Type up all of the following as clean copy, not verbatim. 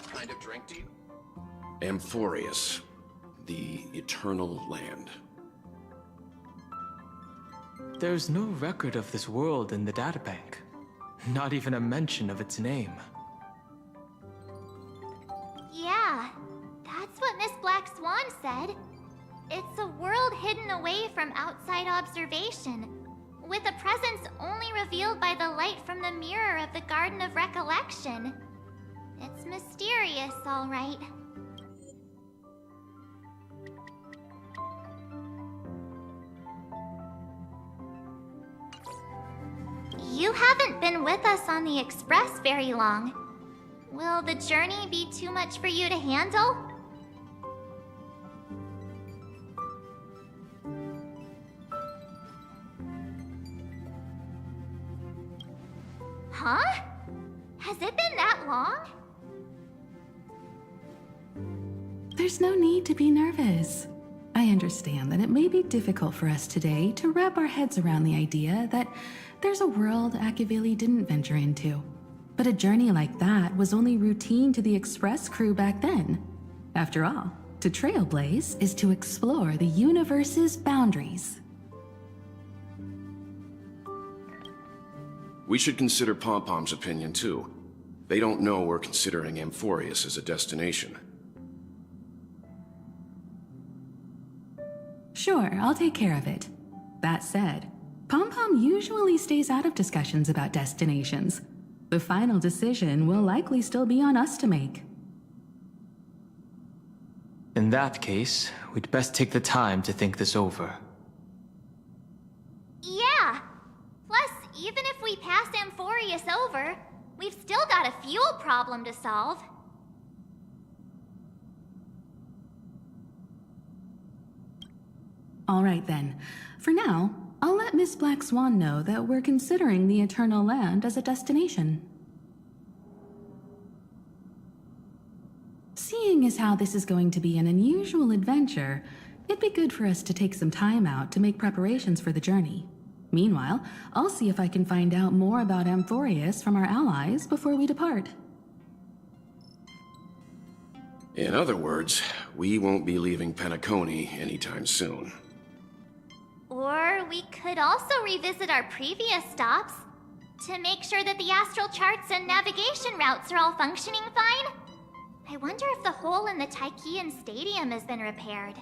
What kind of drink do you... Amphorius, the eternal land. There's no record of this world in the databank. Not even a mention of its name. Yeah, that's what Miss Black Swan said. It's a world hidden away from outside observation, with a presence only revealed by the light from the mirror of the Garden of Recollection. It's mysterious, all right. You haven't been with us on the Express very long. Will the journey be too much for you to handle? Huh? Has it been that long? There's no need to be nervous. I understand that it may be difficult for us today to wrap our heads around the idea that there's a world Akavili didn't venture into. But a journey like that was only routine to the Express crew back then. After all, to trailblaze is to explore the universe's boundaries. We should consider Pom-Pom's opinion too. They don't know we're considering Amphorius as a destination. Sure, I'll take care of it. That said, Pom-Pom usually stays out of discussions about destinations. The final decision will likely still be on us to make. In that case, we'd best take the time to think this over. Yeah! Plus, even if we pass Amphorius over, we've still got a fuel problem to solve. All right then. For now, I'll let Miss Black Swan know that we're considering the Eternal Land as a destination. Seeing as how this is going to be an unusual adventure, it'd be good for us to take some time out to make preparations for the journey. Meanwhile, I'll see if I can find out more about Amphorius from our allies before we depart. In other words, we won't be leaving Penacony anytime soon. Or we could also revisit our previous stops to make sure that the astral charts and navigation routes are all functioning fine. I wonder if the hole in the Taikian Stadium has been repaired.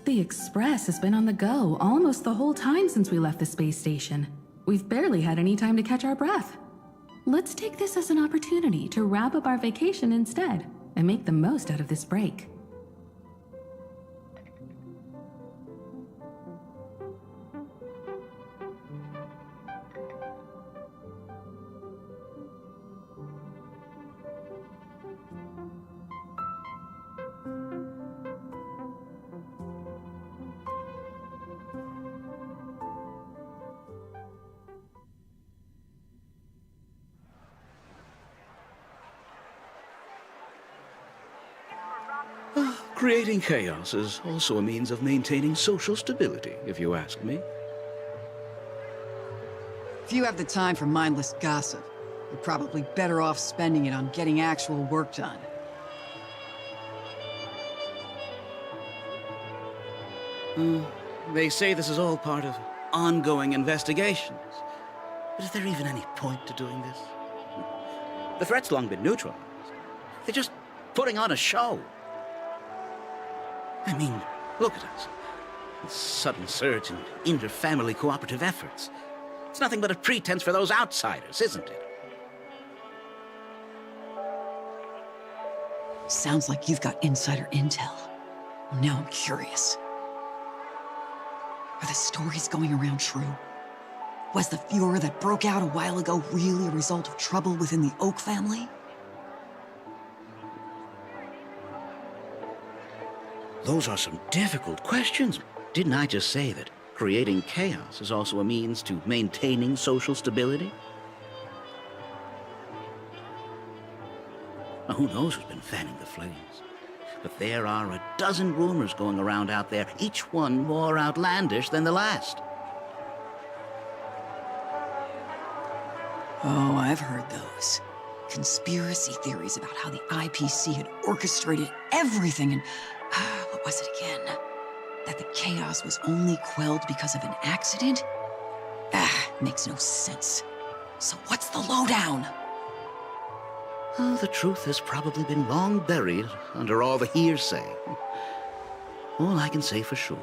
The Express has been on the go almost the whole time since we left the space station. We've barely had any time to catch our breath. Let's take this as an opportunity to wrap up our vacation instead and make the most out of this break. Creating chaos is also a means of maintaining social stability, if you ask me. If you have the time for mindless gossip, you're probably better off spending it on getting actual work done. They say this is all part of ongoing investigations. But is there even any point to doing this? The threat's long been neutralized. They're just putting on a show. I mean, look at us. This sudden surge in inter-family cooperative efforts. It's nothing but a pretense for those outsiders, isn't it? Sounds like you've got insider intel. Well, now I'm curious. Are the stories going around true? Was the furor that broke out a while ago really a result of trouble within the Oak family? Those are some difficult questions. Didn't I just say that creating chaos is also a means to maintaining social stability? Now, who knows who's been fanning the flames? But there are a dozen rumors going around out there, each one more outlandish than the last. Oh, I've heard those. conspiracy theories about how the IPC had orchestrated everything and, what was it again? That the chaos was only quelled because of an accident? Makes no sense. So what's the lowdown? Oh, the truth has probably been long buried under all the hearsay. All I can say for sure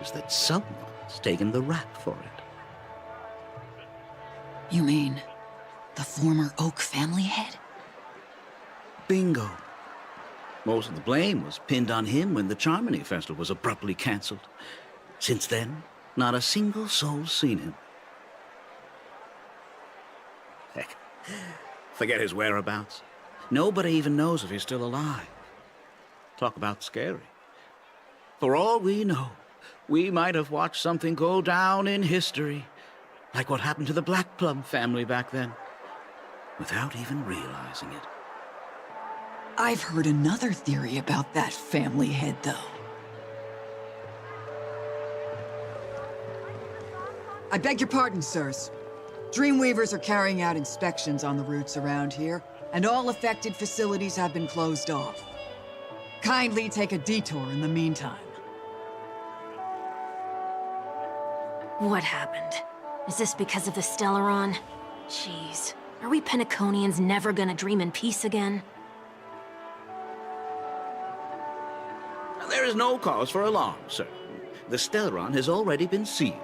is that someone's taken the rap for it. You mean the former Oak family head? Bingo. Most of the blame was pinned on him when the Charmony Festival was abruptly cancelled. Since then, not a single soul's seen him. Heck, forget his whereabouts. Nobody even knows if he's still alive. Talk about scary. For all we know, we might have watched something go down in history, like what happened to the Black Plum family back then, without even realizing it. I've heard another theory about that family head, though. I beg your pardon, sirs. Dreamweavers are carrying out inspections on the routes around here, and all affected facilities have been closed off. Kindly take a detour in the meantime. What happened? Is this because of the Stellaron? Jeez, are we Penaconians never gonna dream in peace again? There is no cause for alarm, sir. The Stellaron has already been sealed.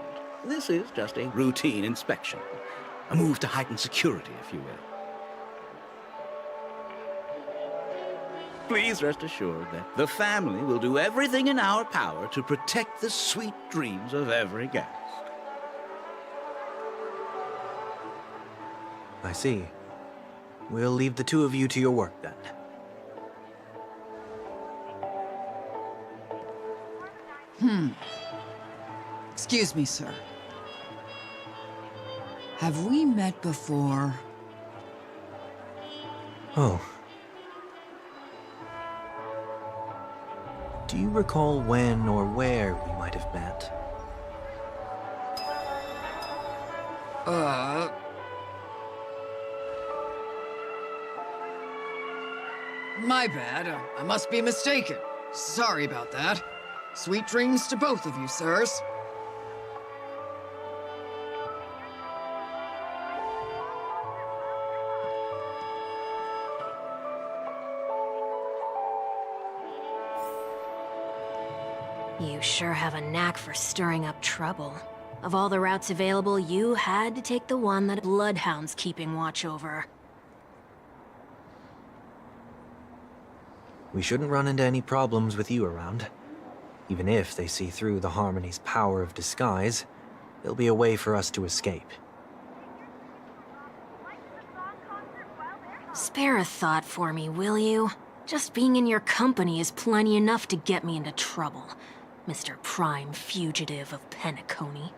This is just a routine inspection. A move to heighten security, if you will. Please rest assured that the family will do everything in our power to protect the sweet dreams of every guest. I see. We'll leave the two of you to your work, then. Excuse me, sir. Have we met before? Oh. Do you recall when or where we might have met? My bad. I must be mistaken. Sorry about that. Sweet dreams to both of you, sirs. You sure have a knack for stirring up trouble. Of all the routes available, you had to take the one that Bloodhound's keeping watch over. We shouldn't run into any problems with you around. Even if they see through the Harmony's power of disguise, there'll be a way for us to escape. Spare a thought for me, will you? Just being in your company is plenty enough to get me into trouble, Mr. Prime Fugitive of Penacony.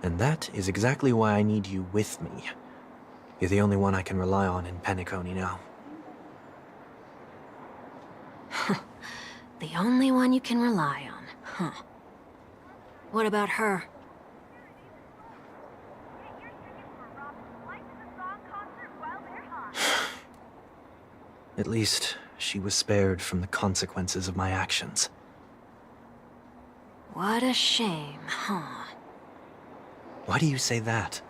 And that is exactly why I need you with me. You're the only one I can rely on in Penacony now. The only one you can rely on, huh? What about her? At least, she was spared from the consequences of my actions. What a shame, huh? Why do you say that?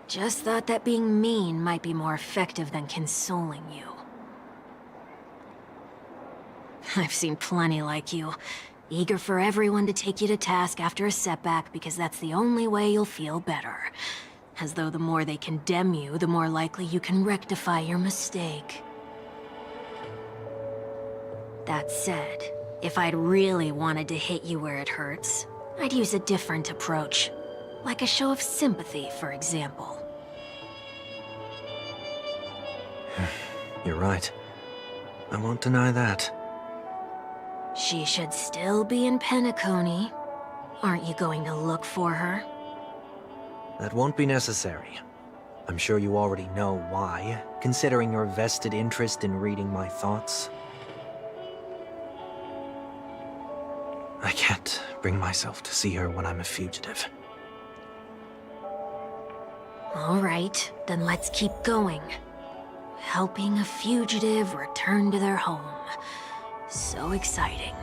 Just thought that being mean might be more effective than consoling you. I've seen plenty like you, eager for everyone to take you to task after a setback because that's the only way you'll feel better. As though the more they condemn you, the more likely you can rectify your mistake. That said, if I'd really wanted to hit you where it hurts, I'd use a different approach. Like a show of sympathy, for example. You're right. I won't deny that. She should still be in Penacony. Aren't you going to look for her? That won't be necessary. I'm sure you already know why, considering your vested interest in reading my thoughts. I can't bring myself to see her when I'm a fugitive. All right, then let's keep going. Helping a fugitive return to their home. So exciting.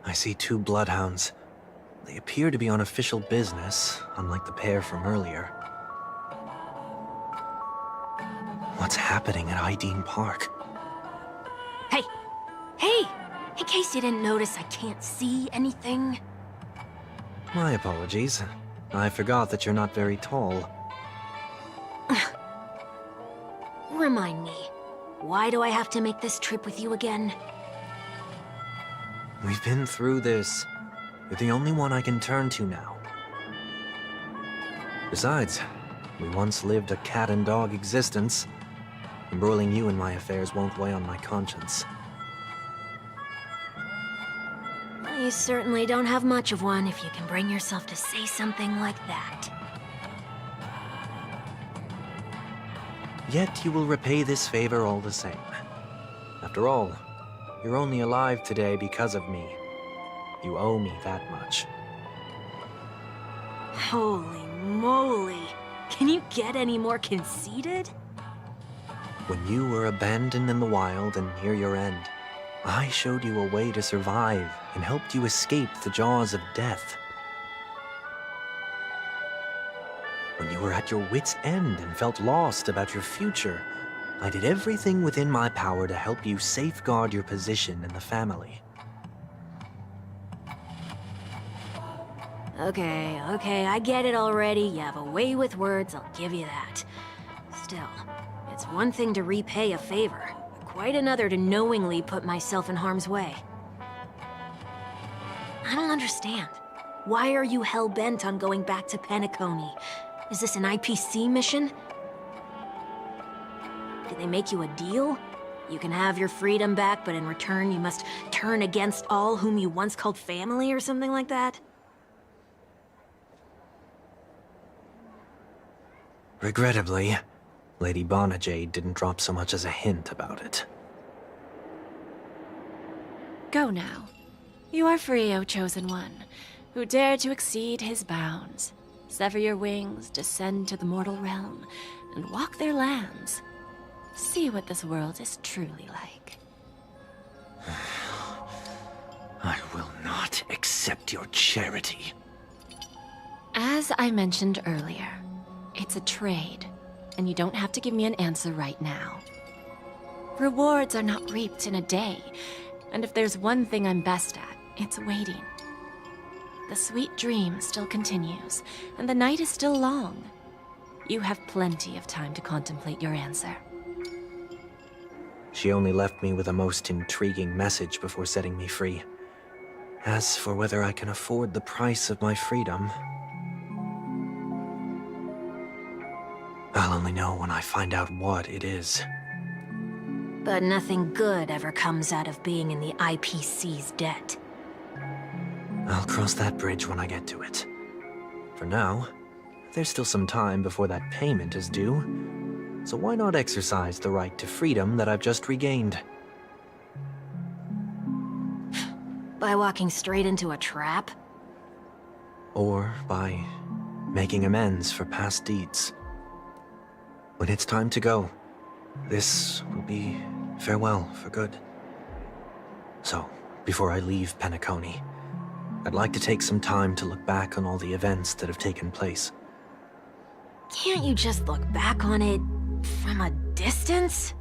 I see 2 bloodhounds. They appear to be on official business, unlike the pair from earlier. What's happening at Ideen Park? Hey! Hey! In case you didn't notice, I can't see anything. My apologies. I forgot that you're not very tall. Remind me, why do I have to make this trip with you again? We've been through this. You're the only one I can turn to now. Besides, we once lived a cat-and-dog existence. Embroiling you in my affairs won't weigh on my conscience. Well, you certainly don't have much of one if you can bring yourself to say something like that. Yet you will repay this favor all the same. After all, you're only alive today because of me. You owe me that much. Holy moly! Can you get any more conceited? When you were abandoned in the wild and near your end, I showed you a way to survive and helped you escape the jaws of death. When you were at your wit's end and felt lost about your future, I did everything within my power to help you safeguard your position in the family. Okay, I get it already. You have a way with words, I'll give you that. Still, it's one thing to repay a favor, quite another to knowingly put myself in harm's way. I don't understand. Why are you hell-bent on going back to Penacony? Is this an IPC mission? Did they make you a deal? You can have your freedom back, but in return you must turn against all whom you once called family or something like that? Regrettably, Lady Bonajade didn't drop so much as a hint about it. Go now. You are free, O Chosen One, who dare to exceed his bounds. Sever your wings, descend to the mortal realm, and walk their lands. See what this world is truly like. I will not accept your charity. As I mentioned earlier, it's a trade, and you don't have to give me an answer right now. Rewards are not reaped in a day, and if there's one thing I'm best at, it's waiting. The sweet dream still continues, and the night is still long. You have plenty of time to contemplate your answer. She only left me with a most intriguing message before setting me free. As for whether I can afford the price of my freedom, I'll only know when I find out what it is. But nothing good ever comes out of being in the IPC's debt. I'll cross that bridge when I get to it. For now, there's still some time before that payment is due, so why not exercise the right to freedom that I've just regained? By walking straight into a trap? Or by making amends for past deeds. When it's time to go, this will be farewell for good. So, before I leave Penacony, I'd like to take some time to look back on all the events that have taken place. Can't you just look back on it from a distance?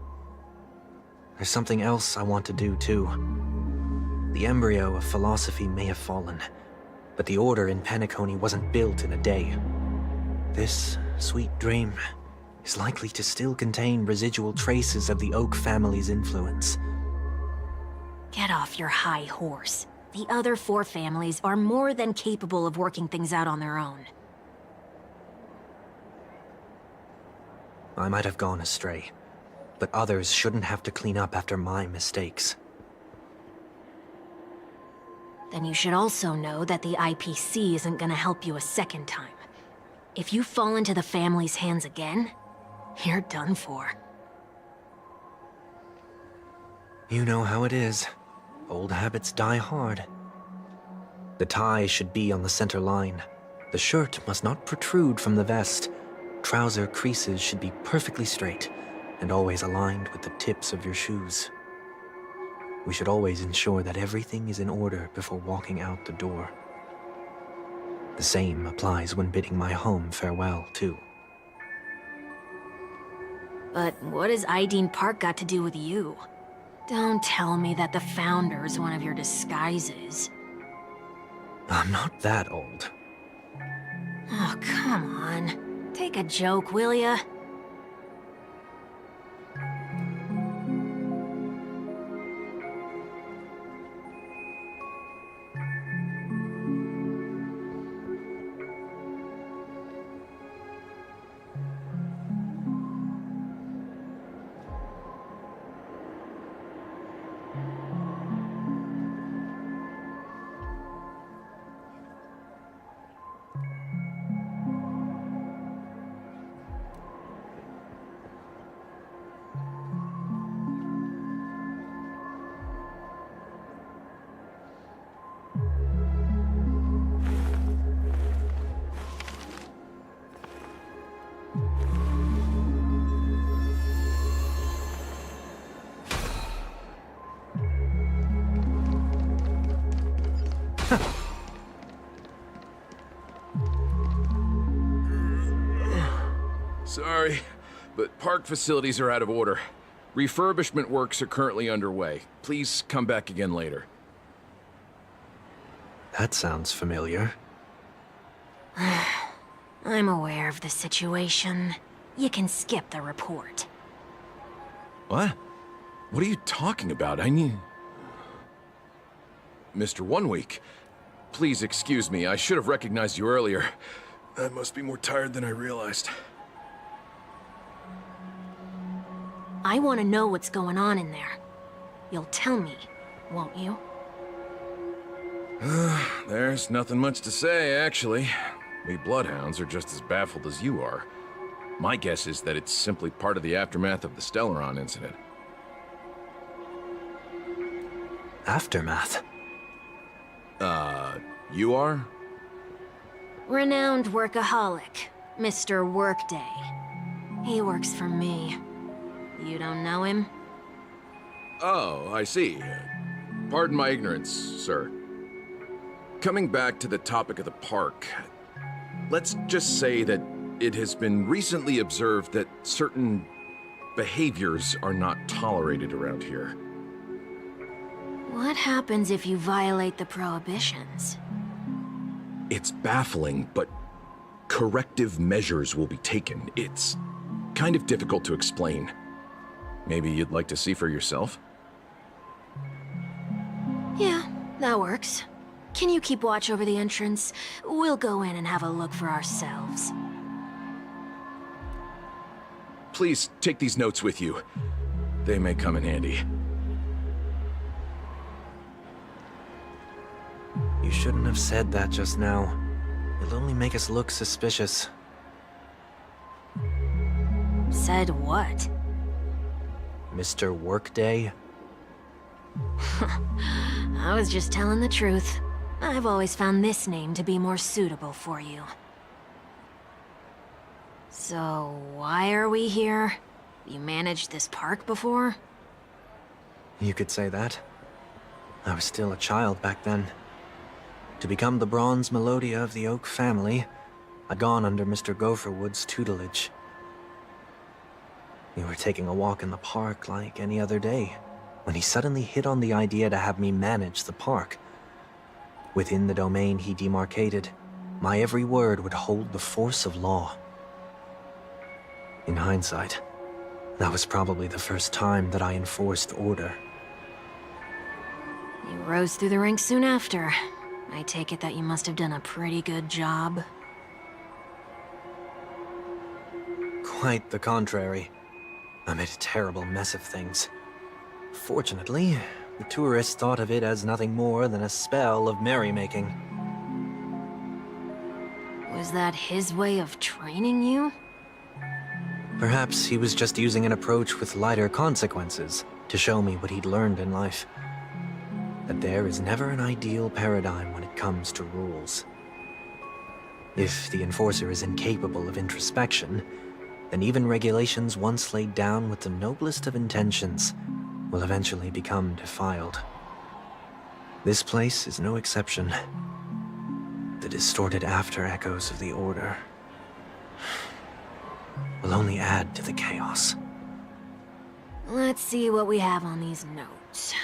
There's something else I want to do too. The embryo of philosophy may have fallen, but But the order in Penacony wasn't built in a day. This sweet dream is likely to still contain residual traces of the Oak family's influence. Get off your high horse. The other 4 families are more than capable of working things out on their own. I might have gone astray, but others shouldn't have to clean up after my mistakes. Then you should also know that the IPC isn't gonna help you a second time. If you fall into the family's hands again, you're done for. You know how it is. Old habits die hard. The tie should be on the center line. The shirt must not protrude from the vest. Trouser creases should be perfectly straight and always aligned with the tips of your shoes. We should always ensure that everything is in order before walking out the door. The same applies when bidding my home farewell, too. But what has Ideen Park got to do with you? Don't tell me that the Founder's one of your disguises. I'm not that old. Oh, come on. Take a joke, will ya? Sorry, but park facilities are out of order. Refurbishment works are currently underway. Please come back again later. That sounds familiar. I'm aware of the situation. You can skip the report. What? What are you talking about? I mean... Mr. One Week, please excuse me. I should have recognized you earlier. I must be more tired than I realized. I want to know what's going on in there. You'll tell me, won't you? There's nothing much to say, actually. We Bloodhounds are just as baffled as you are. My guess is that it's simply part of the aftermath of the Stellaron incident. Aftermath? You are? Renowned workaholic, Mr. Workday. He works for me. You don't know him? Oh, I see. Pardon my ignorance, sir. Coming back to the topic of the park, let's just say that it has been recently observed that certain behaviors are not tolerated around here. What happens if you violate the prohibitions? It's baffling, but corrective measures will be taken. It's kind of difficult to explain. Maybe you'd like to see for yourself? Yeah, that works. Can you keep watch over the entrance? We'll go in and have a look for ourselves. Please take these notes with you. They may come in handy. You shouldn't have said that just now. It'll only make us look suspicious. Said what? Mr. Workday? I was just telling the truth. I've always found this name to be more suitable for you. So, why are we here? You managed this park before? You could say that. I was still a child back then. To become the bronze Melodia of the Oak family, I'd gone under Mr. Gopherwood's tutelage. We were taking a walk in the park like any other day, when he suddenly hit on the idea to have me manage the park. Within the domain he demarcated, my every word would hold the force of law. In hindsight, that was probably the first time that I enforced order. You rose through the ranks soon after. I take it that you must have done a pretty good job. Quite the contrary. I made a terrible mess of things. Fortunately, the tourists thought of it as nothing more than a spell of merrymaking. Was that his way of training you? Perhaps he was just using an approach with lighter consequences to show me what he'd learned in life. That there is never an ideal paradigm when it comes to rules. If the enforcer is incapable of introspection, then even regulations once laid down with the noblest of intentions will eventually become defiled. This place is no exception. The distorted after-echoes of the Order will only add to the chaos. Let's see what we have on these notes.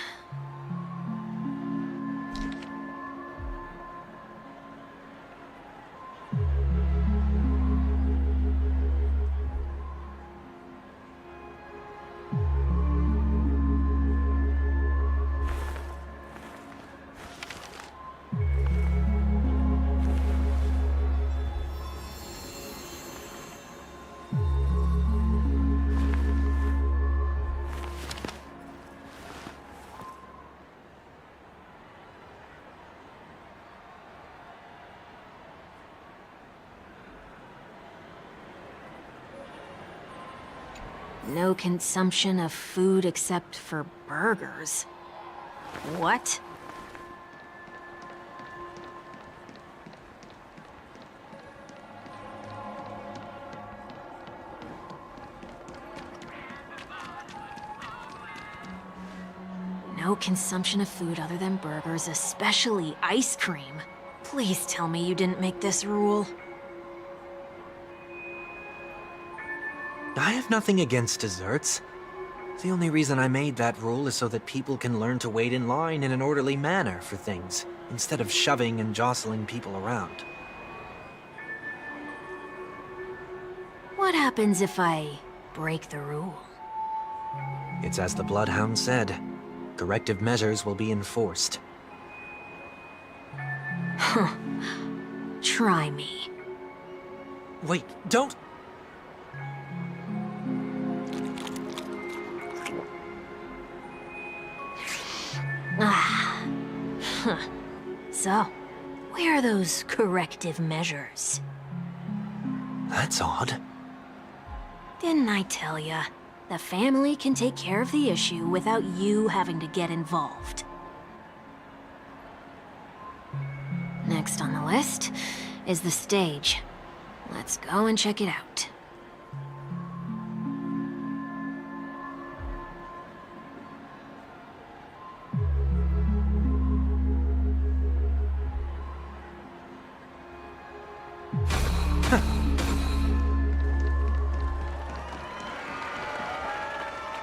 No consumption of food except for burgers. What? No consumption of food other than burgers, especially ice cream. Please tell me you didn't make this rule. I have nothing against desserts. The only reason I made that rule is so that people can learn to wait in line in an orderly manner for things, instead of shoving and jostling people around. What happens if I break the rule? It's as the Bloodhound said. Corrective measures will be enforced. Huh. Try me. Wait, don't... Ah. Huh. So, where are those corrective measures? That's odd. Didn't I tell ya? The family can take care of the issue without you having to get involved. Next on the list is the stage. Let's go and check it out.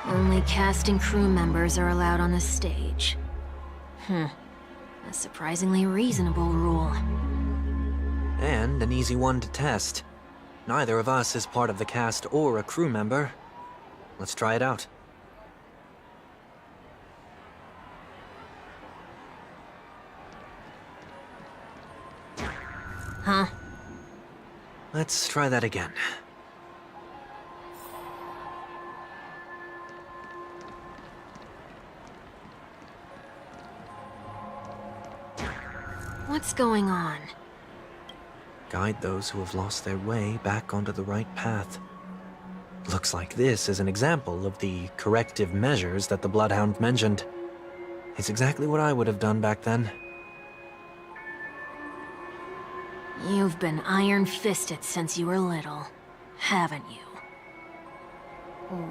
Only cast and crew members are allowed on the stage. A surprisingly reasonable rule. And an easy one to test. Neither of us is part of the cast or a crew member. Let's try it out. Huh? Let's try that again. What's going on? Guide those who have lost their way back onto the right path. Looks like this is an example of the corrective measures that the Bloodhound mentioned. It's exactly what I would have done back then. You've been iron-fisted since you were little, haven't you?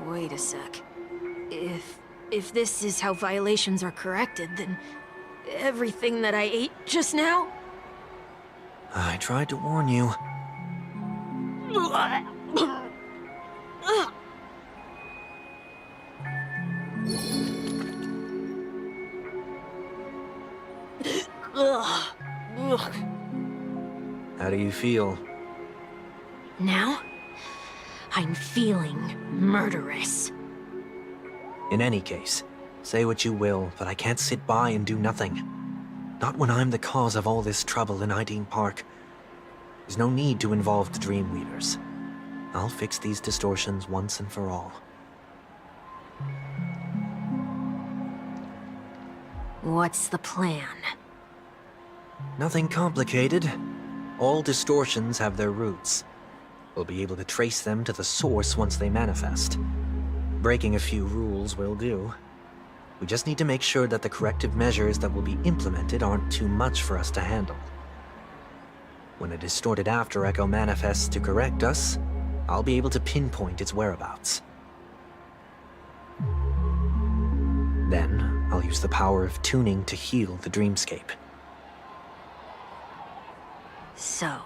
Wait a sec. If this is how violations are corrected, then everything that I ate just now? I tried to warn you. How do you feel? Now, I'm feeling murderous. In any case, say what you will, but I can't sit by and do nothing. Not when I'm the cause of all this trouble in Ideen Park. There's no need to involve the Dreamweavers. I'll fix these distortions once and for all. What's the plan? Nothing complicated. All distortions have their roots. We'll be able to trace them to the source once they manifest. Breaking a few rules will do. We just need to make sure that the corrective measures that will be implemented aren't too much for us to handle. When a distorted after echo manifests to correct us, I'll be able to pinpoint its whereabouts. Then, I'll use the power of tuning to heal the dreamscape. So,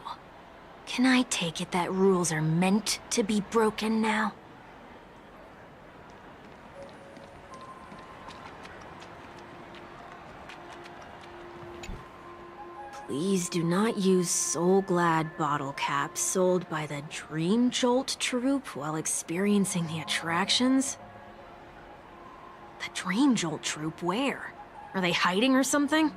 can I take it that rules are meant to be broken now? Please do not use Soul Glad bottle caps sold by the Dream Jolt troupe while experiencing the attractions. The Dream Jolt troupe, where? Are they hiding or something?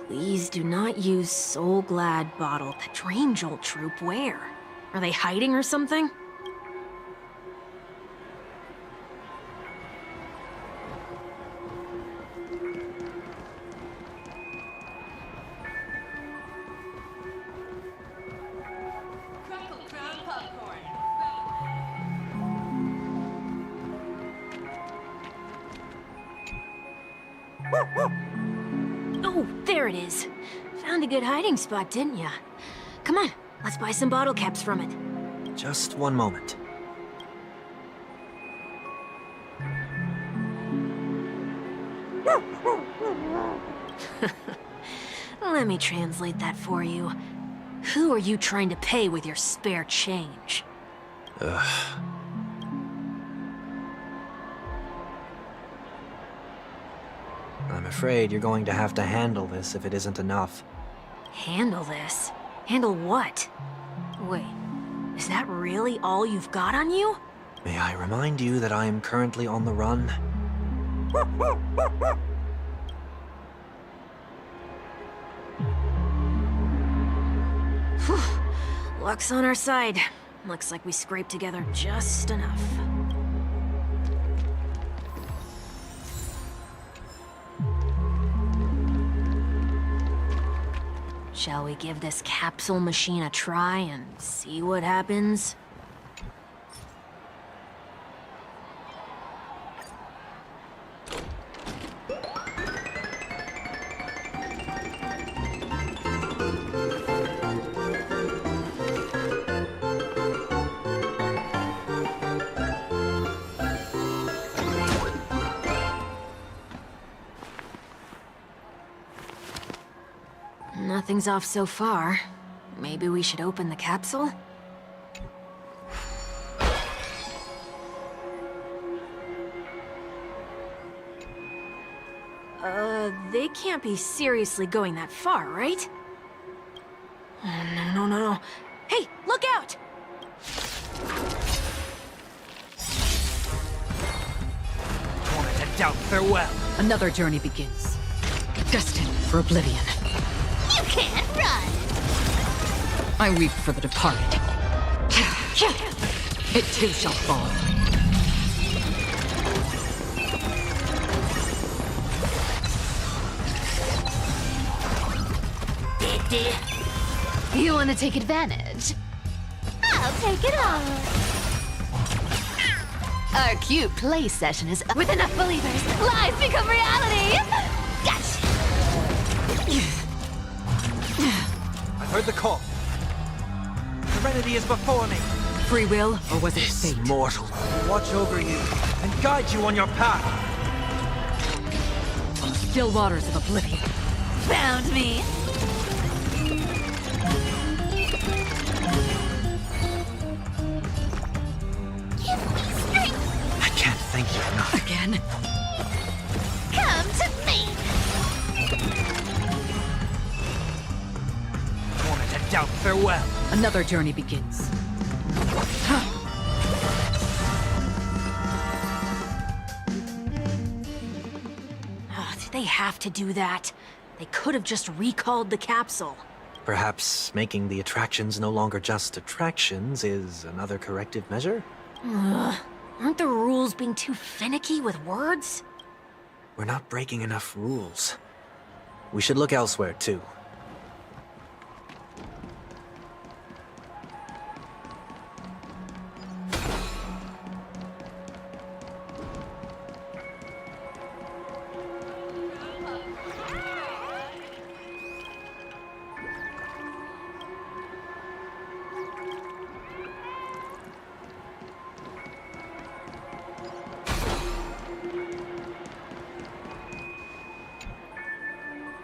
Please do not use Soul Glad bottle. The Dream Jolt troupe, where? Are they hiding or something? Oh, there it is. Found a good hiding spot, didn't ya? Come on, let's buy some bottle caps from it. Just one moment. Let me translate that for you. Who are you trying to pay with your spare change? Ugh. I'm afraid you're going to have to handle this if it isn't enough. Handle this? Handle what? Wait, is that really all you've got on you? May I remind you that I am currently on the run? Whew. Luck's on our side. Looks like we scraped together just enough. Shall we give this capsule machine a try and see what happens? Nothing's off so far. Maybe we should open the capsule? They can't be seriously going that far, right? Oh, no. Hey, look out! Wanted to doubt farewell. Another journey begins. Destined for oblivion. You can't run! I weep for the departed. It too shall fall. You want to take advantage? I'll take it all. Our cute play session is up. With enough believers, lies become reality! Gotcha! I've heard the call. Serenity is before me. Free will, or was it This fate? mortal. Watch over you and guide you on your path. On the still waters of oblivion. Found me! Give me strength! I can't thank you enough. Again? well. Another journey begins. Did they have to do that? They could have just recalled the capsule. Perhaps making the attractions no longer just attractions is another corrective measure? Aren't the rules being too finicky with words? We're not breaking enough rules. We should look elsewhere, too.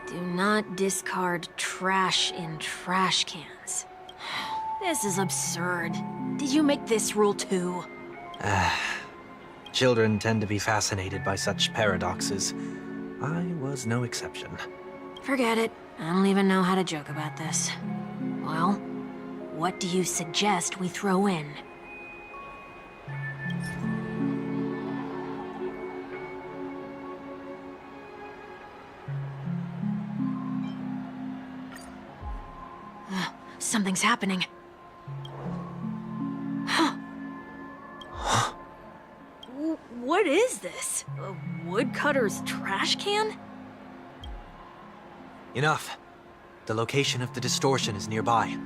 Do not discard trash in trash cans. This is absurd. Did you make this rule too? Children tend to be fascinated by such paradoxes. I was no exception. Forget it. I don't even know how to joke about this. Well, what do you suggest we throw in? Something's happening. What is this? A woodcutter's trash can? Enough. The location of the distortion is nearby.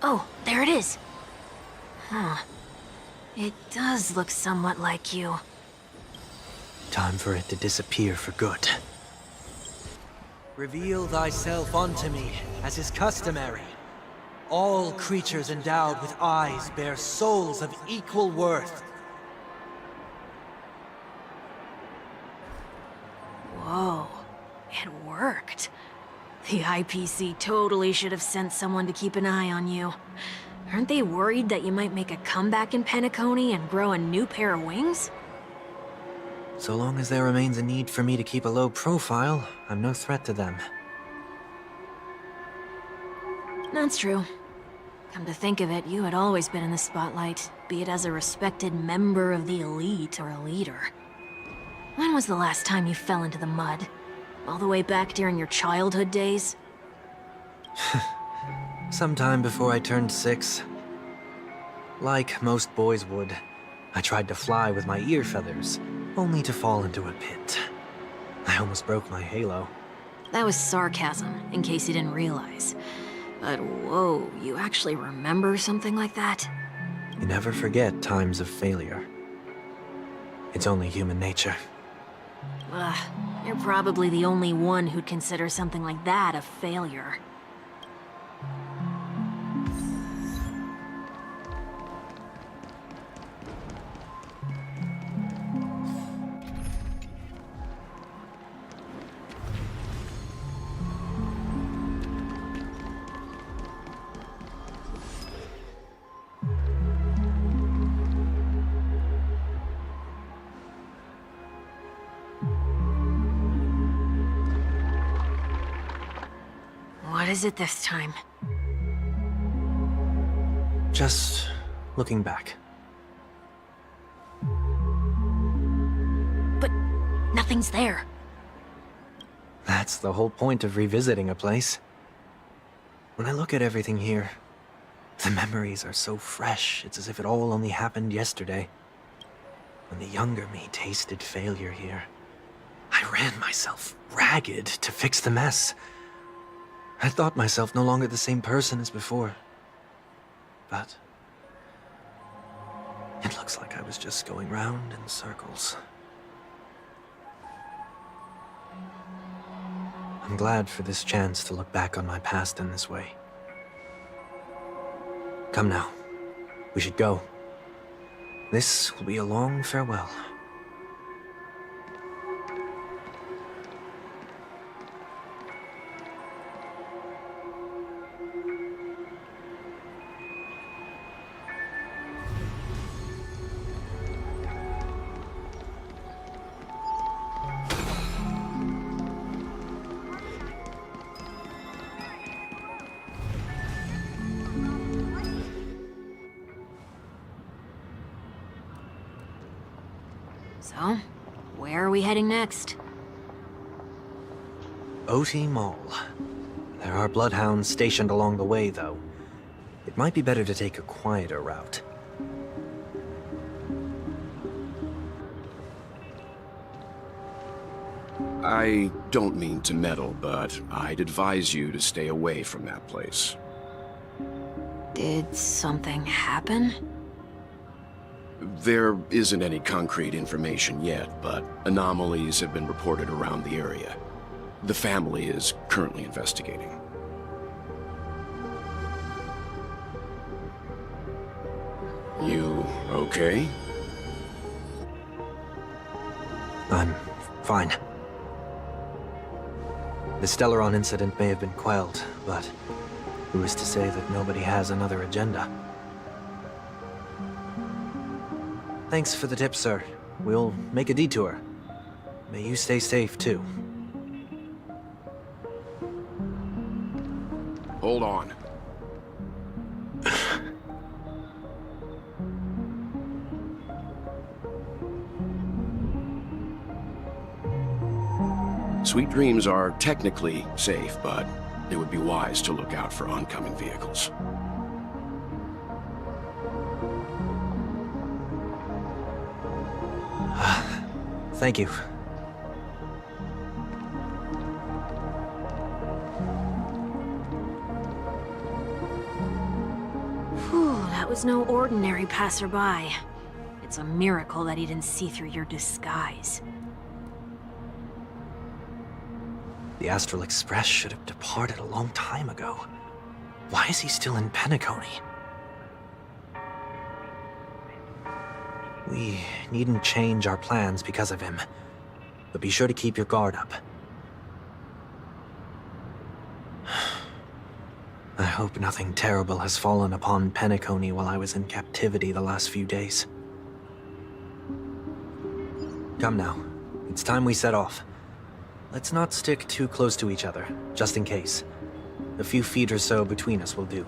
Oh, there it is. Huh. It does look somewhat like you. Time for it to disappear for good. Reveal thyself unto me, as is customary. All creatures endowed with eyes bear souls of equal worth. Whoa, it worked. The IPC totally should have sent someone to keep an eye on you. Aren't they worried that you might make a comeback in Penacony and grow a new pair of wings? So long as there remains a need for me to keep a low profile, I'm no threat to them. That's true. Come to think of it, you had always been in the spotlight, be it as a respected member of the elite or a leader. When was the last time you fell into the mud? All the way back during your childhood days? Sometime before I turned 6. Like most boys would, I tried to fly with my ear feathers, only to fall into a pit. I almost broke my halo. That was sarcasm, in case you didn't realize. But whoa, you actually remember something like that? You never forget times of failure. It's only human nature. Ugh, you're probably the only one who'd consider something like that a failure. What is it this time? Just looking back. But nothing's there. That's the whole point of revisiting a place. When I look at everything here, the memories are so fresh, it's as if it all only happened yesterday. When the younger me tasted failure here, I ran myself ragged to fix the mess. I thought myself no longer the same person as before. But it looks like I was just going round in circles. I'm glad for this chance to look back on my past in this way. Come now. We should go. This will be a long farewell. So, where are we heading next? OT Mall. There are bloodhounds stationed along the way, though. It might be better to take a quieter route. I don't mean to meddle, but I'd advise you to stay away from that place. Did something happen? There isn't any concrete information yet, but anomalies have been reported around the area. The family is currently investigating. You okay? I'm fine. The Stellaron incident may have been quelled, but who is to say that nobody has another agenda? Thanks for the tip, sir. We'll make a detour. May you stay safe, too. Hold on. Sweet Dreams are technically safe, but it would be wise to look out for oncoming vehicles. Thank you. Whew, that was no ordinary passerby. It's a miracle that he didn't see through your disguise. The Astral Express should have departed a long time ago. Why is he still in Penacony? We needn't change our plans because of him, but be sure to keep your guard up. I hope nothing terrible has fallen upon Penacony while I was in captivity the last few days. Come now, it's time we set off. Let's not stick too close to each other, just in case. A few feet or so between us will do.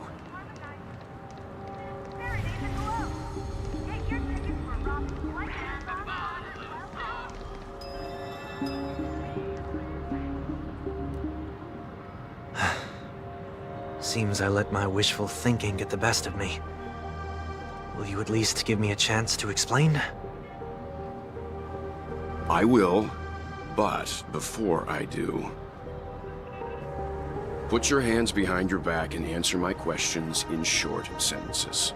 Seems I let my wishful thinking get the best of me. Will you at least give me a chance to explain? I will, but before I do, put your hands behind your back and answer my questions in short sentences.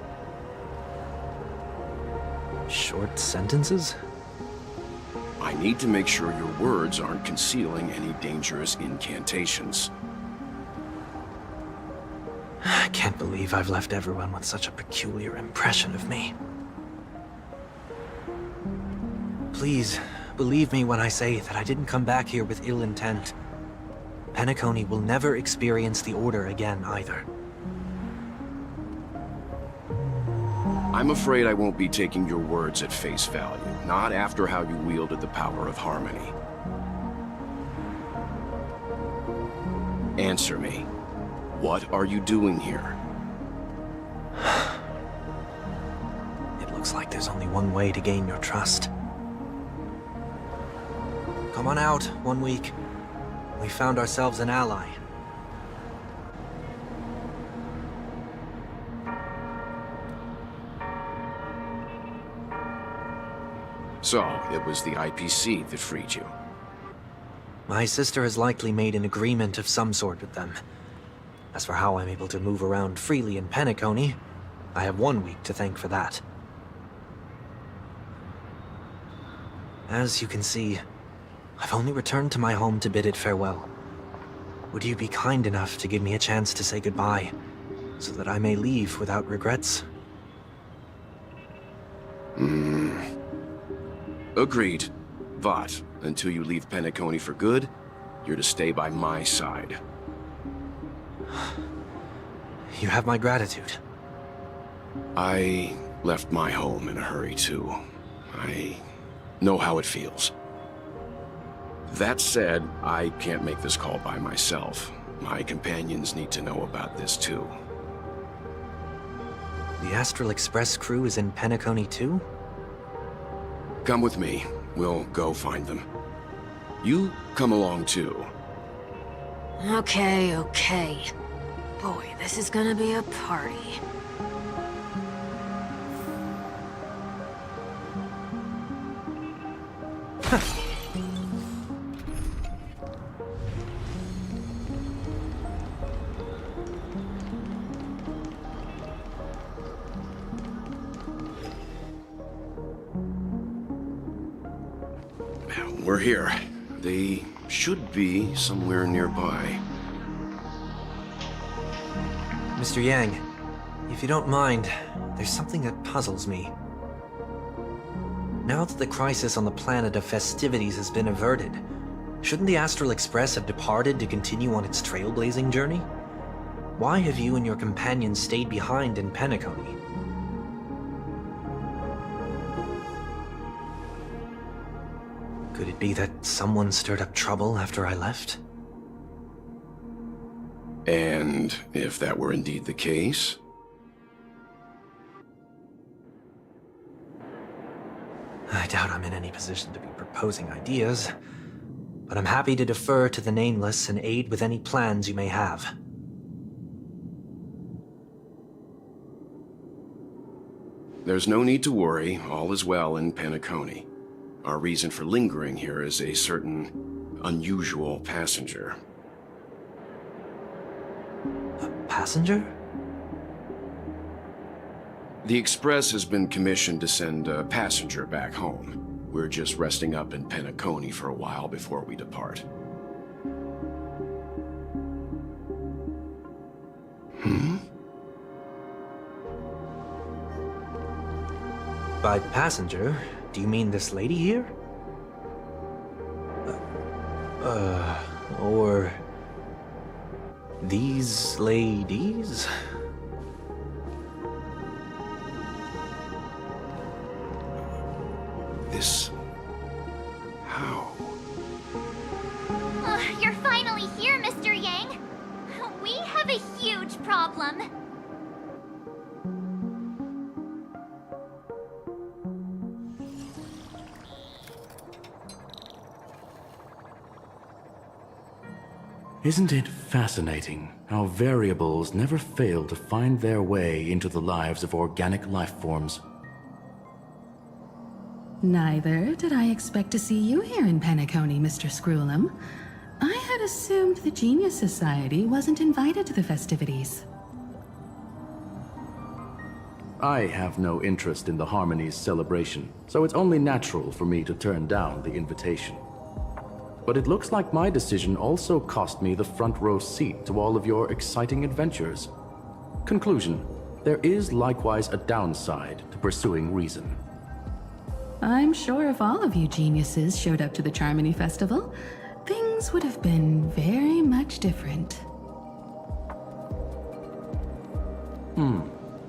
Short sentences? I need to make sure your words aren't concealing any dangerous incantations. I can't believe I've left everyone with such a peculiar impression of me. Please, believe me when I say that I didn't come back here with ill intent. Penacony will never experience the Order again, either. I'm afraid I won't be taking your words at face value, not after how you wielded the power of harmony. Answer me. What are you doing here? It looks like there's only one way to gain your trust. Come on out, 1 week. We found ourselves an ally. So, it was the IPC that freed you. My sister has likely made an agreement of some sort with them. As for how I'm able to move around freely in Penacony, I have 1 week to thank for that. As you can see, I've only returned to my home to bid it farewell. Would you be kind enough to give me a chance to say goodbye, so that I may leave without regrets? Agreed. But until you leave Penacony for good, you're to stay by my side. You have my gratitude. I left my home in a hurry, too. I know how it feels. That said, I can't make this call by myself. My companions need to know about this, too. The Astral Express crew is in Penacony too? Come with me. We'll go find them. You come along, too. Okay. Boy, this is gonna be a party. We're here. They should be somewhere nearby. Mr. Yang, if you don't mind, there's something that puzzles me. Now that the crisis on the planet of festivities has been averted, shouldn't the Astral Express have departed to continue on its trailblazing journey? Why have you and your companions stayed behind in Penacony? Could it be that someone stirred up trouble after I left? And if that were indeed the case? I doubt I'm in any position to be proposing ideas, but I'm happy to defer to the Nameless and aid with any plans you may have. There's no need to worry. All is well in Penacony. Our reason for lingering here is a certain unusual passenger. A passenger? The Express has been commissioned to send a passenger back home. We're just resting up in Penacony for a while before we depart. By passenger, do you mean this lady here? Or these ladies? This... how? You're finally here, Mr. Yang. We have a huge problem. Isn't it fascinating how variables never fail to find their way into the lives of organic life forms? Neither did I expect to see you here in Penacony, Mr. Screwlum. I had assumed the Genius Society wasn't invited to the festivities. I have no interest in the Harmony's celebration, so it's only natural for me to turn down the invitation. But it looks like my decision also cost me the front row seat to all of your exciting adventures. Conclusion: there is likewise a downside to pursuing reason. I'm sure if all of you geniuses showed up to the Charmony Festival, things would have been very much different.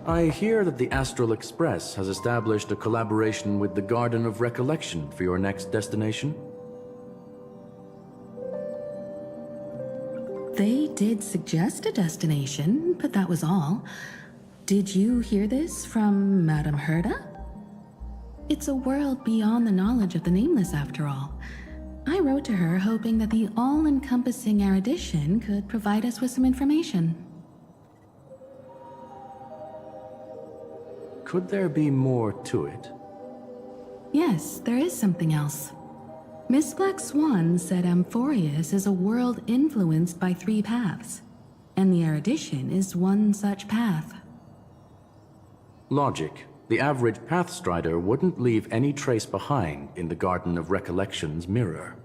I hear that the Astral Express has established a collaboration with the Garden of Recollection for your next destination. They did suggest a destination, but that was all. Did you hear this from Madame Herda? It's a world beyond the knowledge of the Nameless, after all. I wrote to her hoping that the all-encompassing erudition could provide us with some information. Could there be more to it? Yes, there is something else. Miss Black Swan said Amphorius is a world influenced by 3 paths, and the erudition is one such path. Logic. The average Pathstrider wouldn't leave any trace behind in the Garden of Recollection's mirror.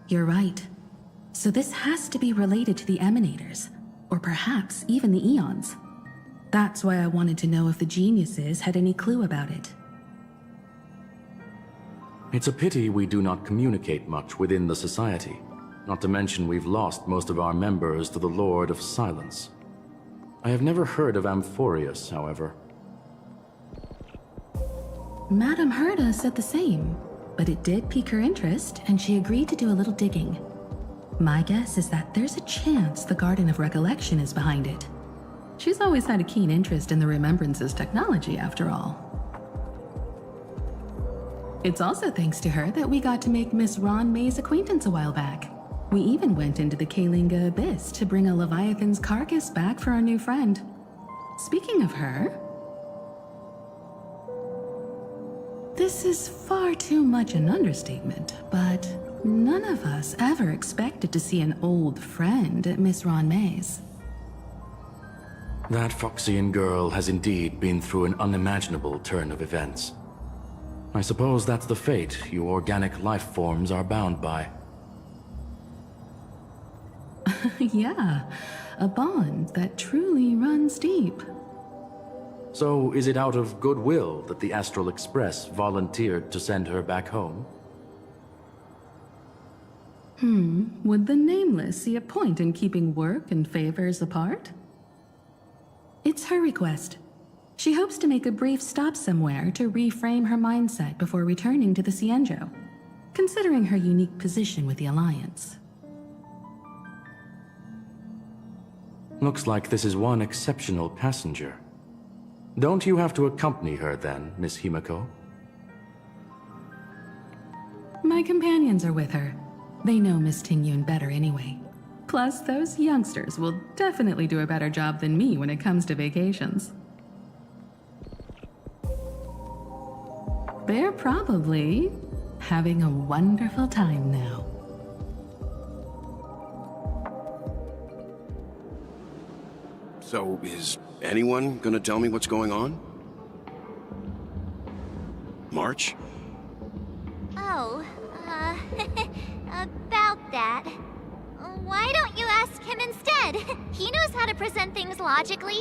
You're right. So this has to be related to the Emanators, or perhaps even the Eons. That's why I wanted to know if the geniuses had any clue about it. It's a pity we do not communicate much within the society. Not to mention we've lost most of our members to the Lord of Silence. I have never heard of Amphorius, however. Madame Herta said the same, but it did pique her interest, and she agreed to do a little digging. My guess is that there's a chance the Garden of Recollection is behind it. She's always had a keen interest in the Remembrance's technology, after all. It's also thanks to her that we got to make Miss Ron May's acquaintance a while back. We even went into the Kalinga Abyss to bring a Leviathan's carcass back for our new friend. Speaking of her... This is far too much an understatement, but none of us ever expected to see an old friend at Miss Ron May's. That Foxian girl has indeed been through an unimaginable turn of events. I suppose that's the fate you organic life forms are bound by. Yeah, a bond that truly runs deep. So, is it out of goodwill that the Astral Express volunteered to send her back home? Would the Nameless see a point in keeping work and favors apart? It's her request. She hopes to make a brief stop somewhere to reframe her mindset before returning to the Cienjo, considering her unique position with the Alliance. Looks like this is one exceptional passenger. Don't you have to accompany her then, Miss Himiko? My companions are with her. They know Miss Tingyun better anyway. Plus, those youngsters will definitely do a better job than me when it comes to vacations. They're probably having a wonderful time now. So, is anyone gonna tell me what's going on? March? Oh, about that. Why don't you ask him instead? He knows how to present things logically.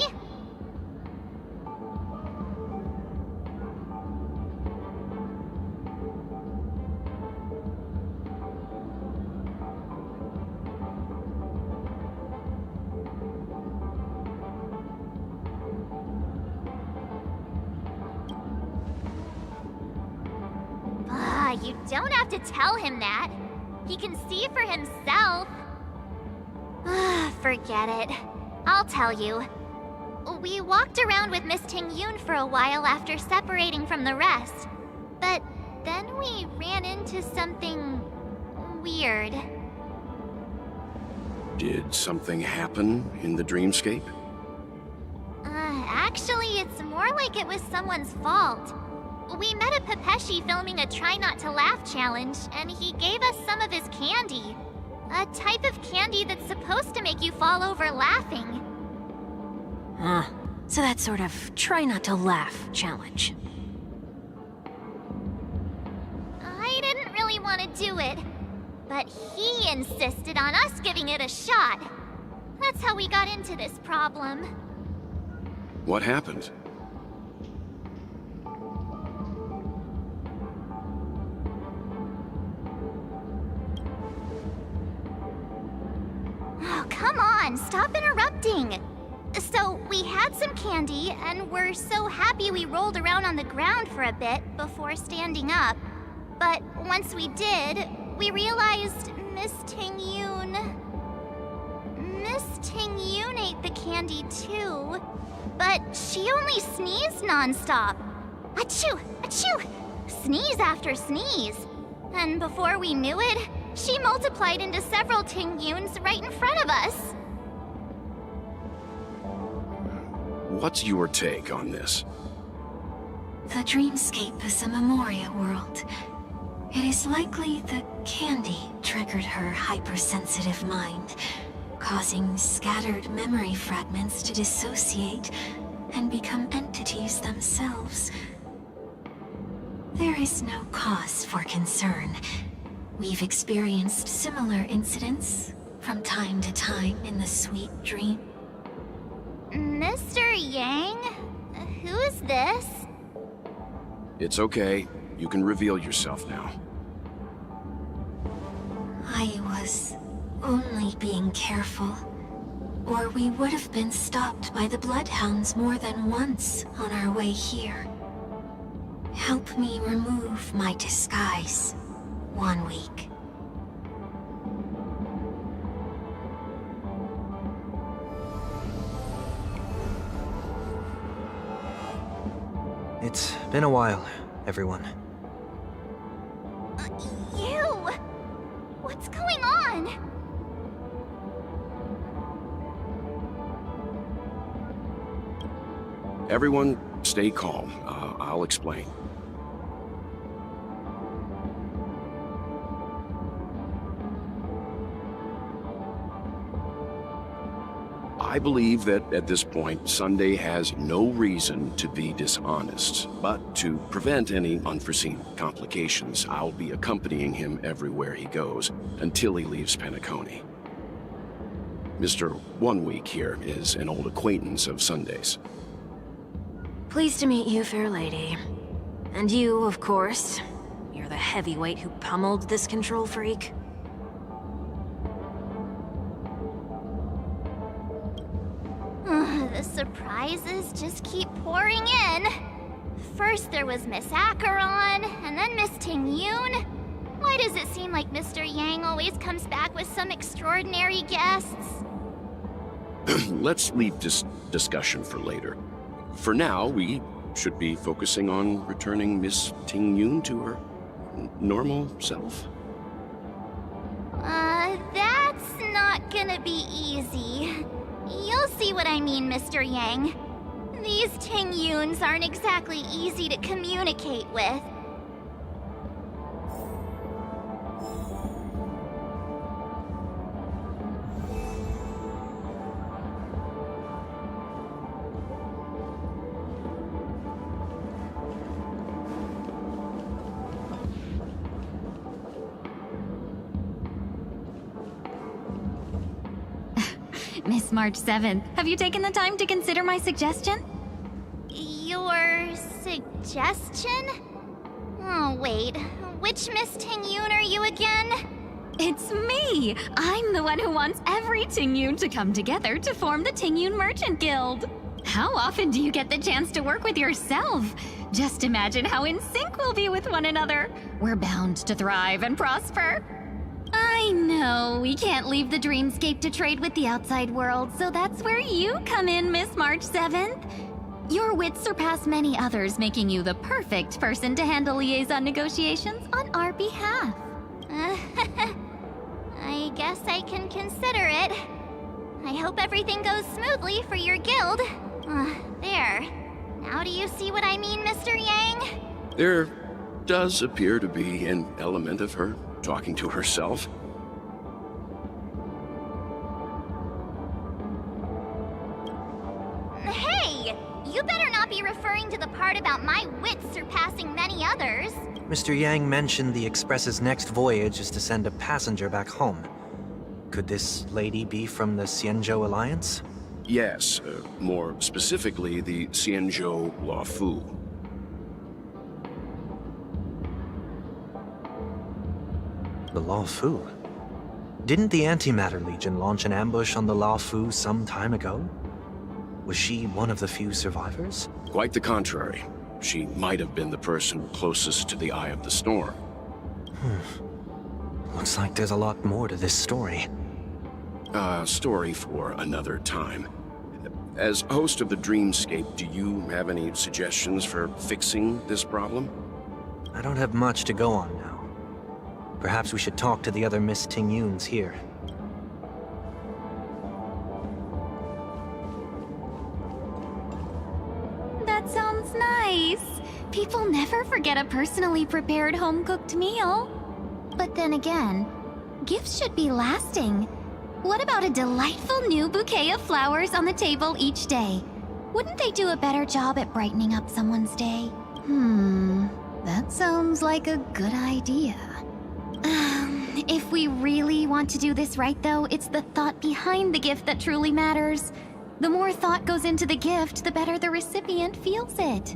You don't have to tell him that. He can see for himself. Forget it. I'll tell you. We walked around with Miss Tingyun for a while after separating from the rest. But then we ran into something weird. Did something happen in the dreamscape? Actually, it's more like it was someone's fault. We met a Pepeshi filming a Try Not to Laugh challenge, and he gave us some of his candy. A type of candy that's supposed to make you fall over laughing. So that sort of Try Not to Laugh challenge. I didn't really want to do it, but he insisted on us giving it a shot. That's how we got into this problem. What happened? Oh, come on, stop interrupting. So, we had some candy, and we're so happy we rolled around on the ground for a bit before standing up. But once we did, we realized Miss Tingyun ate the candy too. But she only sneezed nonstop. Achoo! Achoo! Sneeze after sneeze. And before we knew it, she multiplied into several Tingyuns right in front of us. What's your take on this? The dreamscape is a Memoria world. It is likely the candy triggered her hypersensitive mind, causing scattered memory fragments to dissociate and become entities themselves. There is no cause for concern. We've experienced similar incidents from time to time in the sweet dream. Mr. Yang? Who's this? It's okay. You can reveal yourself now. I was only being careful. Or we would have been stopped by the Bloodhounds more than once on our way here. Help me remove my disguise. 1 week. It's been a while, everyone. You! What's going on? Everyone, stay calm. I'll explain. I believe that at this point, Sunday has no reason to be dishonest. But to prevent any unforeseen complications, I'll be accompanying him everywhere he goes until he leaves Penacony. Mr. 1 Week here is an old acquaintance of Sunday's. Pleased to meet you, fair lady. And you, of course. You're the heavyweight who pummeled this control freak. The surprises just keep pouring in. First there was Miss Acheron, and then Miss Ting-Yun. Why does it seem like Mr. Yang always comes back with some extraordinary guests? Let's leave this discussion for later. For now, we should be focusing on returning Miss Ting-Yun to her normal self. That's not gonna be easy. You'll see what I mean, Mr. Yang. These Ting-Yuns aren't exactly easy to communicate with. Miss March 7th, have you taken the time to consider my suggestion? Your suggestion? Oh, wait. Which Miss Ting-Yun are you again? It's me! I'm the one who wants every Ting-Yun to come together to form the Ting-Yun Merchant Guild. How often do you get the chance to work with yourself? Just imagine how in sync we'll be with one another. We're bound to thrive and prosper. I know, we can't leave the dreamscape to trade with the outside world, so that's where you come in, Miss March 7th. Your wits surpass many others, making you the perfect person to handle liaison negotiations on our behalf. I guess I can consider it. I hope everything goes smoothly for your guild. There. Now do you see what I mean, Mr. Yang? There does appear to be an element of her talking to herself. Hey! You better not be referring to the part about my wits surpassing many others. Mr. Yang mentioned the Express's next voyage is to send a passenger back home. Could this lady be from the Xianzhou Alliance? Yes, more specifically, the Xianzhou Luofu. The Luofu? Didn't the Antimatter Legion launch an ambush on the Luofu some time ago? Was she one of the few survivors? Quite the contrary. She might have been the person closest to the eye of the storm. Looks like there's a lot more to this story. Story for another time. As host of the Dreamscape, do you have any suggestions for fixing this problem? I don't have much to go on now. Perhaps we should talk to the other Miss Ting-Yuns here. That sounds nice. People never forget a personally prepared home-cooked meal. But then again, gifts should be lasting. What about a delightful new bouquet of flowers on the table each day? Wouldn't they do a better job at brightening up someone's day? That sounds like a good idea. If we really want to do this right, though, it's the thought behind the gift that truly matters. The more thought goes into the gift, the better the recipient feels it.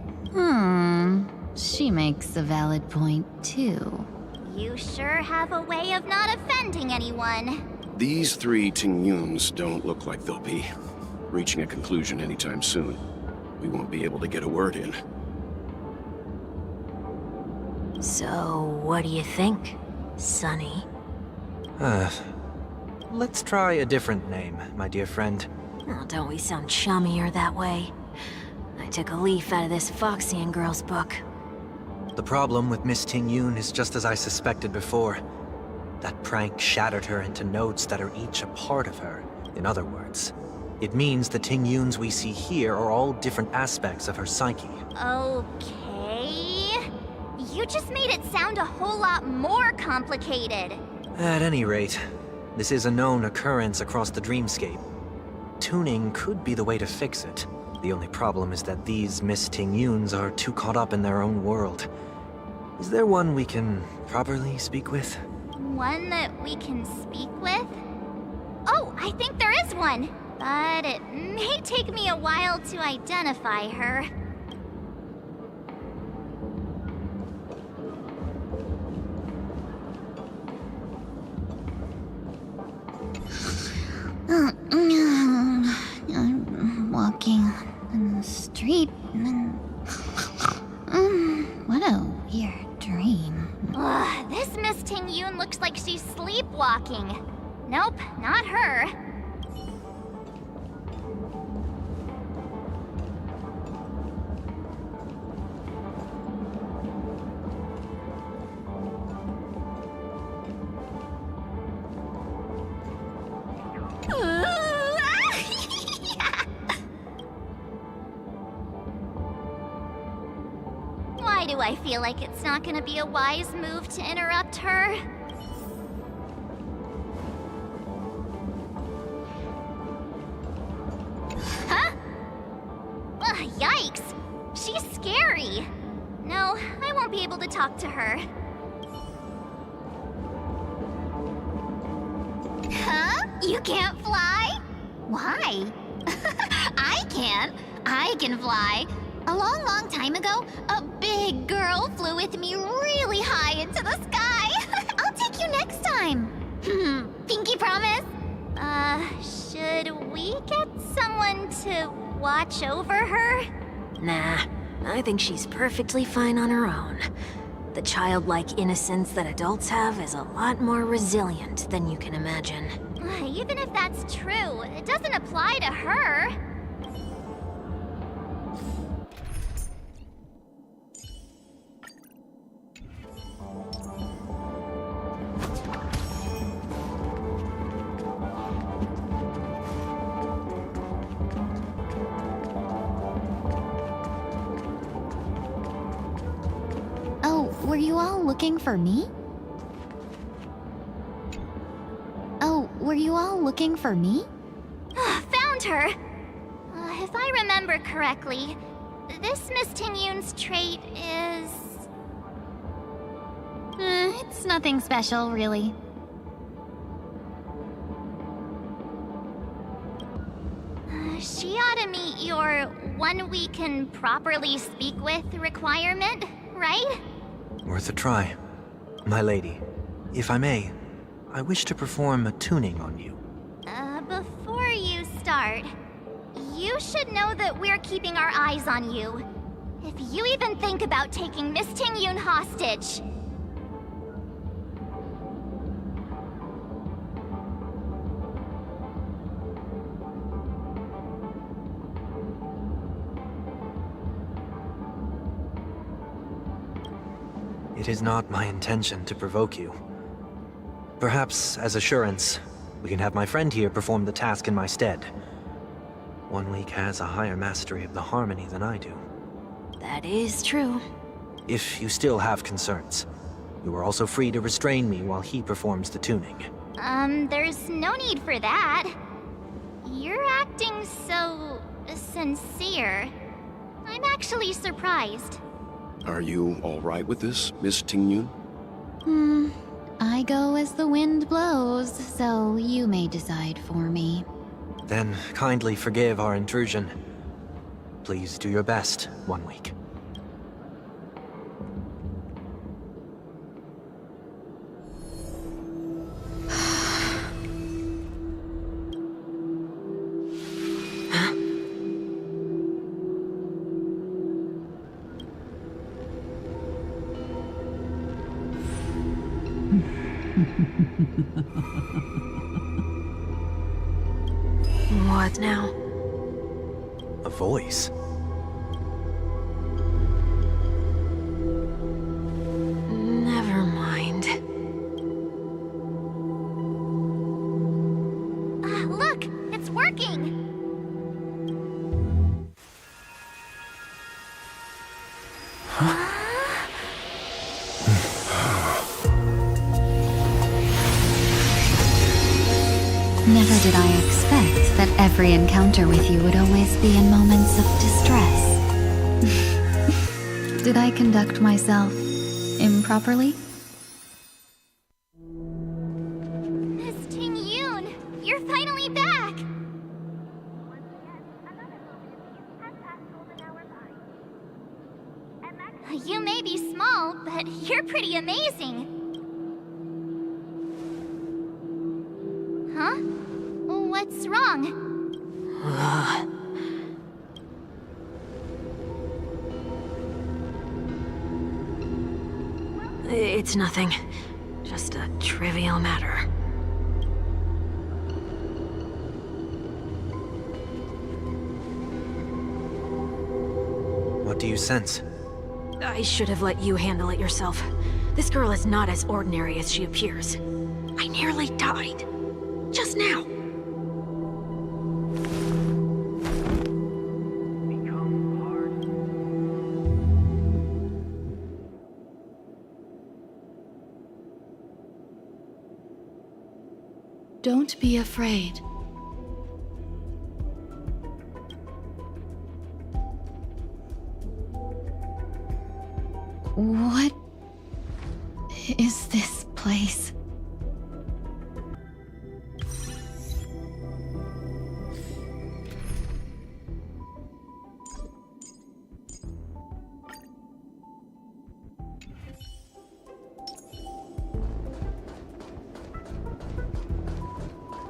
She makes a valid point, too. You sure have a way of not offending anyone. These three Tingyuns don't look like they'll be reaching a conclusion anytime soon. We won't be able to get a word in. So, what do you think, Sonny? Let's try a different name, my dear friend. Oh, don't we sound chummier that way? I took a leaf out of this Foxian girl's book. The problem with Miss Tingyun is just as I suspected before. That prank shattered her into notes that are each a part of her. In other words, it means the Tingyuns we see here are all different aspects of her psyche. Okay... You just made it sound a whole lot more complicated. At any rate, this is a known occurrence across the dreamscape. Tuning could be the way to fix it. The only problem is that these Miss Tingyuns are too caught up in their own world. Is there one we can properly speak with? One that we can speak with? Oh, I think there is one! But it may take me a while to identify her. I'm walking in the street and... what a weird dream. Ugh, this Miss Tingyun looks like she's sleepwalking. Nope, not her. Why do I feel like it's not gonna be a wise move to interrupt her? Huh? Ugh, yikes! She's scary! No, I won't be able to talk to her. Huh? You can't fly? Why? I can't. I can fly. A long, long time ago, a big girl flew with me really high into the sky. I'll take you next time. Pinky promise? Should we get someone to watch over her? Nah, I think she's perfectly fine on her own. The childlike innocence that adults have is a lot more resilient than you can imagine. Even if that's true, it doesn't apply to her. Were you all looking for me? Oh, were you all looking for me? Found her! If I remember correctly, this Miss Tingyun's trait is... It's nothing special, really. She ought to meet your one we can properly speak with requirement, right? Worth a try. My lady, if I may, I wish to perform a tuning on you. Before you start, you should know that we're keeping our eyes on you. If you even think about taking Miss Tingyun hostage... It is not my intention to provoke you. Perhaps, as assurance, we can have my friend here perform the task in my stead. One week has a higher mastery of the harmony than I do. That is true. If you still have concerns, you are also free to restrain me while he performs the tuning. There's no need for that. You're acting so... sincere. I'm actually surprised. Are you all right with this, Miss Tingyun? I go as the wind blows, so you may decide for me. Then kindly forgive our intrusion. Please do your best 1 week. What now? A voice. Never mind. Look! It's working! Never did I expect that every encounter with you would always be in moments of distress. Did I conduct myself improperly? Miss Ting-Yoon! You're finally back! You may be small, but you're pretty amazing. Huh? What's wrong? It's nothing. Just a trivial matter. What do you sense? I should have let you handle it yourself. This girl is not as ordinary as she appears. I nearly died. Just now. Don't be afraid. What is this place?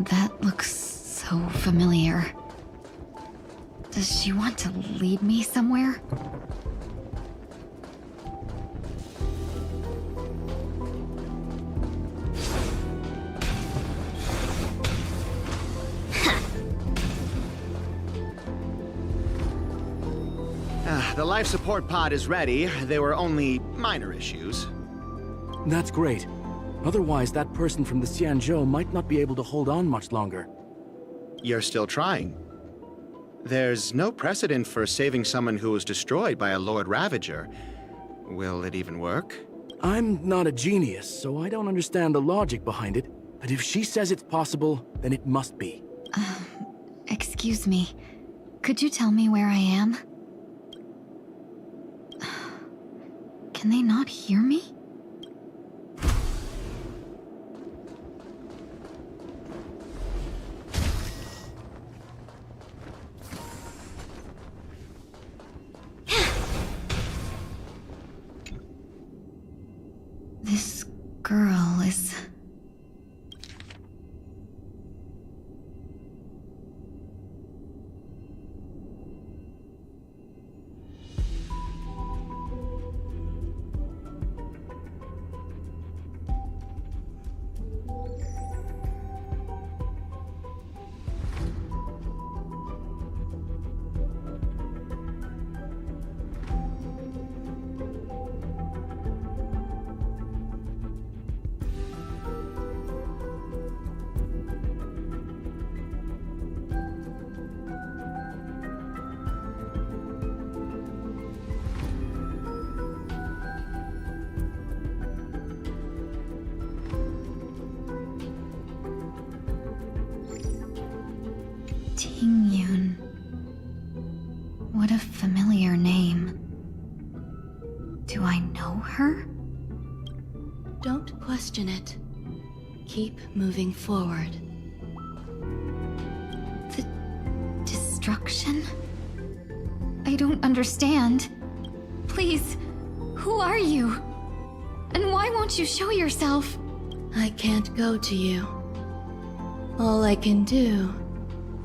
That looks so familiar. Does she want to lead me somewhere? The life support pod is ready. There were only minor issues. That's great. Otherwise, that person from the Xianzhou might not be able to hold on much longer. You're still trying. There's no precedent for saving someone who was destroyed by a Lord Ravager. Will it even work? I'm not a genius, so I don't understand the logic behind it. But if she says it's possible, then it must be. Excuse me. Could you tell me where I am? Can they not hear me? This girl is... Ting-Yoon. What a familiar name. Do I know her? Don't question it. Keep moving forward. The destruction? I don't understand. Please, who are you? And why won't you show yourself? I can't go to you. All I can do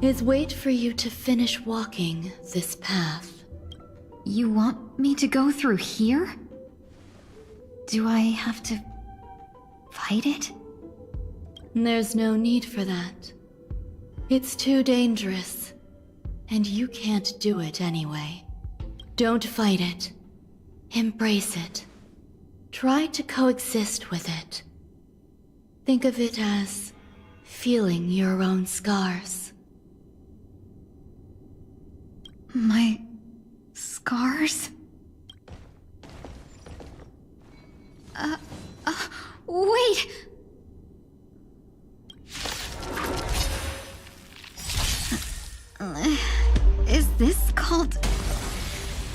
is wait for you to finish walking this path. You want me to go through here? Do I have to fight it? There's no need for that. It's too dangerous, and you can't do it anyway. Don't fight it. Embrace it. Try to coexist with it. Think of it as feeling your own scars. My scars? Wait! Is this called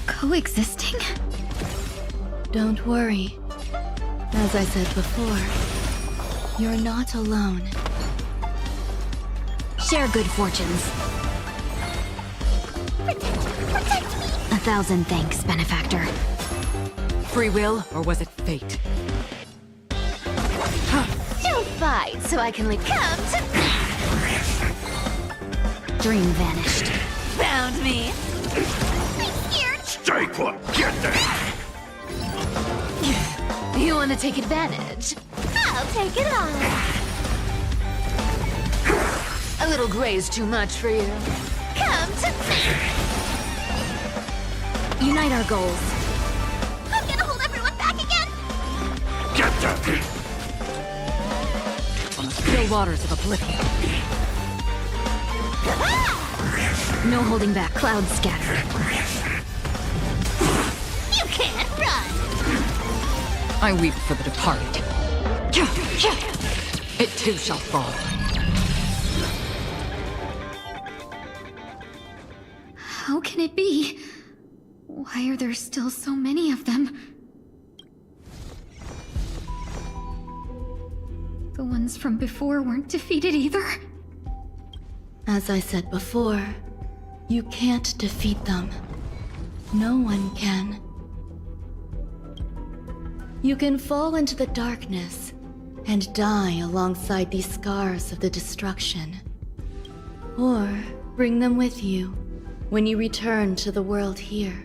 coexisting? Don't worry. As I said before, you're not alone. Share good fortunes. Protect me! 1,000 thanks, benefactor. Free will, or was it fate? Don't fight so I can come to... Dream vanished. Found me! I'm scared! Stay put! Get there! You want to take advantage? I'll take it on. A little gray's too much for you. Come to me! Unite our goals. I'm gonna hold everyone back again! Get there! On the still waters of oblivion. No holding back. Clouds scattered. You can't run! I weep for the departed. It too shall fall. How can it be? Why are there still so many of them? The ones from before weren't defeated either? As I said before, you can't defeat them. No one can. You can fall into the darkness and die alongside these scars of the destruction. Or bring them with you when you return to the world here.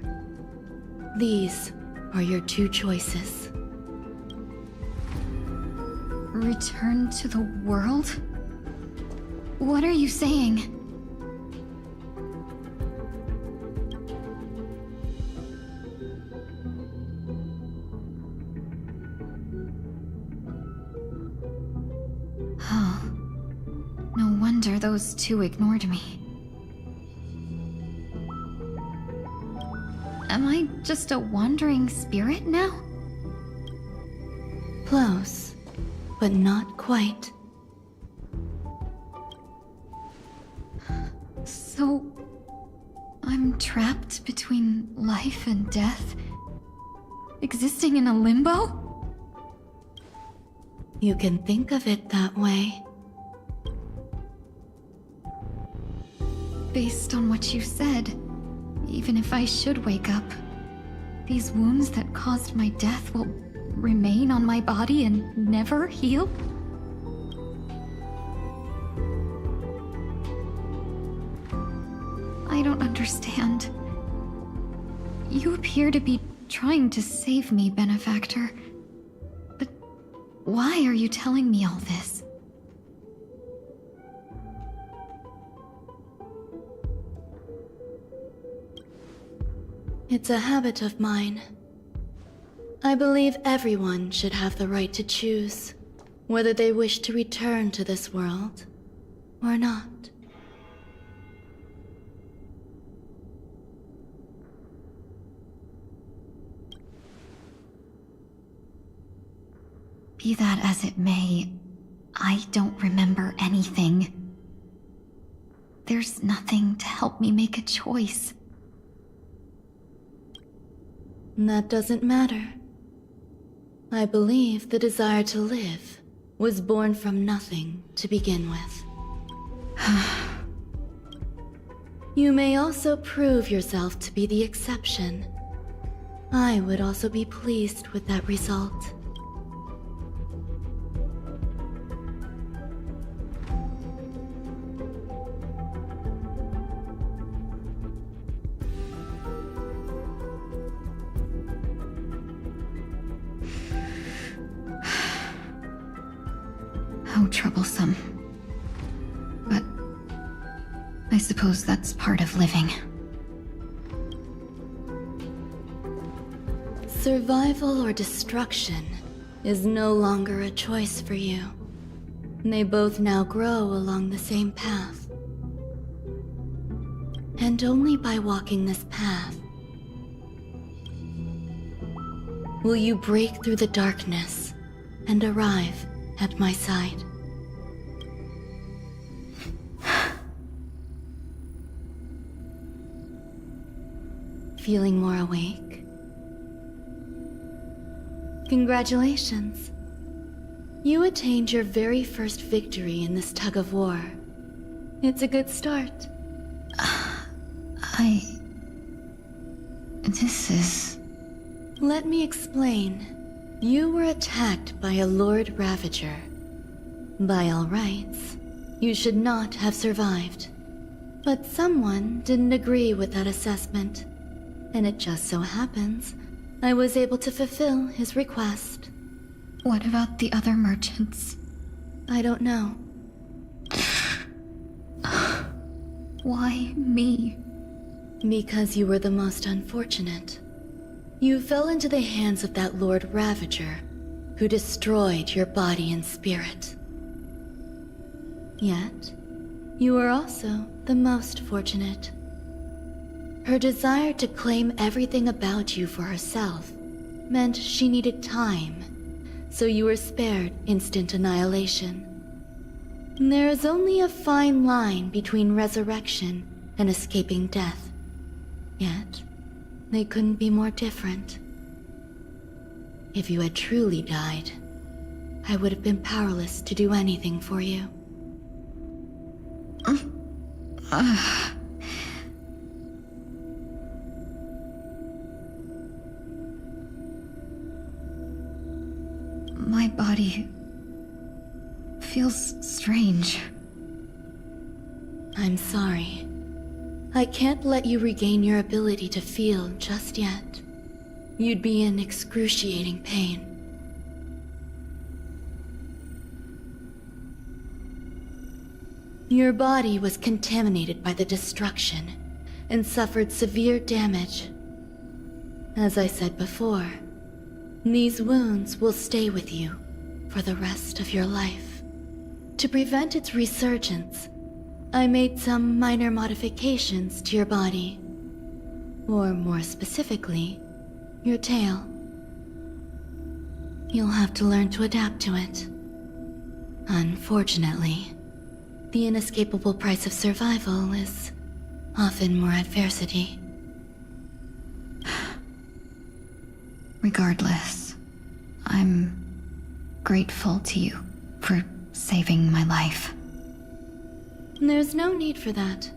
These are your two choices. Return to the world? What are you saying? Oh. No wonder those two ignored me. Am I just a wandering spirit now? Close, but not quite. So, I'm trapped between life and death? Existing in a limbo? You can think of it that way. Based on what you said, even if I should wake up, these wounds that caused my death will remain on my body and never heal? I don't understand. You appear to be trying to save me, benefactor. But why are you telling me all this? It's a habit of mine. I believe everyone should have the right to choose whether they wish to return to this world or not. Be that as it may, I don't remember anything. There's nothing to help me make a choice. That doesn't matter. I believe the desire to live was born from nothing to begin with. You may also prove yourself to be the exception. I would also be pleased with that result. How troublesome. But I suppose that's part of living. Survival or destruction is no longer a choice for you. They both now grow along the same path. And only by walking this path will you break through the darkness and arrive at my side. Feeling more awake? Congratulations. You attained your very first victory in this tug of war. It's a good start. This is... Let me explain. You were attacked by a Lord Ravager. By all rights, you should not have survived. But someone didn't agree with that assessment, and it just so happens I was able to fulfill his request. What about the other merchants? I don't know. Why me? Because you were the most unfortunate. You fell into the hands of that Lord Ravager, who destroyed your body and spirit. Yet, you were also the most fortunate. Her desire to claim everything about you for herself meant she needed time, so you were spared instant annihilation. There is only a fine line between resurrection and escaping death. Yet, they couldn't be more different. If you had truly died, I would have been powerless to do anything for you. My body feels strange. I'm sorry. I can't let you regain your ability to feel just yet. You'd be in excruciating pain. Your body was contaminated by the destruction and suffered severe damage. As I said before, these wounds will stay with you for the rest of your life. To prevent its resurgence, I made some minor modifications to your body. Or more specifically, your tail. You'll have to learn to adapt to it. Unfortunately, the inescapable price of survival is often more adversity. Regardless, I'm grateful to you for saving my life. There's no need for that.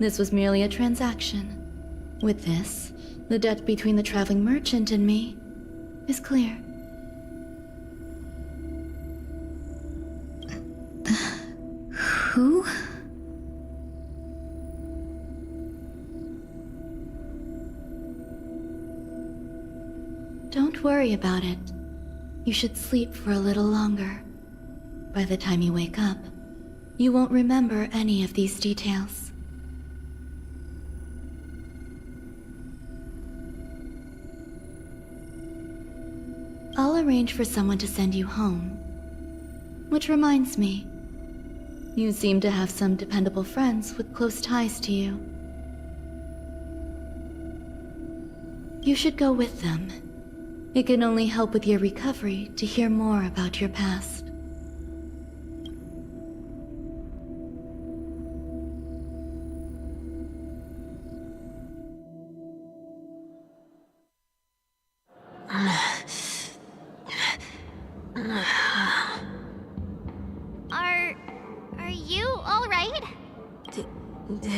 This was merely a transaction. With this, the debt between the traveling merchant and me is clear. Who? Don't worry about it. You should sleep for a little longer. By the time you wake up, you won't remember any of these details. I'll arrange for someone to send you home. Which reminds me, you seem to have some dependable friends with close ties to you. You should go with them. It can only help with your recovery to hear more about your past. Are you all right?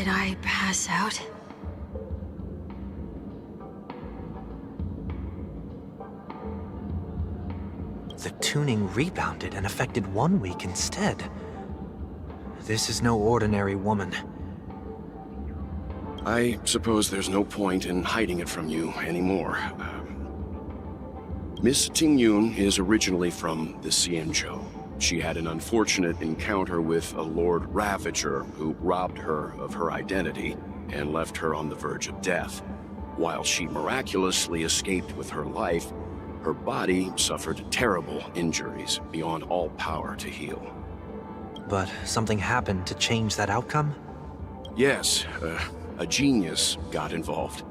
Did I pass out? The tuning rebounded and affected 1 week instead. This is no ordinary woman. I suppose there's no point in hiding it from you anymore. Miss Tingyun is originally from the Xianzhou. She had an unfortunate encounter with a Lord Ravager who robbed her of her identity and left her on the verge of death. While she miraculously escaped with her life, her body suffered terrible injuries beyond all power to heal. But something happened to change that outcome? Yes, a genius got involved.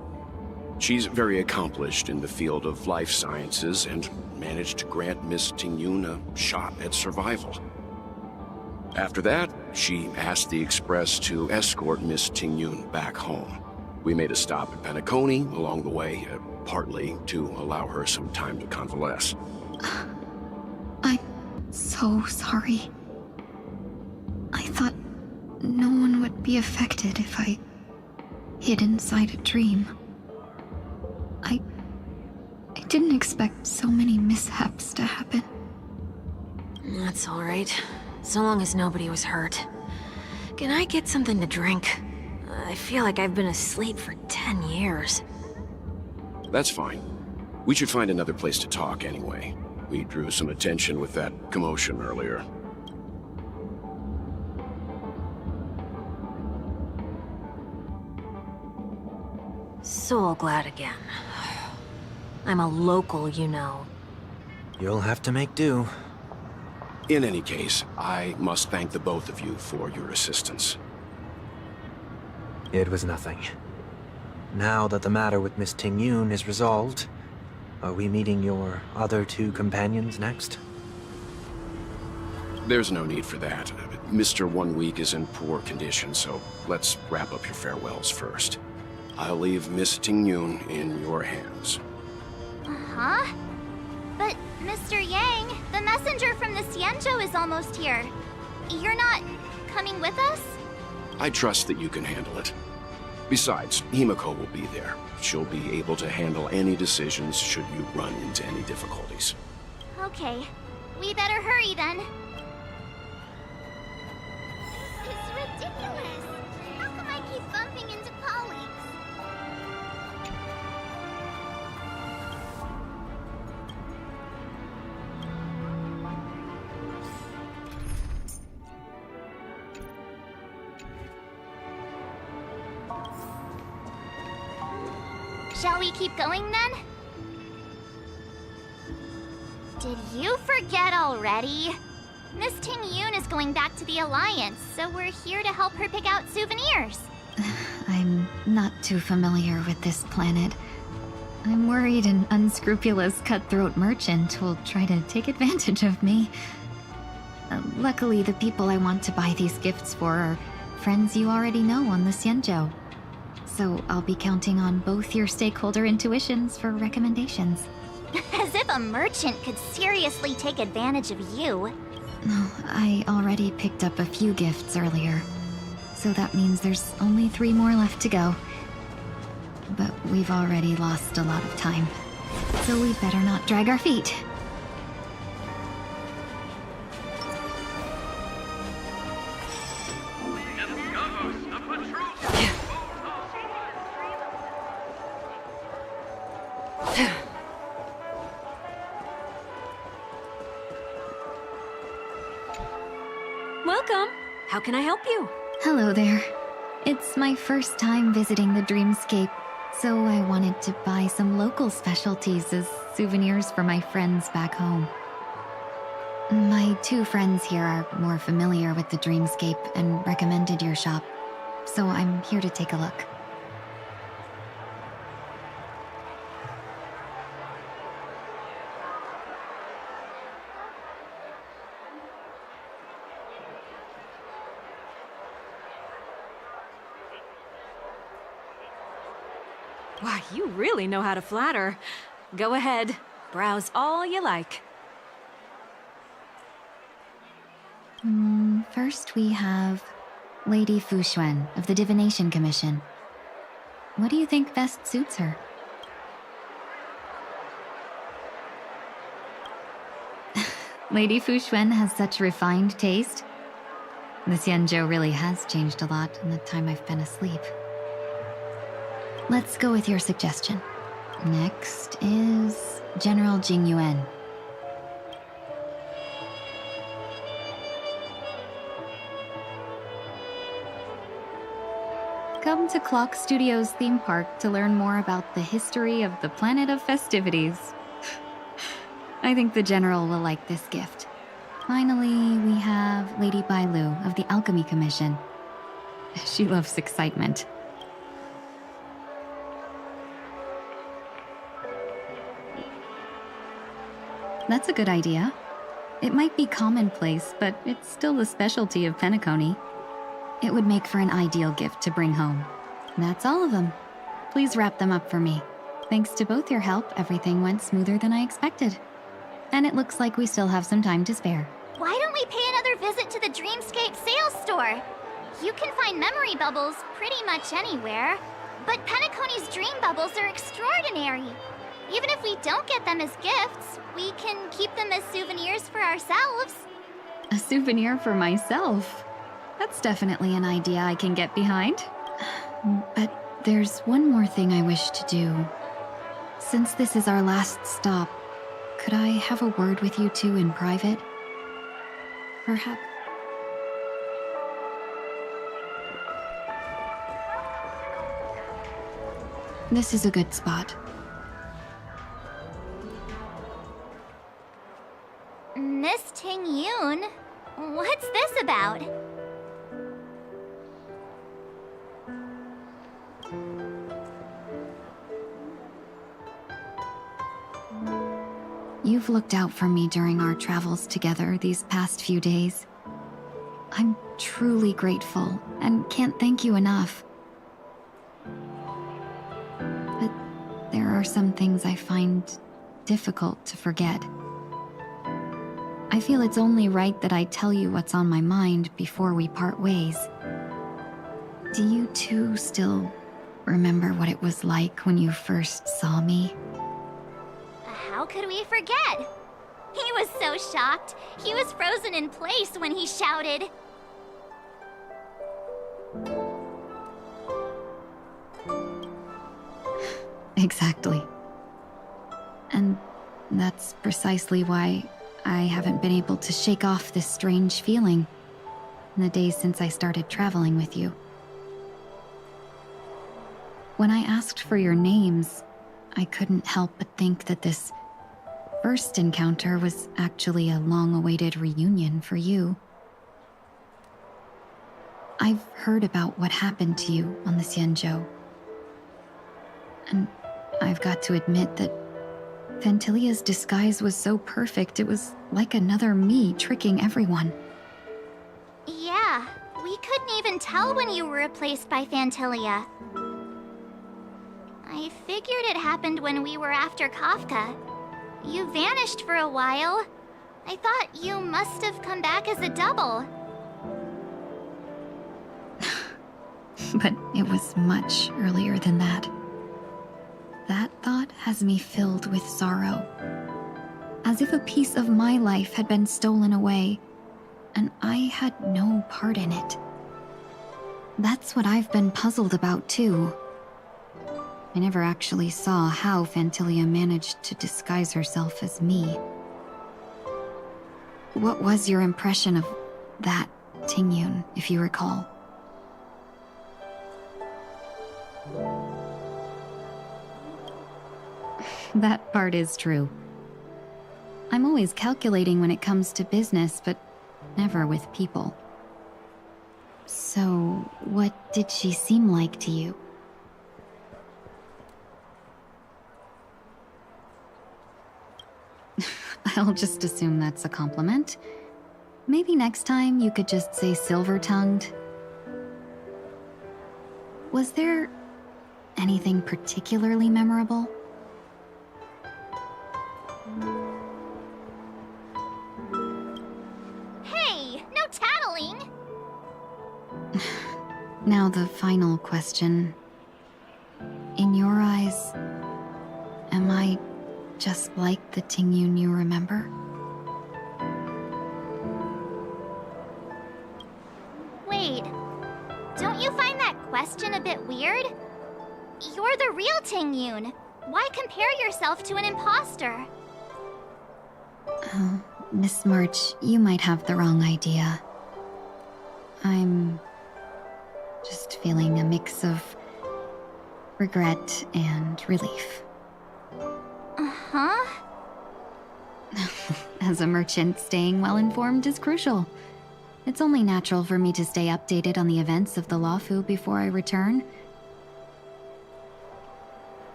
She's very accomplished in the field of life sciences and managed to grant Miss Tingyun a shot at survival. After that, she asked the Express to escort Miss Tingyun back home. We made a stop at Penacony along the way, partly to allow her some time to convalesce. I'm so sorry. I thought no one would be affected if I hid inside a dream. I didn't expect so many mishaps to happen. That's all right. So long as nobody was hurt. Can I get something to drink? I feel like I've been asleep for 10 years. That's fine. We should find another place to talk anyway. We drew some attention with that commotion earlier. So glad again. I'm a local, you know. You'll have to make do. In any case, I must thank the both of you for your assistance. It was nothing. Now that the matter with Miss Tingyun is resolved, are we meeting your other two companions next? There's no need for that. Mr. 1 Week is in poor condition, so let's wrap up your farewells first. I'll leave Miss Tingyun in your hands. Uh-huh. But, Mr. Yang, the messenger from the Xianzhou is almost here. You're not coming with us? I trust that you can handle it. Besides, Himiko will be there. She'll be able to handle any decisions should you run into any difficulties. Okay. We better hurry then. This is ridiculous! How come I keep bumping into colleagues? Shall we keep going then? Did you forget already? Miss Tingyun is going back to the Alliance, so we're here to help her pick out souvenirs. I'm not too familiar with this planet. I'm worried an unscrupulous cutthroat merchant will try to take advantage of me. Luckily, the people I want to buy these gifts for are friends you already know on the Xianzhou. So I'll be counting on both your stakeholder intuitions for recommendations. As if a merchant could seriously take advantage of you. No, I already picked up a few gifts earlier. So that means there's only 3 more left to go. But we've already lost a lot of time. So we better not drag our feet. Welcome. How can I help you? Hello there. It's my first time visiting the Dreamscape, so I wanted to buy some local specialties as souvenirs for my friends back home. My 2 friends here are more familiar with the Dreamscape and recommended your shop, so I'm here to take a look. Wow, you really know how to flatter. Go ahead, browse all you like. First we have Lady Fu Xuan of the Divination Commission. What do you think best suits her? Lady Fu Xuan has such refined taste. The Xianzhou really has changed a lot in the time I've been asleep. Let's go with your suggestion. Next is General Jing Yuan. Come to Clock Studios theme park to learn more about the history of the planet of festivities. I think the General will like this gift. Finally, we have Lady Bailu of the Alchemy Commission. She loves excitement. That's a good idea. It might be commonplace, but it's still the specialty of Penacony. It would make for an ideal gift to bring home. That's all of them. Please wrap them up for me. Thanks to both your help, everything went smoother than I expected. And it looks like we still have some time to spare. Why don't we pay another visit to the Dreamscape sales store? You can find memory bubbles pretty much anywhere, but Penacony's dream bubbles are extraordinary. Even if we don't get them as gifts, we can keep them as souvenirs for ourselves. A souvenir for myself? That's definitely an idea I can get behind. But there's one more thing I wish to do. Since this is our last stop, could I have a word with you two in private? Perhaps. This is a good spot. Miss Ting Yun, what's this about? You've looked out for me during our travels together these past few days. I'm truly grateful and can't thank you enough. But there are some things I find difficult to forget. I feel it's only right that I tell you what's on my mind before we part ways. Do you two still remember what it was like when you first saw me? How could we forget? He was so shocked. He was frozen in place when he shouted. Exactly. And that's precisely why I haven't been able to shake off this strange feeling in the days since I started traveling with you. When I asked for your names, I couldn't help but think that this first encounter was actually a long-awaited reunion for you. I've heard about what happened to you on the Xianzhou. And I've got to admit that Phantilia's disguise was so perfect, it was like another me tricking everyone. Yeah, we couldn't even tell when you were replaced by Phantilia. I figured it happened when we were after Kafka. You vanished for a while. I thought you must have come back as a double. But it was much earlier than that. That thought has me filled with sorrow. As if a piece of my life had been stolen away, and I had no part in it. That's what I've been puzzled about, too. I never actually saw how Phantilia managed to disguise herself as me. What was your impression of that Tingyun, if you recall? That part is true. I'm always calculating when it comes to business, but never with people. So, what did she seem like to you? I'll just assume that's a compliment. Maybe next time you could just say silver-tongued. Was there anything particularly memorable? Hey, no tattling! Now the final question. In your eyes, am I just like the Tingyun you remember? Wait, don't you find that question a bit weird? You're the real Tingyun. Why compare yourself to an imposter? Oh, Miss March, you might have the wrong idea. I'm just feeling a mix of regret and relief. Uh-huh. As a merchant, staying well-informed is crucial. It's only natural for me to stay updated on the events of the Luofu before I return.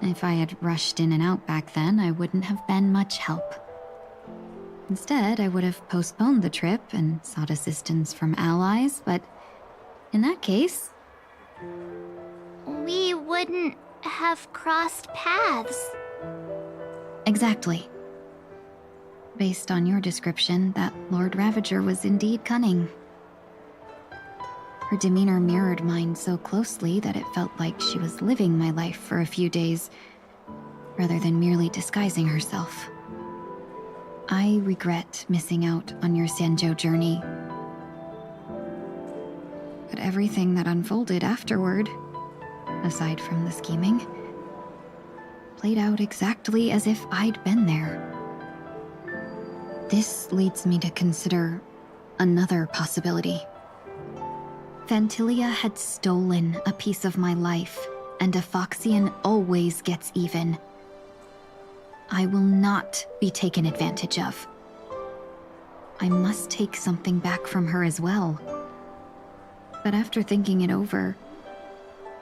If I had rushed in and out back then, I wouldn't have been much help. Instead, I would have postponed the trip and sought assistance from allies, but in that case... We wouldn't have crossed paths. Exactly. Based on your description, that Lord Ravager was indeed cunning. Her demeanor mirrored mine so closely that it felt like she was living my life for a few days, rather than merely disguising herself. I regret missing out on your Sanzhou journey. But everything that unfolded afterward, aside from the scheming, played out exactly as if I'd been there. This leads me to consider another possibility. Phantilia had stolen a piece of my life, and a Foxian always gets even. I will not be taken advantage of. I must take something back from her as well. But after thinking it over,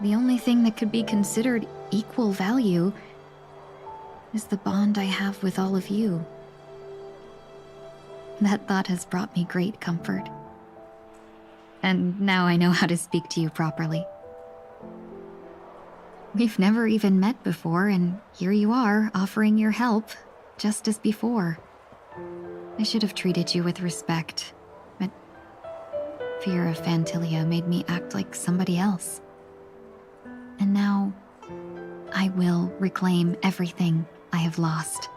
the only thing that could be considered equal value is the bond I have with all of you. That thought has brought me great comfort. And now I know how to speak to you properly. We've never even met before, and here you are, offering your help, just as before. I should have treated you with respect, but fear of Phantilia made me act like somebody else. And now, I will reclaim everything I have lost.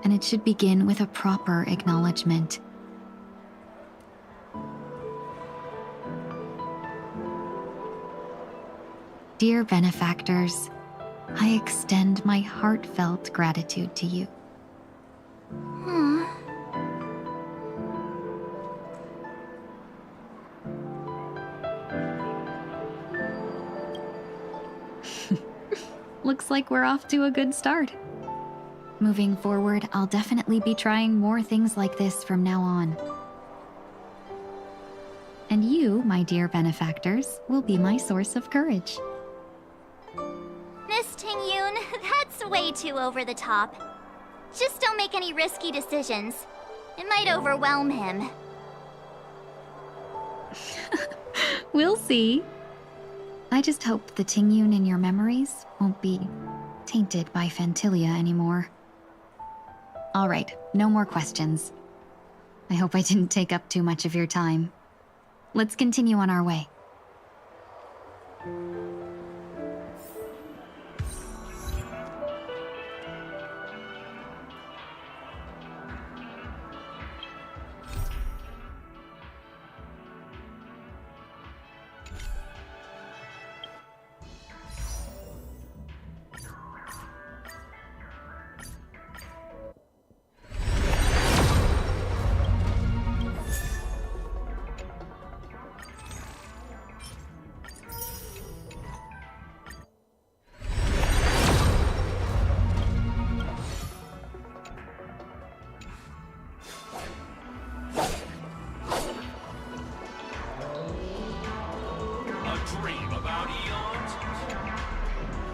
And it should begin with a proper acknowledgement. Dear benefactors, I extend my heartfelt gratitude to you. Looks like we're off to a good start. Moving forward, I'll definitely be trying more things like this from now on. And you, my dear benefactors, will be my source of courage. Miss Tingyun, that's way too over the top. Just don't make any risky decisions. It might overwhelm him. We'll see. I just hope the Tingyun in your memories won't be tainted by Phantilia anymore. Alright, no more questions. I hope I didn't take up too much of your time. Let's continue on our way.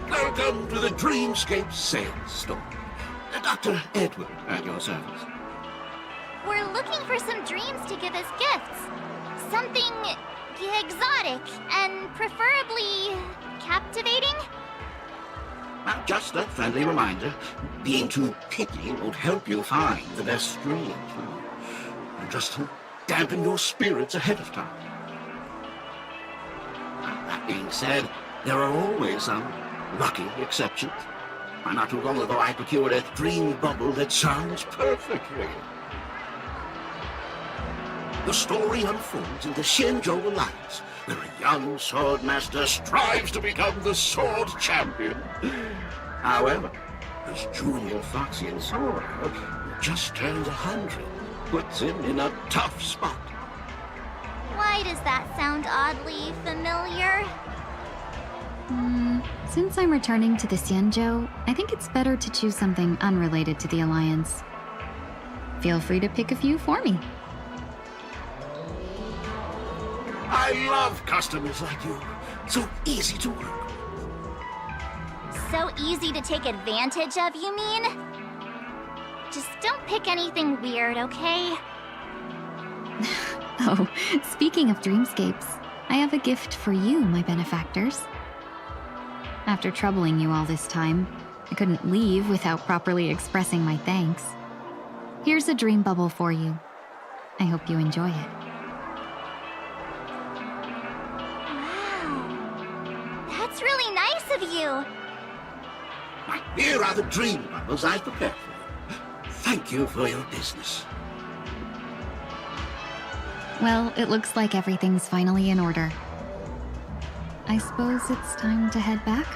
Welcome to the Dreamscape Sandstorm. Dr. Edward at your service. We're looking for some dreams to give as gifts. Something exotic and preferably captivating. Now, just a friendly reminder, being too picky won't help you find the best dreams. And just to dampen your spirits ahead of time. That being said, there are always some lucky exceptions. Not too long ago, I procured a dream bubble that sounds perfectly. The story unfolds in the Shenzhou Alliance, where a young swordmaster strives to become the sword champion. However, his junior Foxian sword, who just turned 100, puts him in a tough spot. Why does that sound oddly familiar? Since I'm returning to the Xianzhou, I think it's better to choose something unrelated to the Alliance. Feel free to pick a few for me. I love customers like you. So easy to work. So easy to take advantage of, you mean? Just don't pick anything weird, okay? Oh, speaking of dreamscapes, I have a gift for you, my benefactors. After troubling you all this time, I couldn't leave without properly expressing my thanks. Here's a dream bubble for you. I hope you enjoy it. Wow. That's really nice of you. Here are the dream bubbles I prepared for you. Thank you for your business. Well, it looks like everything's finally in order. I suppose it's time to head back?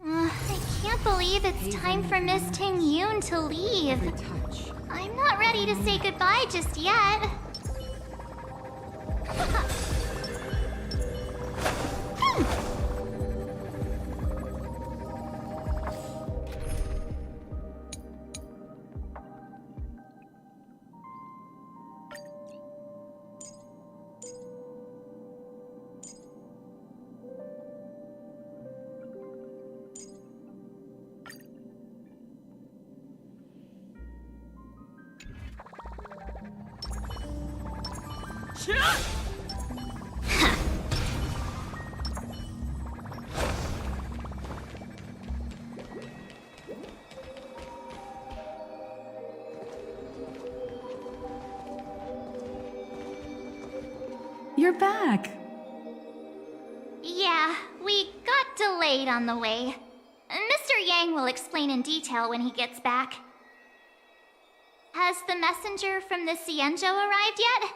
I can't believe it's time for Miss Ting Yoon to leave. I'm not ready to say goodbye just yet. You're back. Yeah, we got delayed on the way. Mr. Yang will explain in detail when he gets back. Has the messenger from the Xianzhou arrived yet?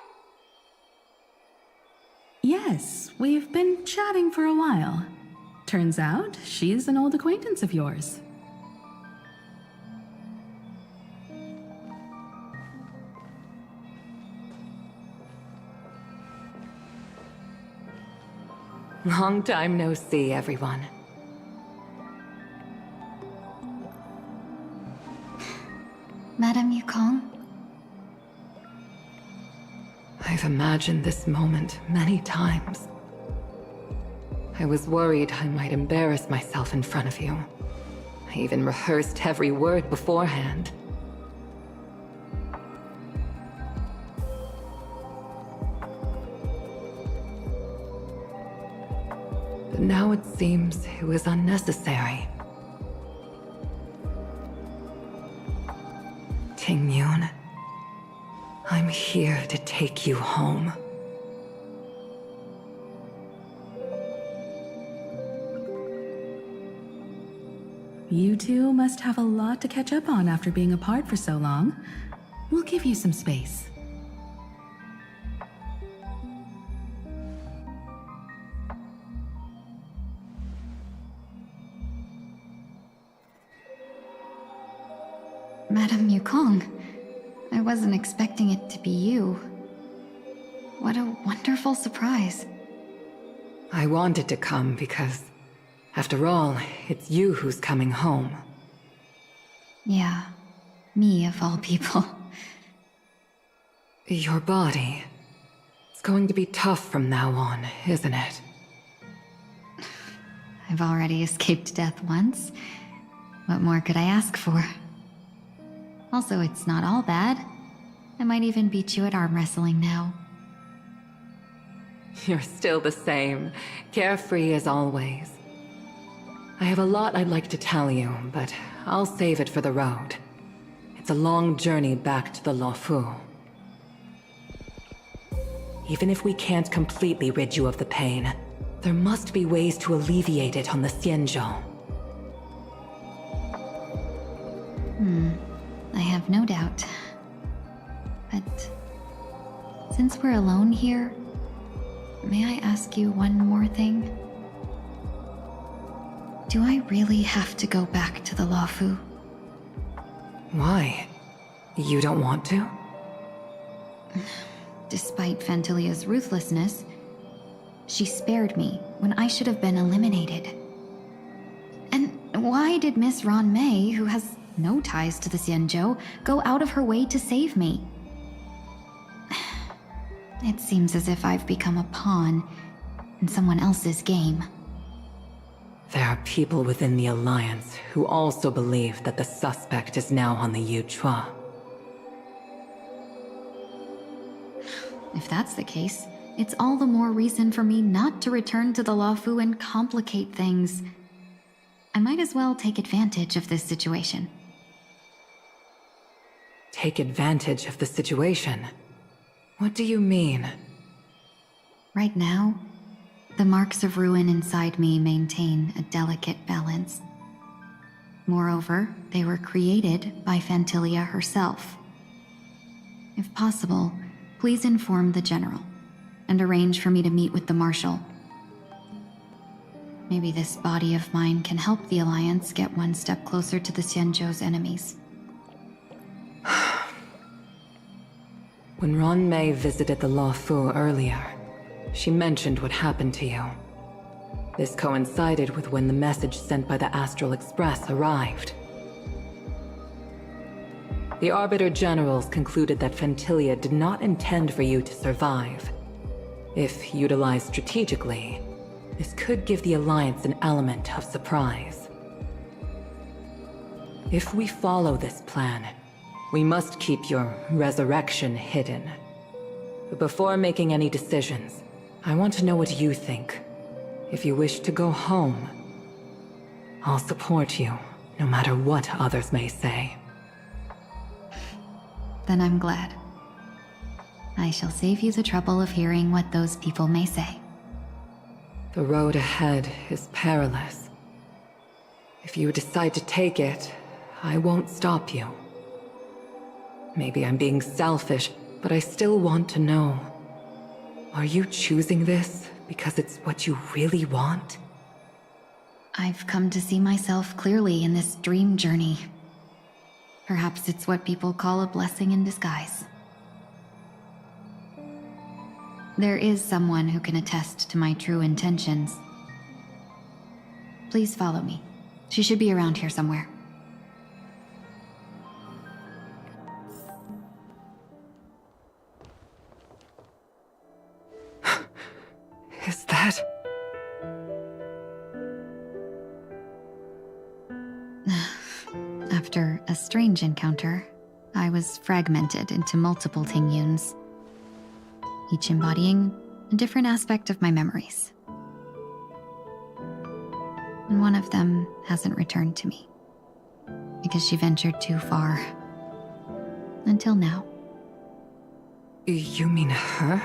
Yes, we've been chatting for a while. Turns out, she's an old acquaintance of yours. Long time no see, everyone. Madame Yukong? I've imagined this moment many times. I was worried I might embarrass myself in front of you. I even rehearsed every word beforehand. But now it seems it was unnecessary. Ting Yoon, I'm here to take you home. You two must have a lot to catch up on after being apart for so long. We'll give you some space. Madame Yukong, I wasn't expecting it to be you. What a wonderful surprise. I wanted to come because, after all, it's you who's coming home. Yeah, me of all people. Your body. It's going to be tough from now on, isn't it? I've already escaped death once. What more could I ask for? Also, it's not all bad. I might even beat you at arm wrestling now. You're still the same, carefree as always. I have a lot I'd like to tell you, but I'll save it for the road. It's a long journey back to the Luofu. Even if we can't completely rid you of the pain, there must be ways to alleviate it on the Xianzhou. I have no doubt. But since we're alone here, may I ask you one more thing? Do I really have to go back to the Luofu? Why? You don't want to? Despite Fantilia's ruthlessness, she spared me when I should have been eliminated. And why did Miss Ron Mei, who has no ties to the Xianzhou, go out of her way to save me? It seems as if I've become a pawn in someone else's game. There are people within the Alliance who also believe that the suspect is now on the Yuchua. If that's the case, it's all the more reason for me not to return to the Luofu and complicate things. I might as well take advantage of this situation. Take advantage of the situation? What do you mean? Right now, the marks of ruin inside me maintain a delicate balance. Moreover, they were created by Fantilia herself. If possible, please inform the General, and arrange for me to meet with the Marshal. Maybe this body of mine can help the Alliance get one step closer to the Xianzhou's enemies. When Ron Mei visited the Luofu earlier, she mentioned what happened to you. This coincided with when the message sent by the Astral Express arrived. The Arbiter Generals concluded that Fantilia did not intend for you to survive. If utilized strategically, this could give the Alliance an element of surprise. If we follow this plan, we must keep your resurrection hidden. But before making any decisions, I want to know what you think. If you wish to go home, I'll support you, no matter what others may say. Then I'm glad. I shall save you the trouble of hearing what those people may say. The road ahead is perilous. If you decide to take it, I won't stop you. Maybe I'm being selfish, but I still want to know. Are you choosing this because it's what you really want? I've come to see myself clearly in this dream journey. Perhaps it's what people call a blessing in disguise. There is someone who can attest to my true intentions. Please follow me. She should be around here somewhere. Is that... After a strange encounter, I was fragmented into multiple Tingyuns, each embodying a different aspect of my memories. And one of them hasn't returned to me, because she ventured too far. Until now. You mean her?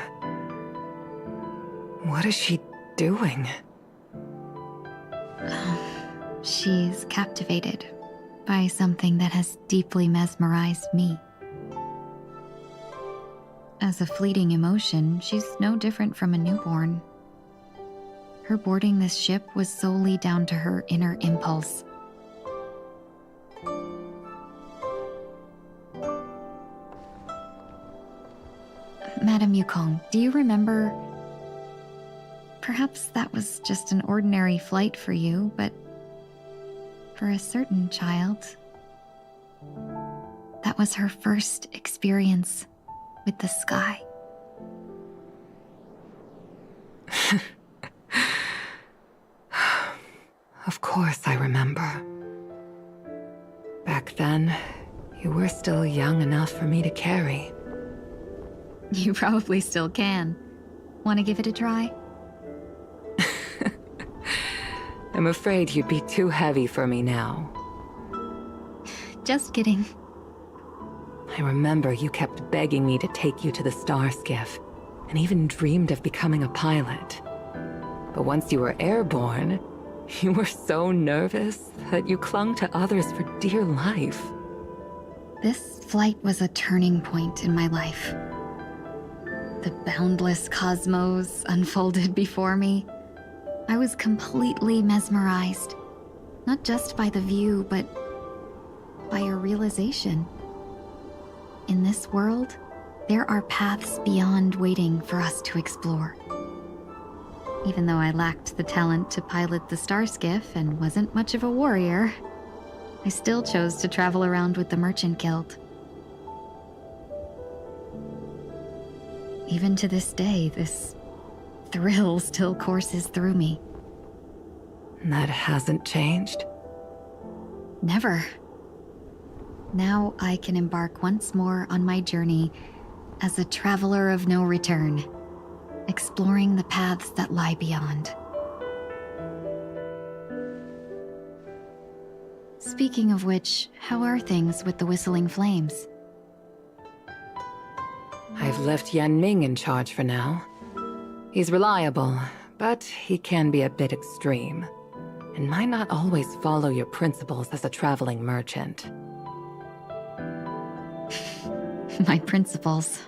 What is she doing? She's captivated by something that has deeply mesmerized me. As a fleeting emotion, she's no different from a newborn. Her boarding this ship was solely down to her inner impulse. Madame Yukong, do you remember? Perhaps that was just an ordinary flight for you, but for a certain child, that was her first experience with the sky. Of course I remember. Back then, you were still young enough for me to carry. You probably still can. Want to give it a try? I'm afraid you'd be too heavy for me now. Just kidding. I remember you kept begging me to take you to the star skiff, and even dreamed of becoming a pilot. But once you were airborne, you were so nervous that you clung to others for dear life. This flight was a turning point in my life. The boundless cosmos unfolded before me. I was completely mesmerized, not just by the view, but by a realization. In this world, there are paths beyond waiting for us to explore. Even though I lacked the talent to pilot the star skiff and wasn't much of a warrior, I still chose to travel around with the Merchant Guild. Even to this day, this thrill still courses through me. That hasn't changed? Never. Now I can embark once more on my journey as a traveler of no return, exploring the paths that lie beyond. Speaking of which, how are things with the Whistling Flames? I've left Yan Ming in charge for now. He's reliable, but he can be a bit extreme, and might not always follow your principles as a traveling merchant. My principles.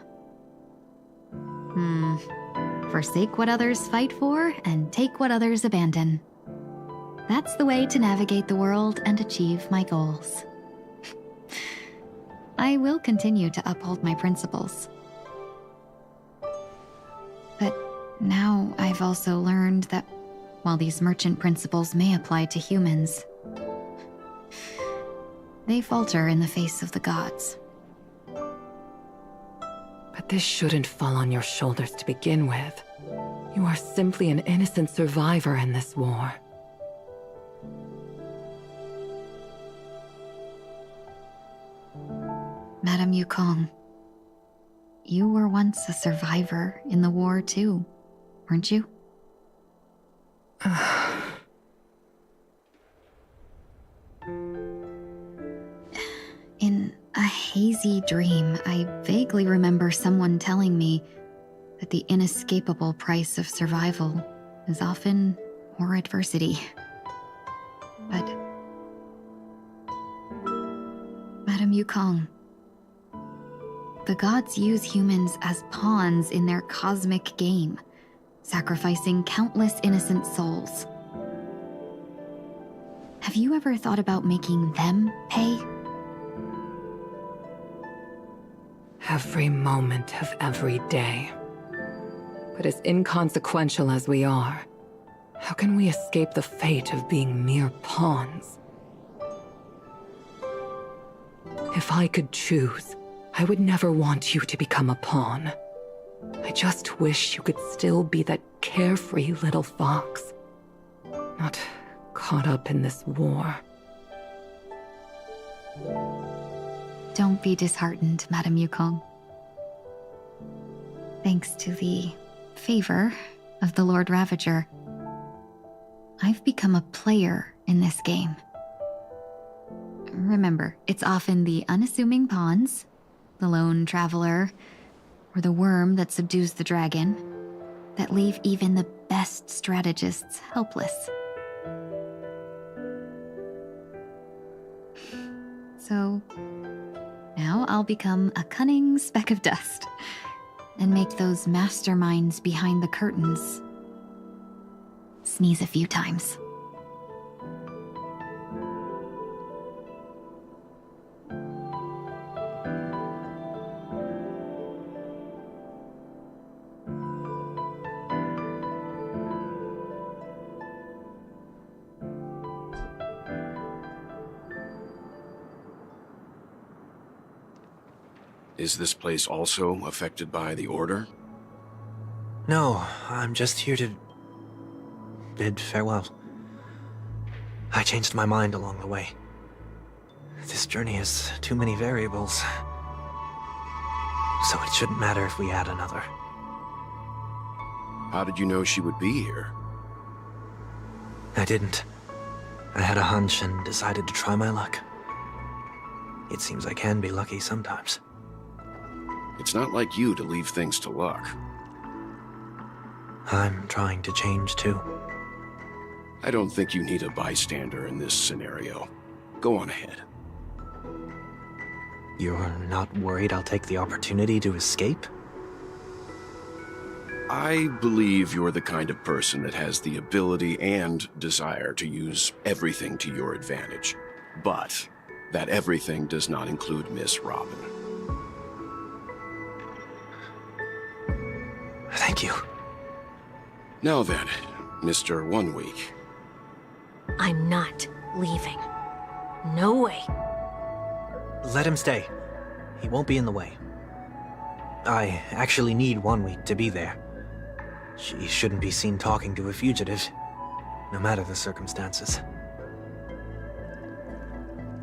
Forsake what others fight for, and take what others abandon. That's the way to navigate the world and achieve my goals. I will continue to uphold my principles. But now I've also learned that while these merchant principles may apply to humans, they falter in the face of the gods. But this shouldn't fall on your shoulders to begin with. You are simply an innocent survivor in this war. Madame Yukong, you were once a survivor in the war too, weren't you? In a hazy dream, I vaguely remember someone telling me that the inescapable price of survival is often more adversity. But Madame Yukong, the gods use humans as pawns in their cosmic game, sacrificing countless innocent souls. Have you ever thought about making them pay? Every moment of every day. But as inconsequential as we are, how can we escape the fate of being mere pawns? If I could choose, I would never want you to become a pawn. I just wish you could still be that carefree little fox, not caught up in this war. Don't be disheartened, Madame Yukong. Thanks to the favor of the Lord Ravager, I've become a player in this game. Remember, it's often the unassuming pawns, the lone traveler, or the worm that subdues the dragon, that leave even the best strategists helpless. So, now I'll become a cunning speck of dust, and make those masterminds behind the curtains sneeze a few times. Is this place also affected by the Order? No, I'm just here to bid farewell. I changed my mind along the way. This journey has too many variables. so it shouldn't matter if we add another. How did you know she would be here? I didn't. I had a hunch and decided to try my luck. It seems I can be lucky sometimes. It's not like you to leave things to luck. I'm trying to change too. I don't think you need a bystander in this scenario. Go on ahead. You're not worried I'll take the opportunity to escape? I believe you're the kind of person that has the ability and desire to use everything to your advantage. But that everything does not include Miss Robin. Thank you. Now then, Mr. 1 Week. I'm not leaving. No way. Let him stay. He won't be in the way. I actually need 1 week to be there. She shouldn't be seen talking to a fugitive, no matter the circumstances.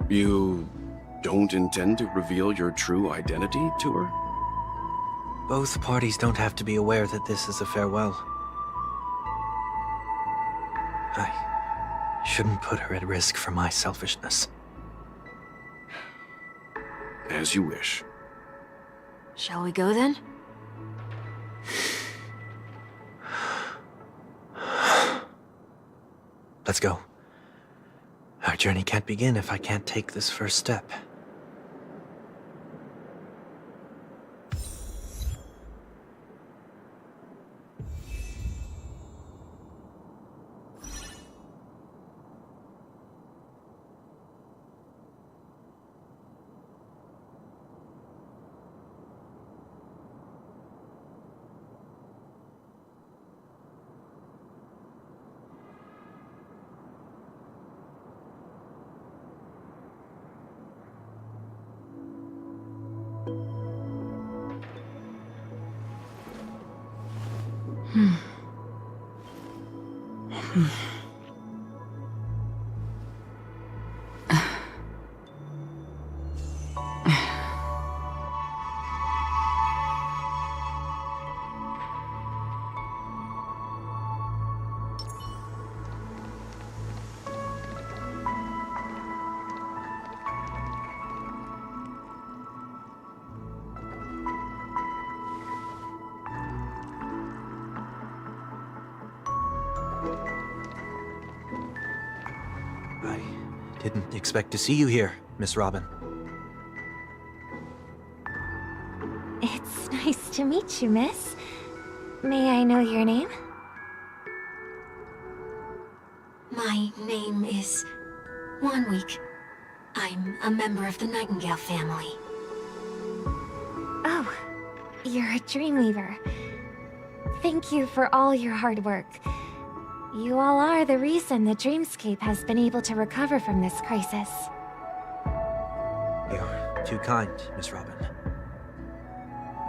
You don't intend to reveal your true identity to her? Both parties don't have to be aware that this is a farewell. I shouldn't put her at risk for my selfishness. As you wish. Shall we go then? Let's go. Our journey can't begin if I can't take this first step. Didn't expect to see you here, Miss Robin. It's nice to meet you, miss. May I know your name? My name is 1 Week. I'm a member of the Nightingale family. Oh, you're a Dreamweaver. Thank you for all your hard work. You all are the reason the dreamscape has been able to recover from this crisis. You're too kind, Miss Robin.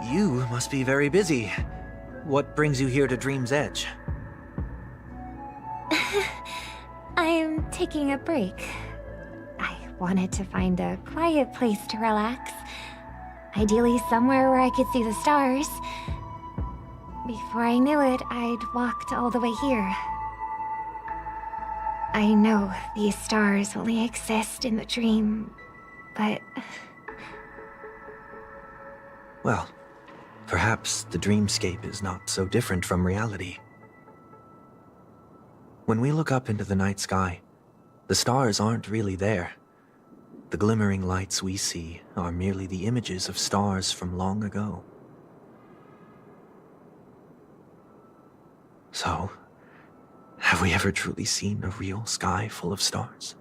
You must be very busy. What brings you here to Dream's Edge? I'm taking a break. I wanted to find a quiet place to relax. Ideally somewhere where I could see the stars. Before I knew it, I'd walked all the way here. I know these stars only exist in the dream, but... Well, perhaps the dreamscape is not so different from reality. When we look up into the night sky, the stars aren't really there. The glimmering lights we see are merely the images of stars from long ago. So, have we ever truly seen a real sky full of stars?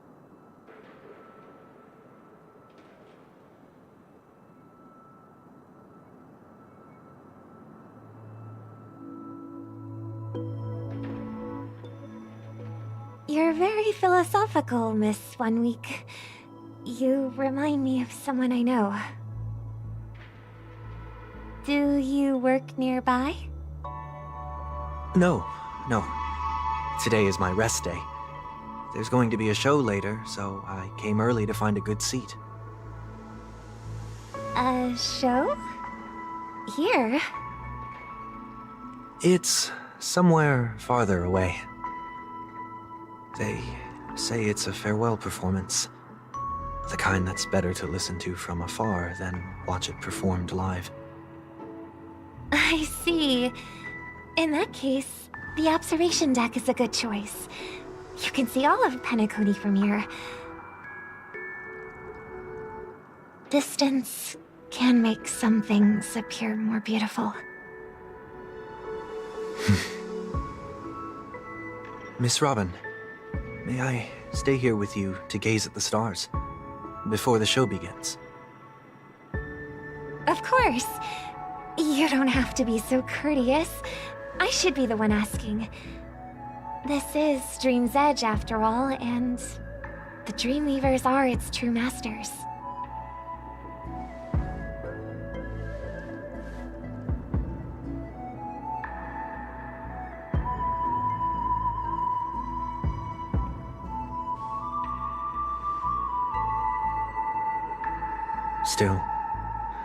You're very philosophical, Miss 1 Week. You remind me of someone I know. Do you work nearby? No. Today is my rest day. There's going to be a show later, so I came early to find a good seat. A show? here? It's somewhere farther away. They say it's a farewell performance. The kind that's better to listen to from afar than watch it performed live. I see. In that case, the observation deck is a good choice. You can see all of Penacony from here. Distance can make some things appear more beautiful. Miss Robin, may I stay here with you to gaze at the stars before the show begins? Of course. You don't have to be so courteous. I should be the one asking. This is Dream's Edge, after all, and the Dreamweavers are its true masters. Still,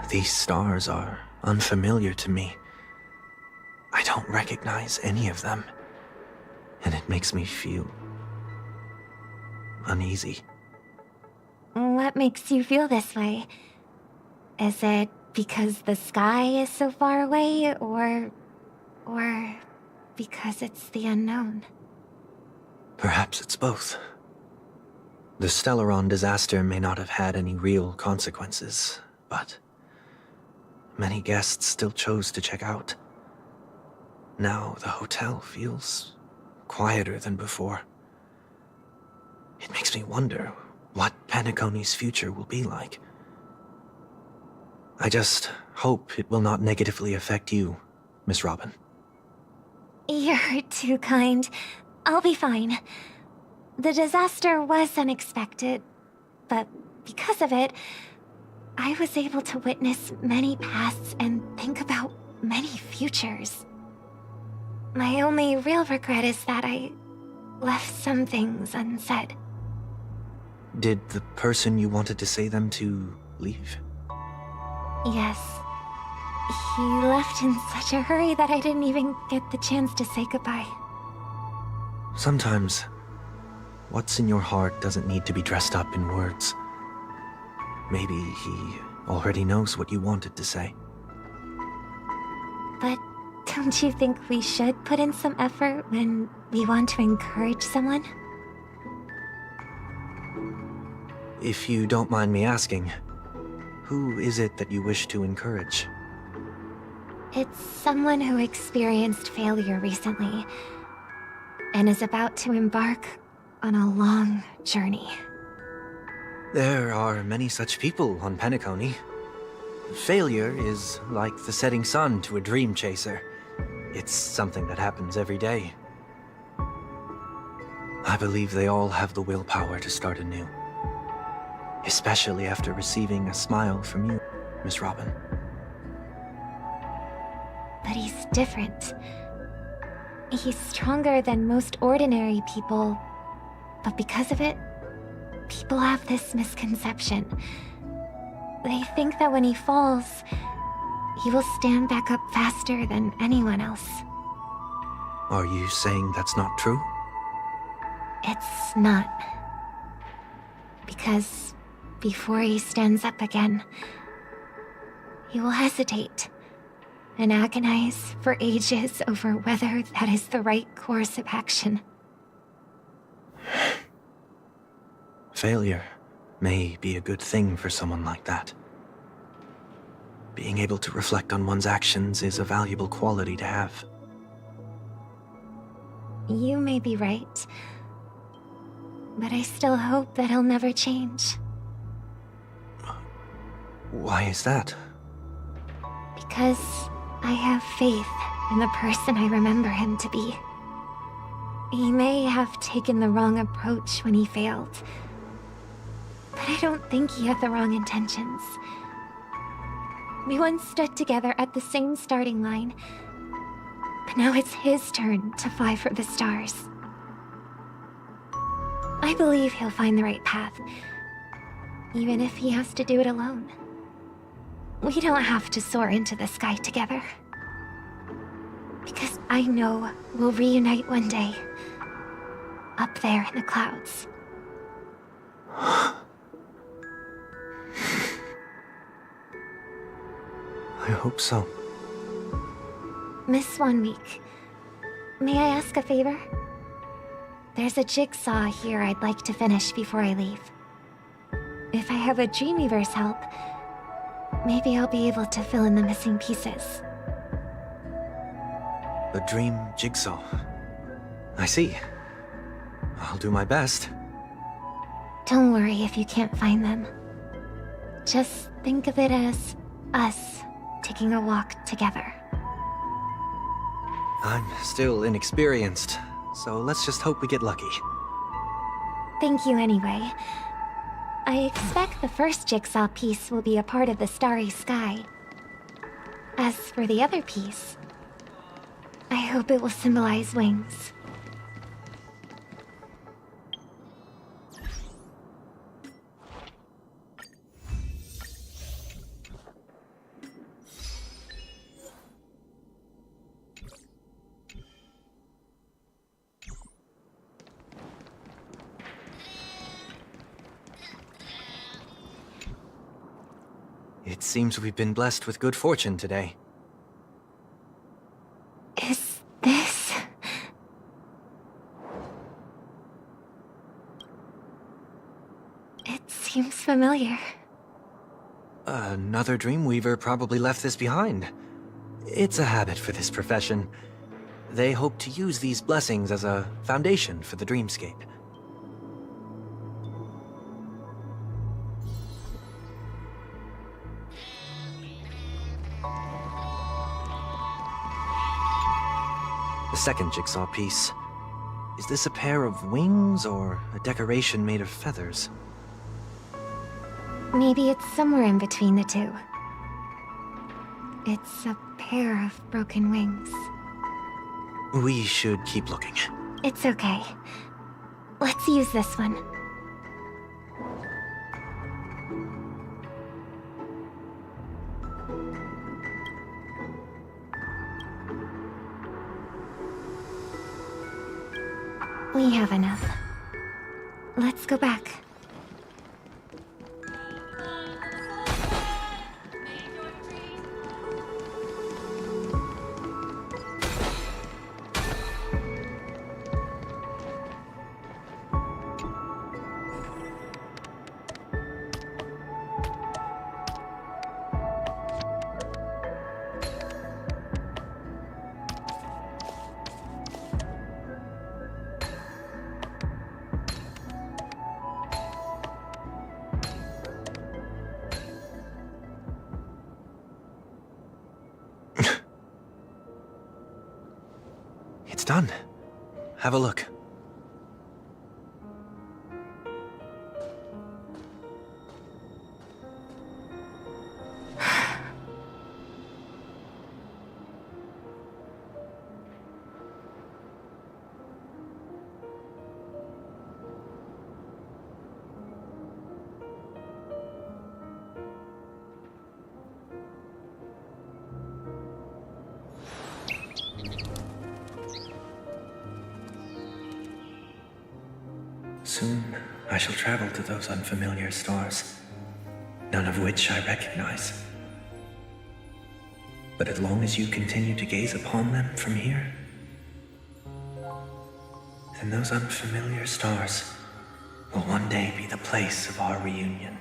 these stars are unfamiliar to me. I don't recognize any of them, and it makes me feel uneasy. What makes you feel this way? Is it because the sky is so far away, or because it's the unknown? Perhaps it's both. The Stellaron disaster may not have had any real consequences, but many guests still chose to check out. Now the hotel feels quieter than before. It makes me wonder what Penacony's future will be like. I just hope it will not negatively affect you, Miss Robin. You're too kind. I'll be fine. The disaster was unexpected, but because of it, I was able to witness many pasts and think about many futures. My only real regret is that I left some things unsaid. Did the person you wanted to say them to leave? Yes. He left in such a hurry that I didn't even get the chance to say goodbye. Sometimes, what's in your heart doesn't need to be dressed up in words. Maybe he already knows what you wanted to say. But don't you think we should put in some effort when we want to encourage someone? If you don't mind me asking, who is it that you wish to encourage? It's someone who experienced failure recently and is about to embark on a long journey. There are many such people on Penacony. Failure is like the setting sun to a dream chaser. It's something that happens every day. I believe they all have the willpower to start anew. Especially after receiving a smile from you, Miss Robin. But he's different. He's stronger than most ordinary people, but because of it, people have this misconception. They think that when he falls, he will stand back up faster than anyone else. Are you saying that's not true? It's not. Because before he stands up again, he will hesitate and agonize for ages over whether that is the right course of action. Failure may be a good thing for someone like that. Being able to reflect on one's actions is a valuable quality to have. You may be right, but I still hope that he'll never change. Why is that? Because I have faith in the person I remember him to be. He may have taken the wrong approach when he failed, but I don't think he had the wrong intentions. We once stood together at the same starting line, but now it's his turn to fly for the stars. I believe he'll find the right path, even if he has to do it alone. we don't have to soar into the sky together. Because I know we'll reunite one day. Up there in the clouds. I hope so. Miss 1 week, may I ask a favor? There's a jigsaw here I'd like to finish before I leave. If I have a Dreamweaver's help, maybe I'll be able to fill in the missing pieces. A dream jigsaw. I see. I'll do my best. Don't worry if you can't find them. Just think of it as us taking a walk together. I'm still inexperienced, so let's just hope we get lucky. Thank you anyway. I expect the first jigsaw piece will be a part of the starry sky. As for the other piece, I hope it will symbolize wings. It seems we've been blessed with good fortune today. Is this... It seems familiar. Another Dreamweaver probably left this behind. It's a habit for this profession. They hope to use these blessings as a foundation for the dreamscape. The second jigsaw piece. Is this a pair of wings or a decoration made of feathers? Maybe it's somewhere in between the two. It's a pair of broken wings. We should keep looking. It's okay. Let's use this one. We have enough. Let's go back. It's done. Have a look. Soon, I shall travel to those unfamiliar stars, none of which I recognize. But as long as you continue to gaze upon them from here, then those unfamiliar stars will one day be the place of our reunion.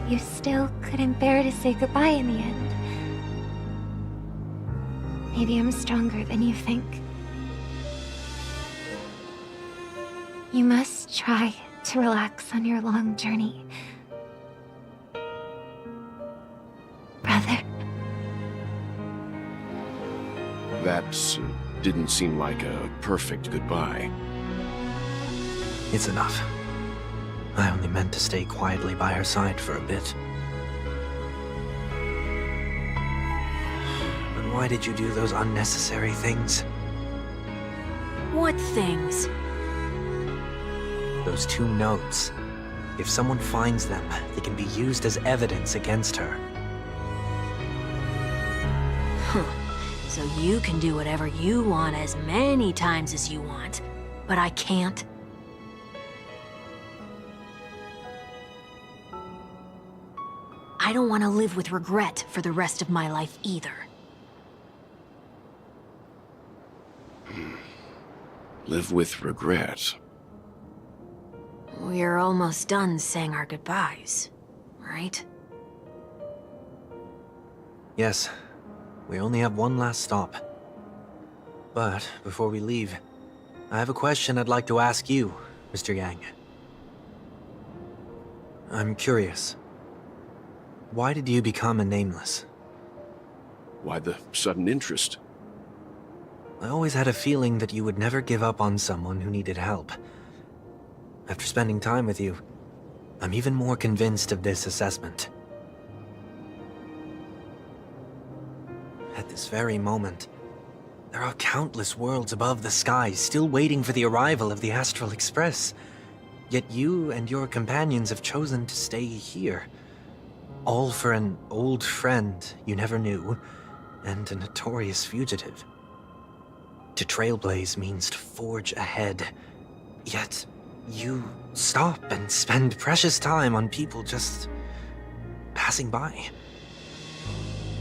You still couldn't bear to say goodbye in the end. Maybe I'm stronger than you think. You must try to relax on your long journey. Brother. That didn't seem like a perfect goodbye. It's enough. I only meant to stay quietly by her side for a bit. But why did you do those unnecessary things? What things? Those 2 notes. If someone finds them, they can be used as evidence against her. So you can do whatever you want as many times as you want, but I can't? I don't want to live with regret for the rest of my life either. Live with regret. We're almost done saying our goodbyes, right? Yes, we only have one last stop. But before we leave, I have a question I'd like to ask you, Mr. Yang. I'm curious. Why did you become a Nameless? Why the sudden interest? I always had a feeling that you would never give up on someone who needed help. After spending time with you, I'm even more convinced of this assessment. At this very moment, there are countless worlds above the sky still waiting for the arrival of the Astral Express. Yet you and your companions have chosen to stay here. All for an old friend you never knew, and a notorious fugitive. To trailblaze means to forge ahead. Yet, you stop and spend precious time on people just passing by.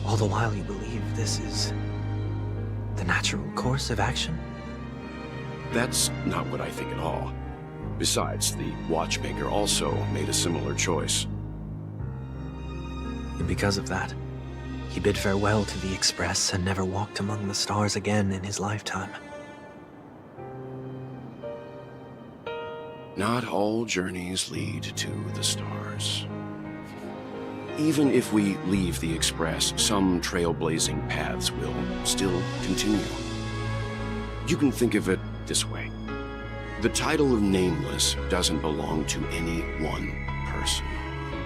All the while you believe this is the natural course of action? That's not what I think at all. Besides, the watchmaker also made a similar choice. And because of that, he bid farewell to the Express and never walked among the stars again in his lifetime. Not all journeys lead to the stars. Even if we leave the Express, some trailblazing paths will still continue. You can think of it this way. The title of Nameless doesn't belong to any one person.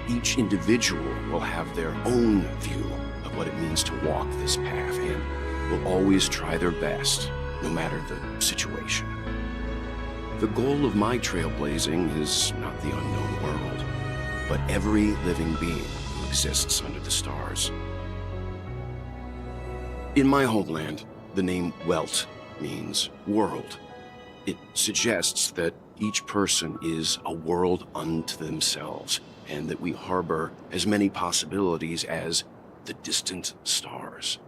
Each individual will have their own view of what it means to walk this path and will always try their best, no matter the situation. The goal of my trailblazing is not the unknown world, but every living being who exists under the stars. In my homeland, the name Welt means world. It suggests that each person is a world unto themselves, and that we harbor as many possibilities as the distant stars.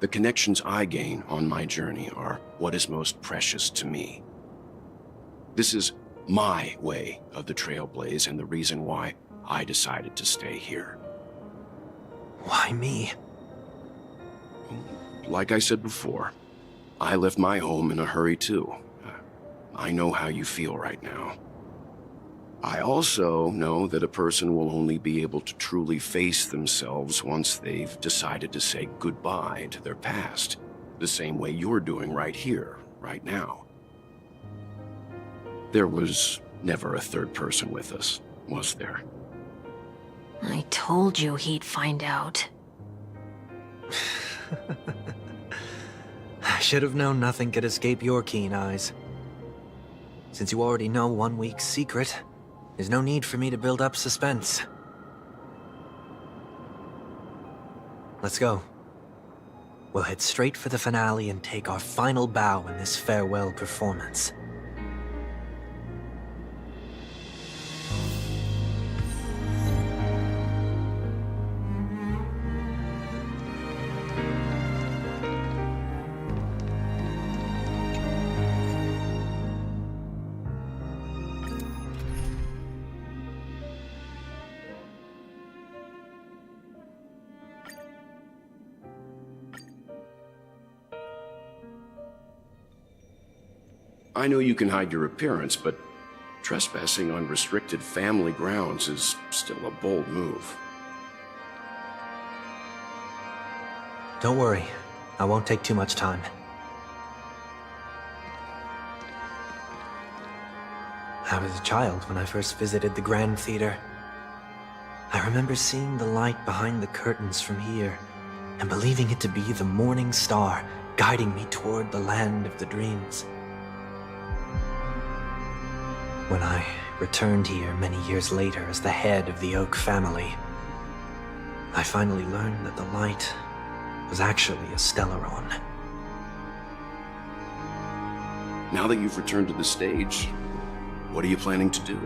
The connections I gain on my journey are what is most precious to me. This is my way of the trailblaze and the reason why I decided to stay here. Why me? Like I said before, I left my home in a hurry too. I know how you feel right now. I also know that a person will only be able to truly face themselves once they've decided to say goodbye to their past, the same way you're doing right here, right now. There was never a third person with us, was there? I told you he'd find out. I should have known nothing could escape your keen eyes. Since you already know 1 week's secret, there's no need for me to build up suspense. Let's go. We'll head straight for the finale and take our final bow in this farewell performance. I know you can hide your appearance, but trespassing on restricted family grounds is still a bold move. Don't worry, I won't take too much time. I was a child when I first visited the Grand Theater. I remember seeing the light behind the curtains from here, and believing it to be the morning star guiding me toward the land of the dreams. When I returned here many years later as the head of the Oak family, I finally learned that the light was actually a Stellaron. Now that you've returned to the stage, what are you planning to do?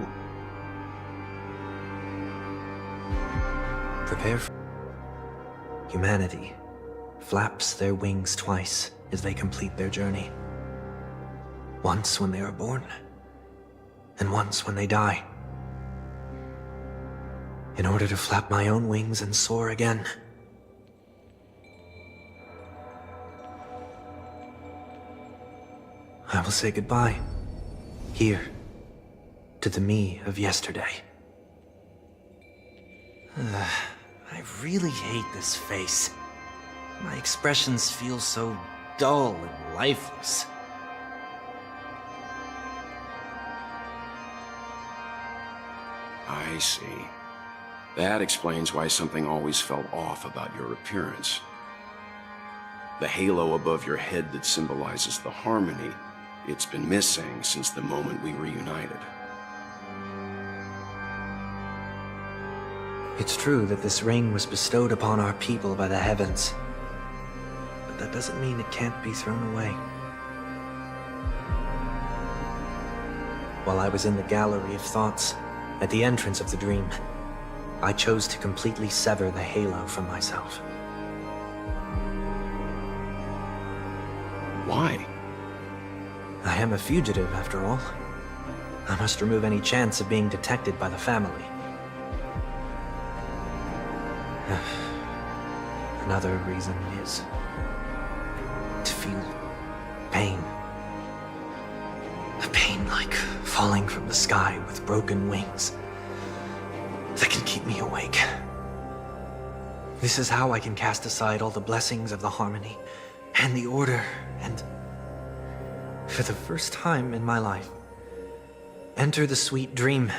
Prepare for... Humanity flaps their wings twice as they complete their journey. Once when they are born, and once when they die. In order to flap my own wings and soar again. I will say goodbye, here, to the me of yesterday. I really hate this face. My expressions feel so dull and lifeless. I see. That explains why something always felt off about your appearance. The halo above your head that symbolizes the harmony, it's been missing since the moment we reunited. It's true that this ring was bestowed upon our people by the heavens, but that doesn't mean it can't be thrown away. While I was in the gallery of thoughts, at the entrance of the dream, I chose to completely sever the halo from myself. Why? I am a fugitive, after all. I must remove any chance of being detected by the family. Another reason is to feel pain. A pain like falling from the sky with broken wings that can keep me awake. This is how I can cast aside all the blessings of the harmony and the order and, for the first time in my life, enter the sweet dream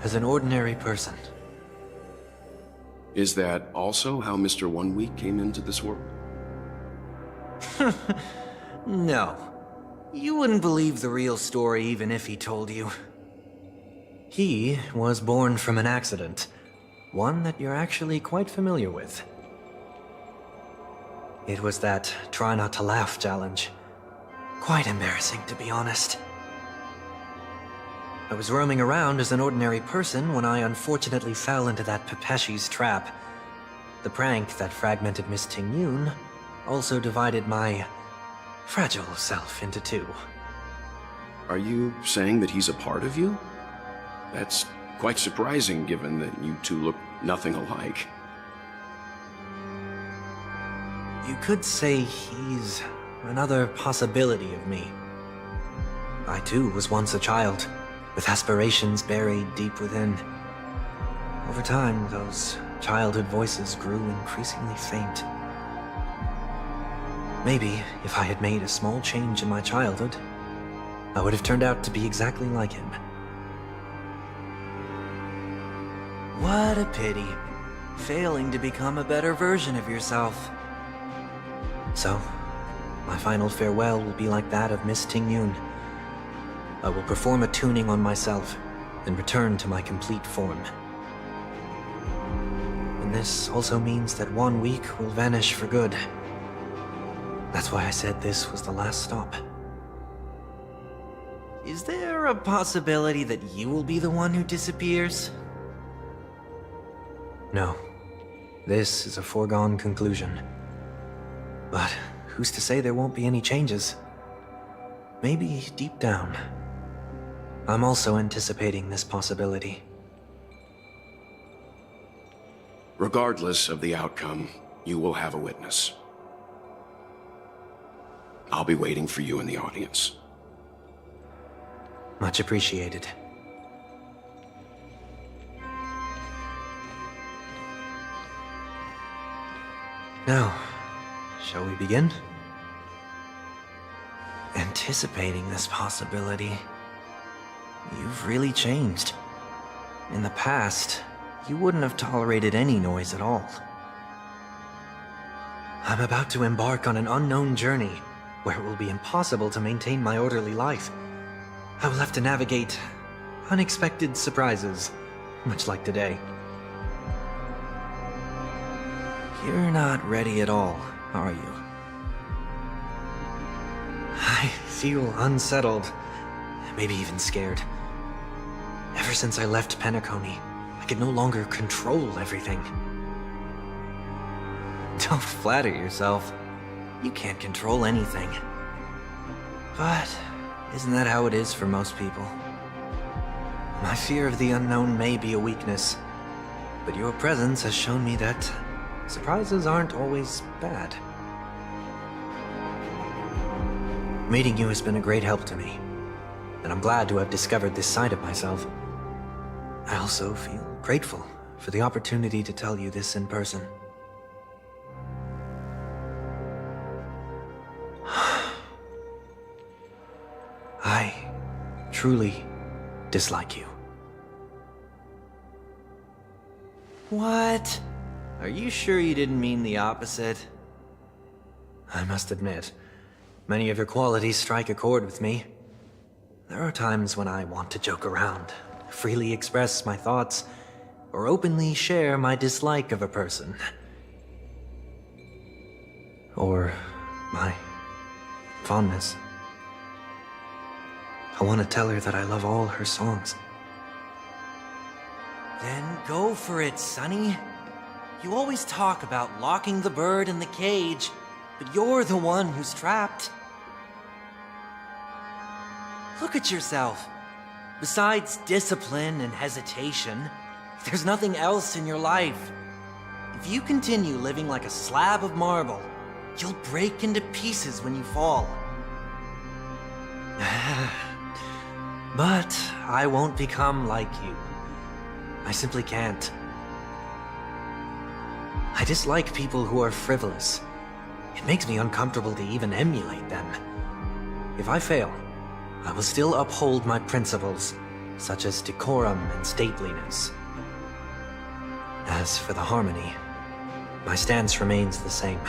as an ordinary person. Is that also how Mr. 1 Week came into this world? No. You wouldn't believe the real story even if he told you. He was born from an accident, one that you're actually quite familiar with. It was that try not to laugh challenge. Quite embarrassing, to be honest. I was roaming around as an ordinary person when I unfortunately fell into that Pepeshi's trap. The prank that fragmented Miss Ting-Yun also divided my fragile self into two. Are you saying that he's a part of you? That's quite surprising given that you two look nothing alike. You could say he's another possibility of me. I too was once a child, with aspirations buried deep within. Over time, those childhood voices grew increasingly faint. Maybe, if I had made a small change in my childhood, I would have turned out to be exactly like him. What a pity, failing to become a better version of yourself. So, my final farewell will be like that of Miss Ting-Yun. I will perform a tuning on myself, and return to my complete form. And this also means that 1 week will vanish for good. That's why I said this was the last stop. Is there a possibility that you will be the one who disappears? No. This is a foregone conclusion. But who's to say there won't be any changes? Maybe deep down, I'm also anticipating this possibility. Regardless of the outcome, you will have a witness. I'll be waiting for you in the audience. Much appreciated. Now, shall we begin? Anticipating this possibility you've really changed. In the past, you wouldn't have tolerated any noise at all. I'm about to embark on an unknown journey where it will be impossible to maintain my orderly life. I will have to navigate unexpected surprises, much like today. You're not ready at all, are you? I feel unsettled, maybe even scared. Ever since I left Penacony, I could no longer control everything. Don't flatter yourself. You can't control anything. But isn't that how it is for most people? My fear of the unknown may be a weakness, but your presence has shown me that surprises aren't always bad. Meeting you has been a great help to me, and I'm glad to have discovered this side of myself. I also feel grateful for the opportunity to tell you this in person. I truly dislike you. What? Are you sure you didn't mean the opposite? I must admit, many of your qualities strike a chord with me. There are times when I want to joke around, freely express my thoughts, or openly share my dislike of a person. Or my fondness. I want to tell her that I love all her songs. Then go for it, Sonny. You always talk about locking the bird in the cage, but you're the one who's trapped. Look at yourself. Besides discipline and hesitation, there's nothing else in your life. If you continue living like a slab of marble, you'll break into pieces when you fall. But I won't become like you. I simply can't. I dislike people who are frivolous. It makes me uncomfortable to even emulate them. If I fail, I will still uphold my principles, such as decorum and stateliness. As for the harmony, my stance remains the same.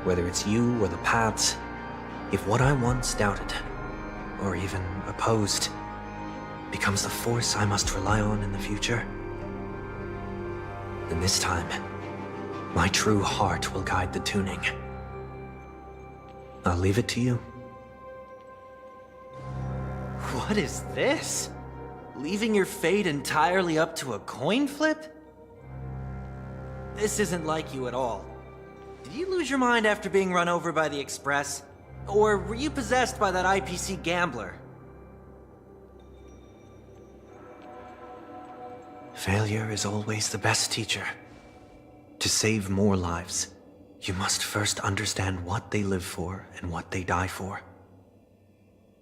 Whether it's you or the paths, if what I once doubted, or even opposed, becomes the force I must rely on in the future, then this time, my true heart will guide the tuning. I'll leave it to you. What is this? Leaving your fate entirely up to a coin flip? This isn't like you at all. Did you lose your mind after being run over by the Express? Or were you possessed by that IPC gambler? Failure is always the best teacher. To save more lives, you must first understand what they live for and what they die for.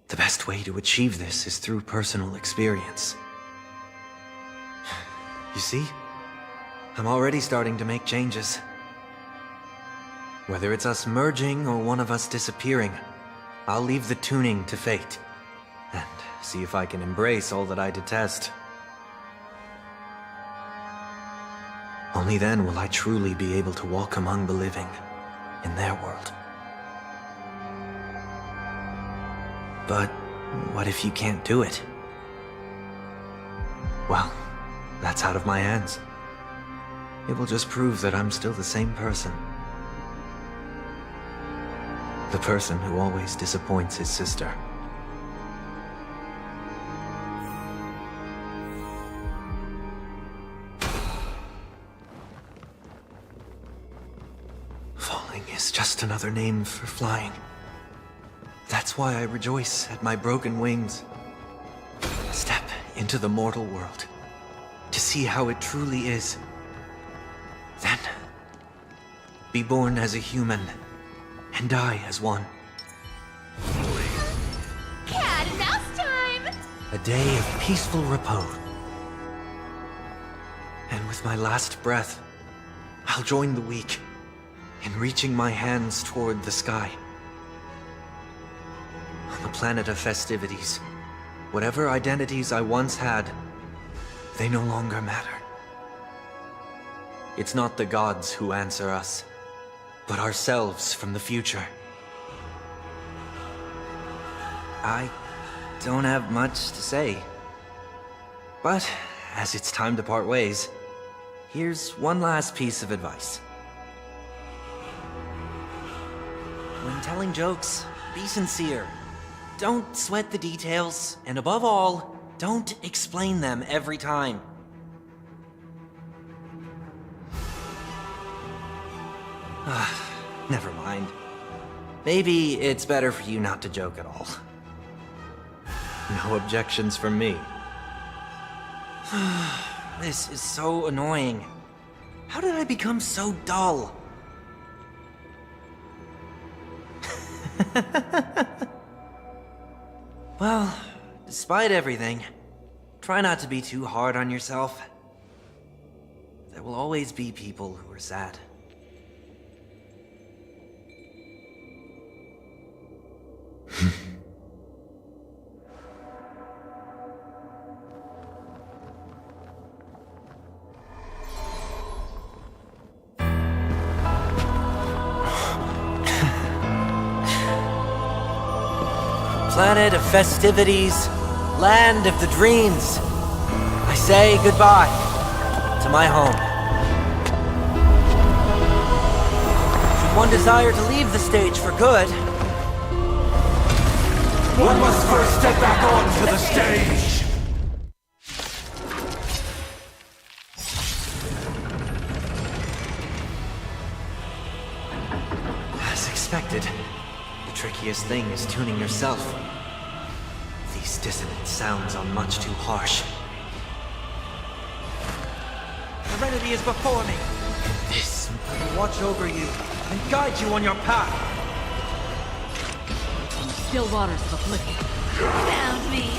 The best way to achieve this is through personal experience. You see? I'm already starting to make changes. Whether it's us merging or one of us disappearing, I'll leave the tuning to fate, and see if I can embrace all that I detest. Only then will I truly be able to walk among the living, in their world. But what if you can't do it? Well, that's out of my hands. It will just prove that I'm still the same person. The person who always disappoints his sister. Falling is just another name for flying. That's why I rejoice at my broken wings. Step into the mortal world to see how it truly is. Then, be born as a human and die as one. Cat and mouse time! A day of peaceful repose. And with my last breath, I'll join the weak in reaching my hands toward the sky. On the planet of festivities, Whatever identities I once had, they no longer matter. It's not the gods who answer us, but ourselves from the future. I don't have much to say. But, as it's time to part ways, here's one last piece of advice. When telling jokes, be sincere. Don't sweat the details, and above all, don't explain them every time. Never mind. Maybe it's better for you not to joke at all. No objections from me. This is so annoying. How did I become so dull? Well, despite everything, try not to be too hard on yourself. There will always be people who are sad. Planet of festivities, land of the dreams. I say goodbye to my home. Should one desire to leave the stage for good, one must first step back onto the stage! As expected, the trickiest thing is tuning yourself. These dissonant sounds are much too harsh. The remedy is before me. And this will watch over you and guide you on your path. Still waters of oblivion. Found me.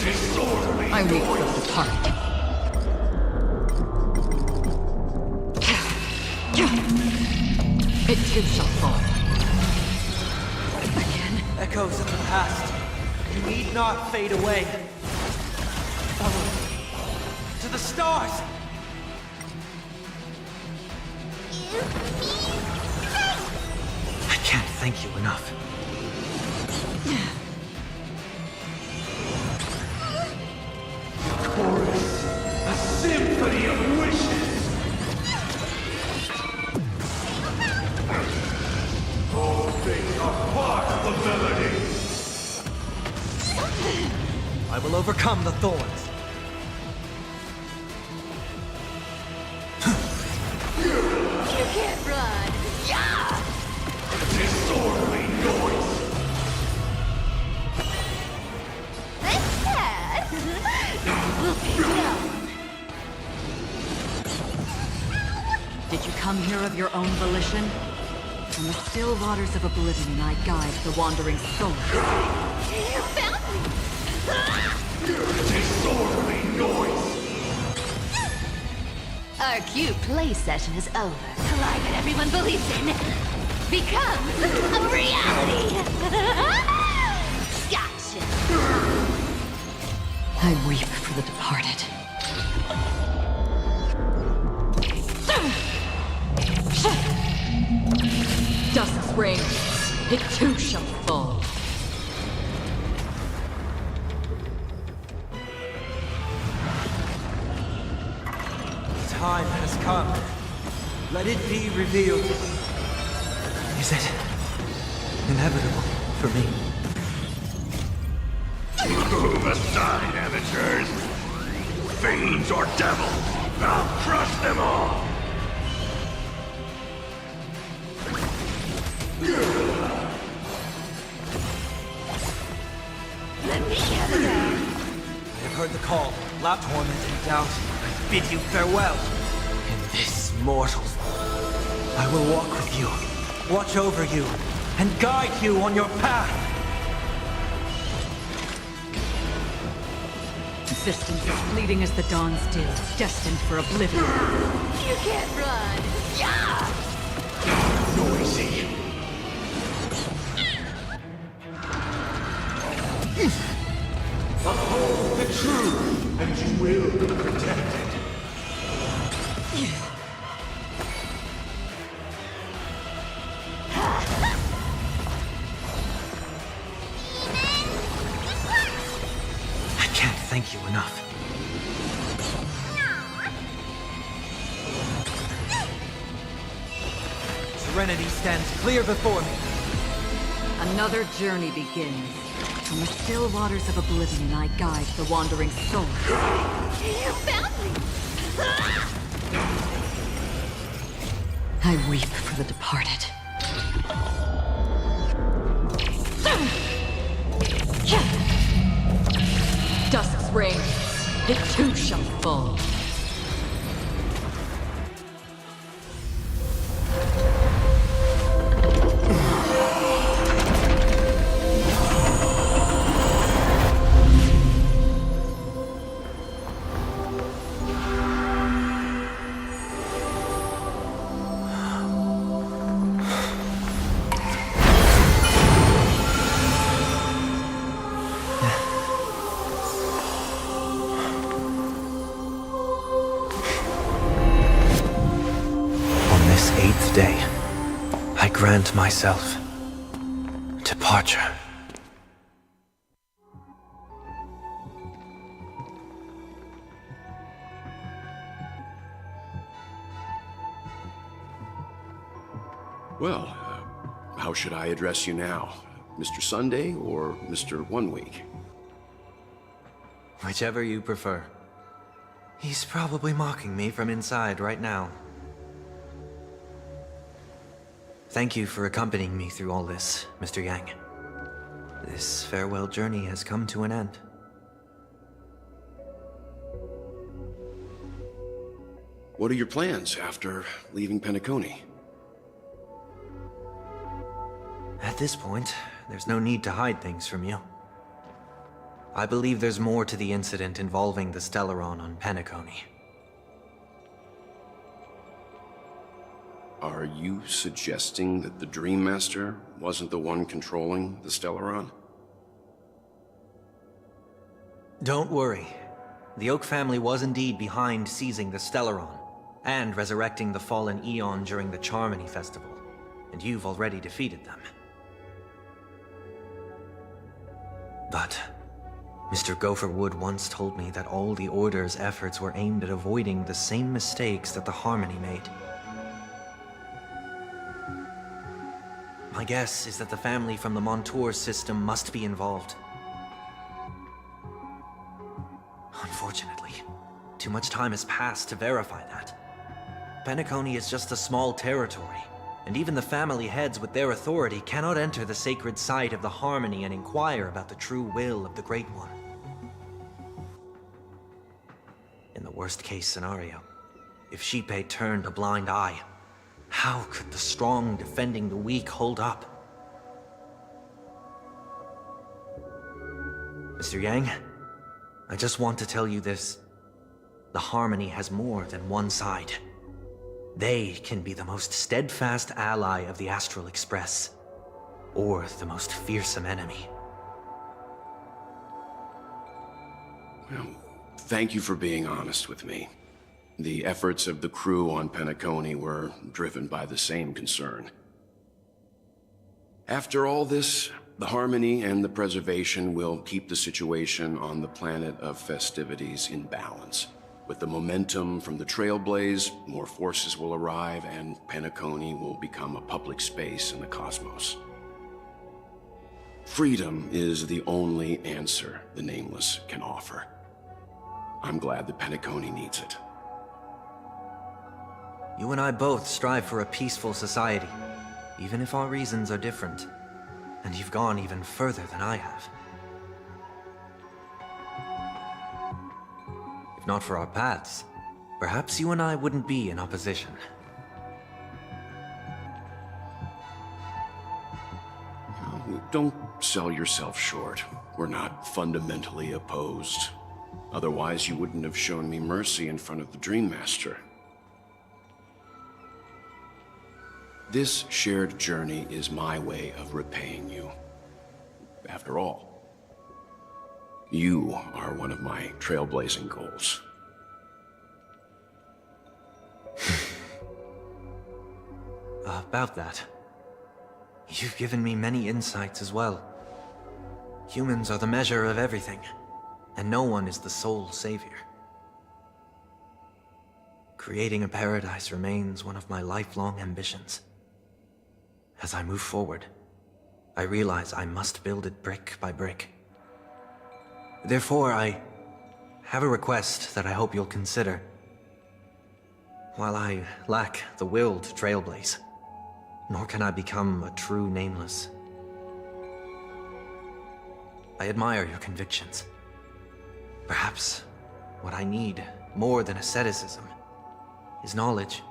Disorderly. I wait for the target. It too shall fall. Again. Echoes of the past. You need not fade away. Follow me. To the stars! I can't thank you enough. Chorus, a symphony of wishes. All things are part of the melody. I will overcome the thorns. You can't run. Yeah! Disorderly noise. That's bad. We'll pick it up. Did you come here of your own volition? From the still waters of oblivion, I guide the wandering soul. You found me. Disorderly noise. Our cute play session is over. The lie that everyone believes in becomes a reality. Gotcha. I weep for the departed. Dust rings, it too shall fall. Time has come. Let it be revealed. Is it inevitable for me? Move aside, amateurs. Fiends or devils, I'll crush them all. Let me get it. I have heard the call. Loud torment and doubt. I bid you farewell. In this mortal, I will walk with you, watch over you, and guide you on your path. Existence as fleeting as the dawn's dew, destined for oblivion. You can't run. Yeah! Noisy. The and you will be protected. I can't thank you enough. Serenity stands clear before me. Another journey begins. From the still waters of oblivion, I guide the wandering soul. You found me! I weep for the departed. Dusk's reign, it too shall fall. Day, I grant myself departure. Well, how should I address you now? Mr. Sunday or Mr. 1 Week? Whichever you prefer. He's probably mocking me from inside right now. Thank you for accompanying me through all this, Mr. Yang. This farewell journey has come to an end. What are your plans after leaving Penacony? At this point, there's no need to hide things from you. I believe there's more to the incident involving the Stellaron on Penacony. Are you suggesting that the Dream Master wasn't the one controlling the Stellaron? Don't worry. The Oak family was indeed behind seizing the Stellaron, and resurrecting the fallen Eon during the Charmony Festival, and you've already defeated them. But Mr. Gopherwood once told me that all the Order's efforts were aimed at avoiding the same mistakes that the Harmony made. My guess is that the family from the Montour system must be involved. Unfortunately, too much time has passed to verify that. Penacony is just a small territory, and even the family heads with their authority cannot enter the sacred site of the Harmony and inquire about the true will of the Great One. In the worst-case scenario, if Xipe turned a blind eye, how could the strong defending the weak hold up? Mr. Yang, I just want to tell you this. The Harmony has more than one side. They can be the most steadfast ally of the Astral Express, or the most fearsome enemy. Well, thank you for being honest with me. The efforts of the crew on Penacony were driven by the same concern. After all this, the Harmony and the Preservation will keep the situation on the planet of festivities in balance. With the momentum from the Trailblaze, more forces will arrive, and Penacony will become a public space in the cosmos. Freedom is the only answer the Nameless can offer. I'm glad that Penacony needs it. You and I both strive for a peaceful society, even if our reasons are different. And you've gone even further than I have. If not for our paths, perhaps you and I wouldn't be in opposition. Don't sell yourself short. We're not fundamentally opposed. Otherwise, you wouldn't have shown me mercy in front of the Dream Master. This shared journey is my way of repaying you. After all, You are one of my trailblazing goals. About that, you've given me many insights as well. Humans are the measure of everything, and no one is the sole savior. Creating a paradise remains one of my lifelong ambitions. As I move forward, I realize I must build it brick by brick. Therefore, I have a request that I hope you'll consider. While I lack the will to trailblaze, nor can I become a true nameless, I admire your convictions. Perhaps what I need, more than asceticism, is knowledge.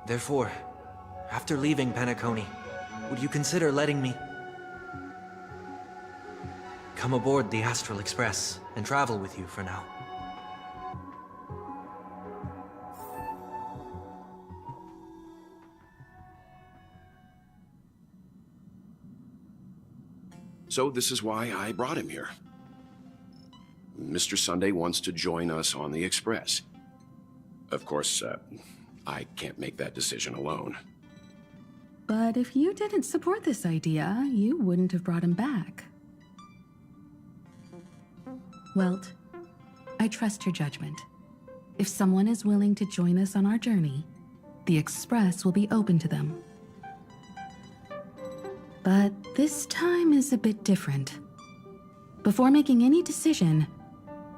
Therefore, after leaving Penacony, would you consider letting me come aboard the Astral Express and travel with you for now? So this is why I brought him here. Mr. Sunday wants to join us on the Express. Of course, I can't make that decision alone. But if you didn't support this idea, you wouldn't have brought him back. Welt, I trust your judgment. If someone is willing to join us on our journey, the Express will be open to them. But this time is a bit different. Before making any decision,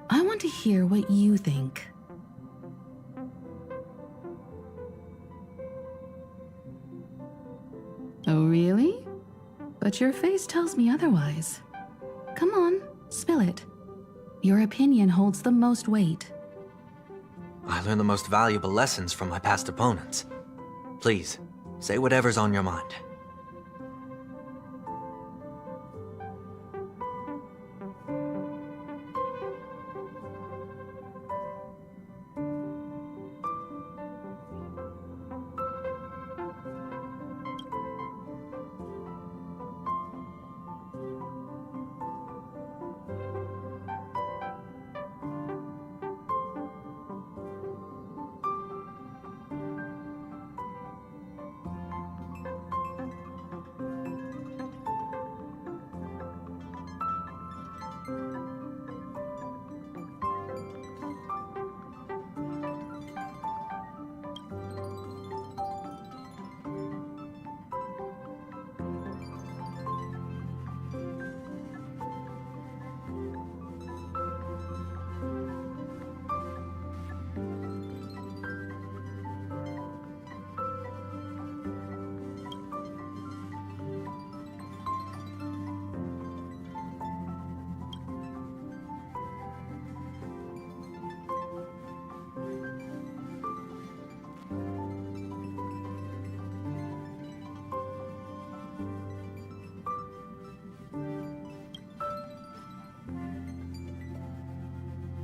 I want to hear what you think. Oh, really? But your face tells me otherwise. Come on, spill it. Your opinion holds the most weight. I learn the most valuable lessons from my past opponents. Please, say whatever's on your mind.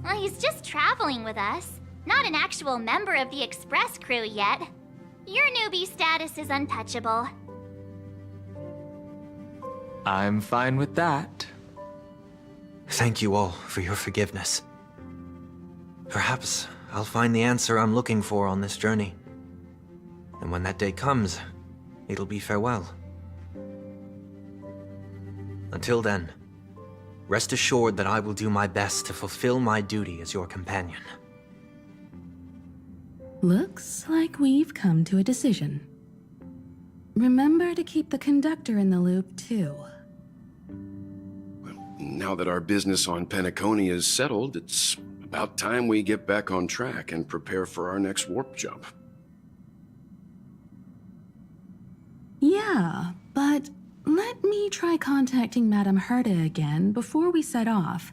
Well, he's just traveling with us, not an actual member of the Express crew yet. Your newbie status is untouchable. I'm fine with that. Thank you all for your forgiveness. Perhaps I'll find the answer I'm looking for on this journey. And when that day comes, it'll be farewell. Until then, rest assured that I will do my best to fulfill my duty as your companion. Looks like we've come to a decision. Remember to keep the conductor in the loop, too. Now that our business on Penacony is settled, it's about time we get back on track and prepare for our next warp jump. Yeah, but let me try contacting Madame Herta again before we set off.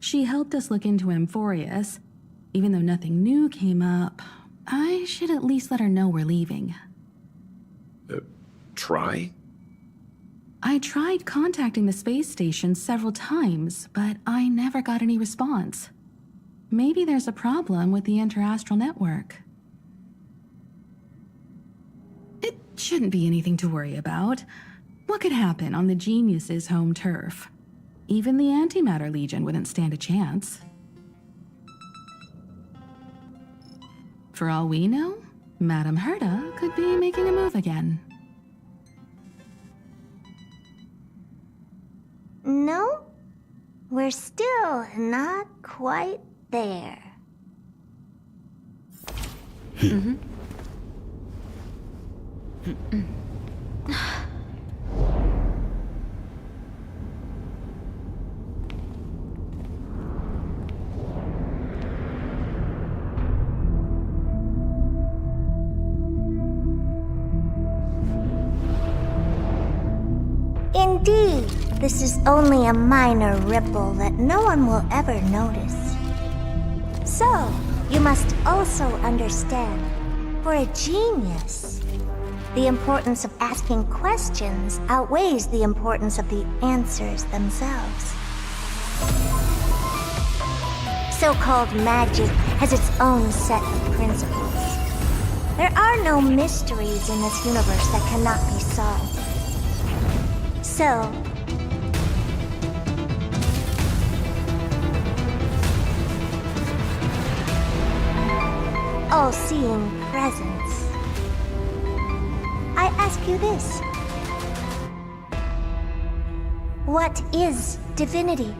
She helped us look into Amphorius. Even though nothing new came up, I should at least let her know we're leaving. Try? I tried contacting the space station several times, but I never got any response. Maybe there's a problem with the interastral network. It shouldn't be anything to worry about. What could happen on the genius's home turf? even the Antimatter Legion wouldn't stand a chance. For all we know, Madame Herta could be making a move again. No, we're still not quite there. Indeed, this is only a minor ripple that no one will ever notice. So, you must also understand, for a genius, the importance of asking questions outweighs the importance of the answers themselves. So-called magic has its own set of principles. There are no mysteries in this universe that cannot be solved. So, all-seeing presence, I ask you this. What is divinity?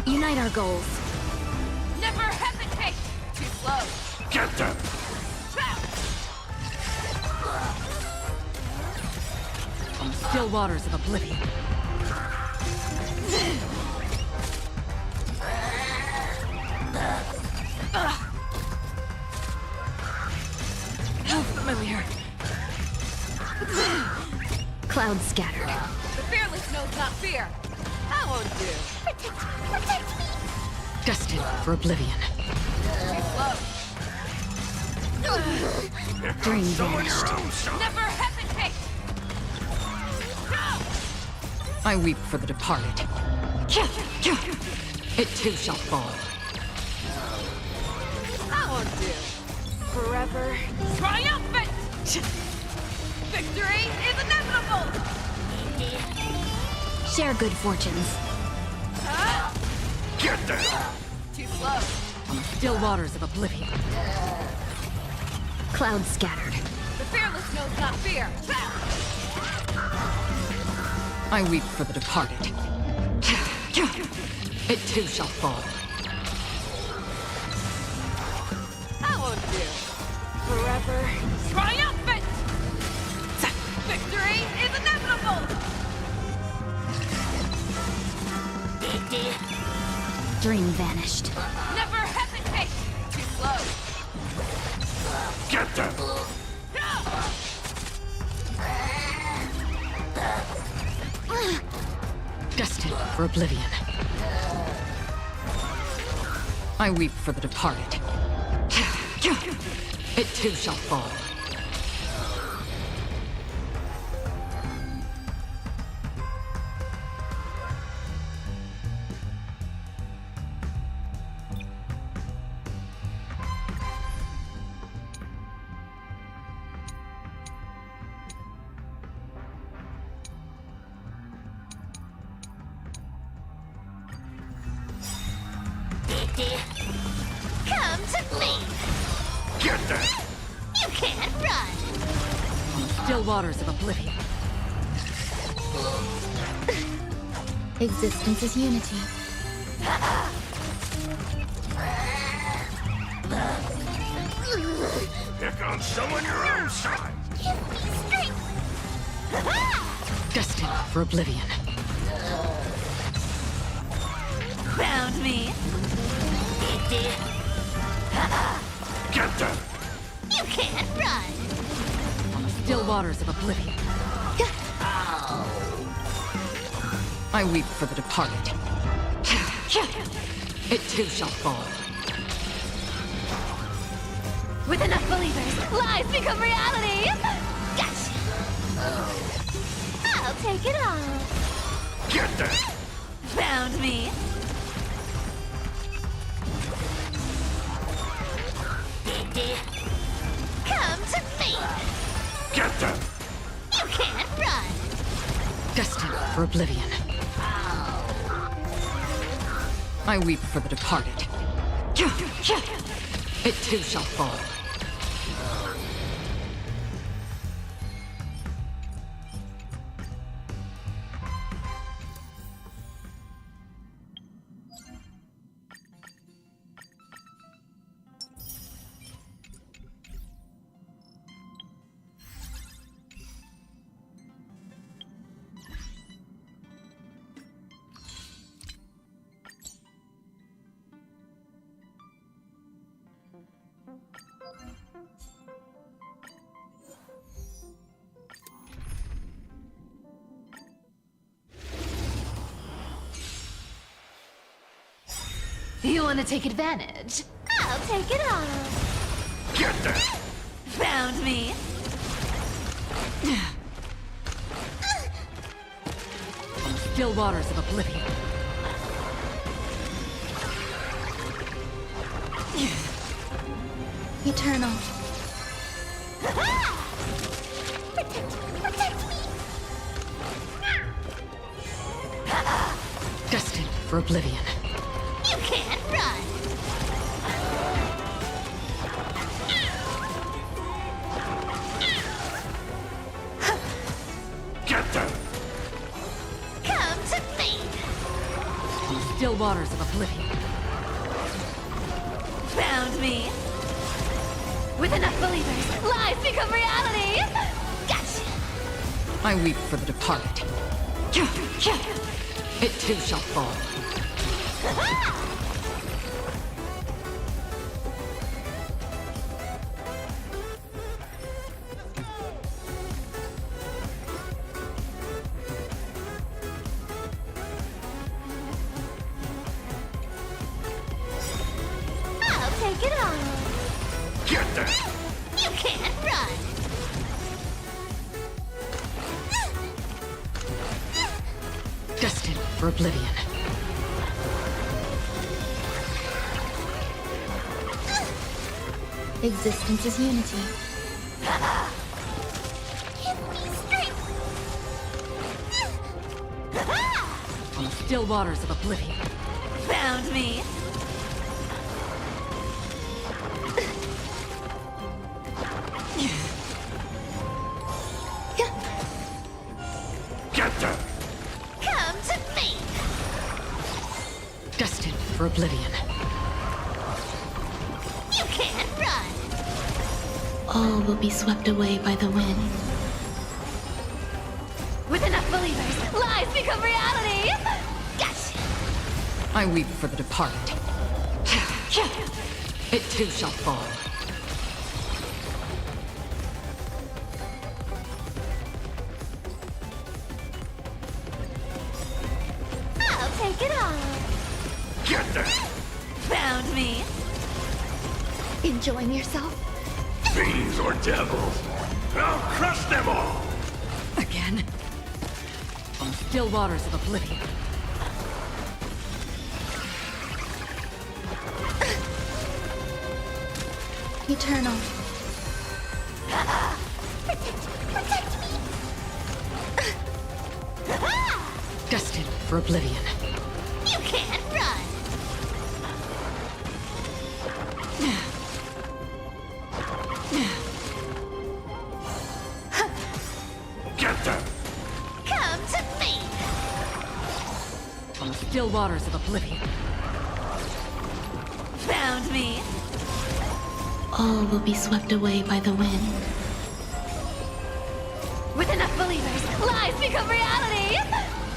Unite our goals. Never hesitate! Too slow. Get them! From still waters of oblivion. Clouds scattered. The fearless knows not fear. I won't do. Protect me! Destined for oblivion. Too slow. Dream vanished. Never hesitate! I weep for the departed. It too shall fall. I won't do. Forever triumphant! Victory is inevitable! Share good fortunes. Get there! Too slow. On the still waters of oblivion. Clouds scattered. The fearless knows not fear. I weep for the departed. It too shall fall. I won't do. Forever triumphant! Victory is inevitable! Dream vanished. Never hesitate! Too slow. Get them! Destined for oblivion. I weep for the departed. It too shall fall. Come to me! Get them! You can't run! On the still waters of oblivion. Existence is unity. Pick on someone your own side! Give me strength! Destined for oblivion. Found me! Get them! You can't run! On the still waters of oblivion. I weep for the departed. It too shall fall. With enough believers, lies become reality! Gotcha! I'll take it all! Get them! Found me! Come to me! Get them! You can't run! Destined for oblivion. I weep for the departed. It too shall fall. You want to take advantage? I'll take it all! Get them! Found me! On the still waters of oblivion. Eternal. Protect me! Destined for oblivion. You can't run! Get them! Come to me! On the still waters of oblivion. Found me! With enough believers, lies become reality! Gotcha! I weep for the departed. It too shall fall. take it all. Get there! You can't run. Destined for oblivion. Existence is unity. Give me strength. On the still waters of oblivion. Found me. Get there! Come to me. Destined for oblivion. You can't run. All will be swept away by the wind. With enough believers, lies become reality. Gotcha. I weep for the departed. It too shall fall. I'll take it all. Get there! Found me. Enjoying yourself? Fiends or devils, I'll crush them all! Again? On the still waters of oblivion. Eternal. Protect me. Destined for oblivion. You can't run. Get them! Come to me. On the still waters of oblivion. Found me. All will be swept away by the wind. With enough believers, lies become reality.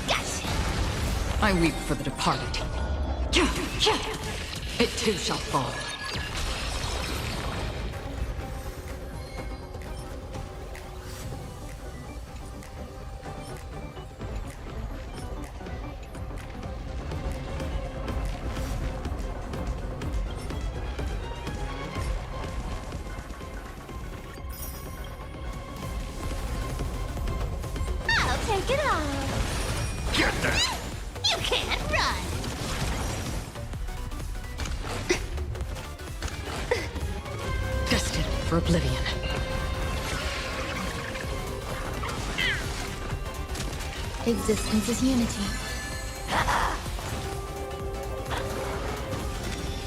Gotcha. I weep for the departed. It too shall fall. I'll take it all. Get there! You can't run. Destined for oblivion. Existence is unity.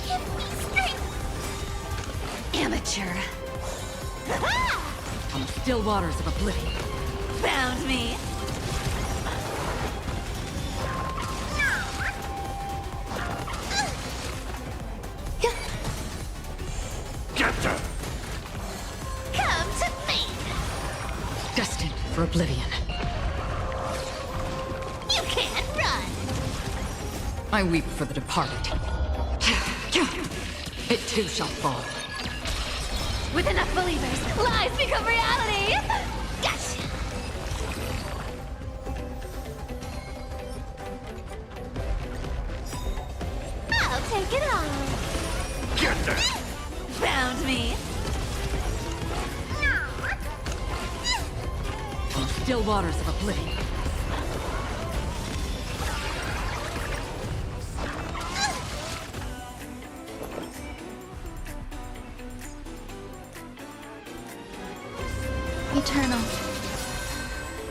Give me strength. Amateur. On the still waters of oblivion. Found me. Get them! Come to me. Destined for oblivion. You can't run. I weep for the departed. It too shall fall. With enough believers, lies become reality. Gotcha. I'll take it all. Get them! Found me. On the still waters of oblivion. Eternal.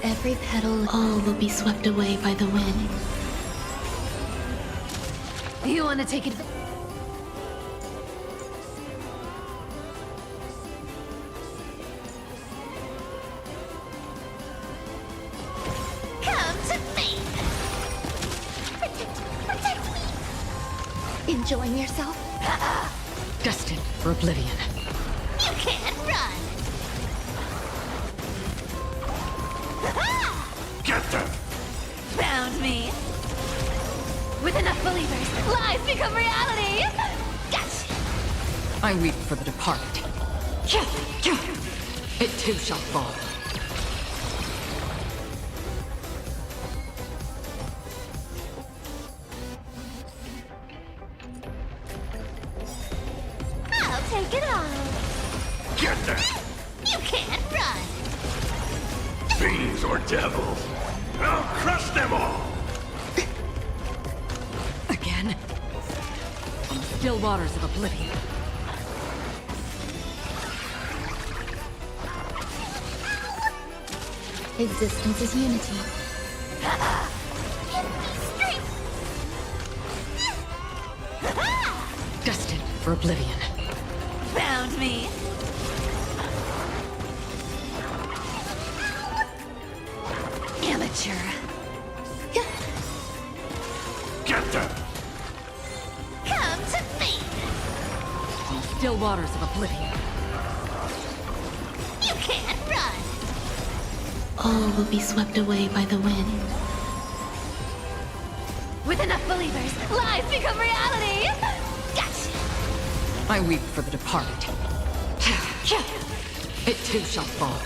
Every petal, all will be swept away by the wind. You want to take it? Come to me. Protect me. Enjoying yourself? Destined for oblivion. You can't run. Get them! Found me. With enough believers, lies become reality. Gotcha. I weep for the departed. It too shall fall. take it off. Get them! You can't run. Fiends or devils! I'll crush them all! Again? On the still waters of oblivion. Existence is unity. Destined for oblivion. Found me. Amateur. Get them! Come to me. On the still waters of oblivion. You can't run. All will be swept away by the wind. With enough believers, lies become reality. Gotcha. I weep for the departed. It too shall fall.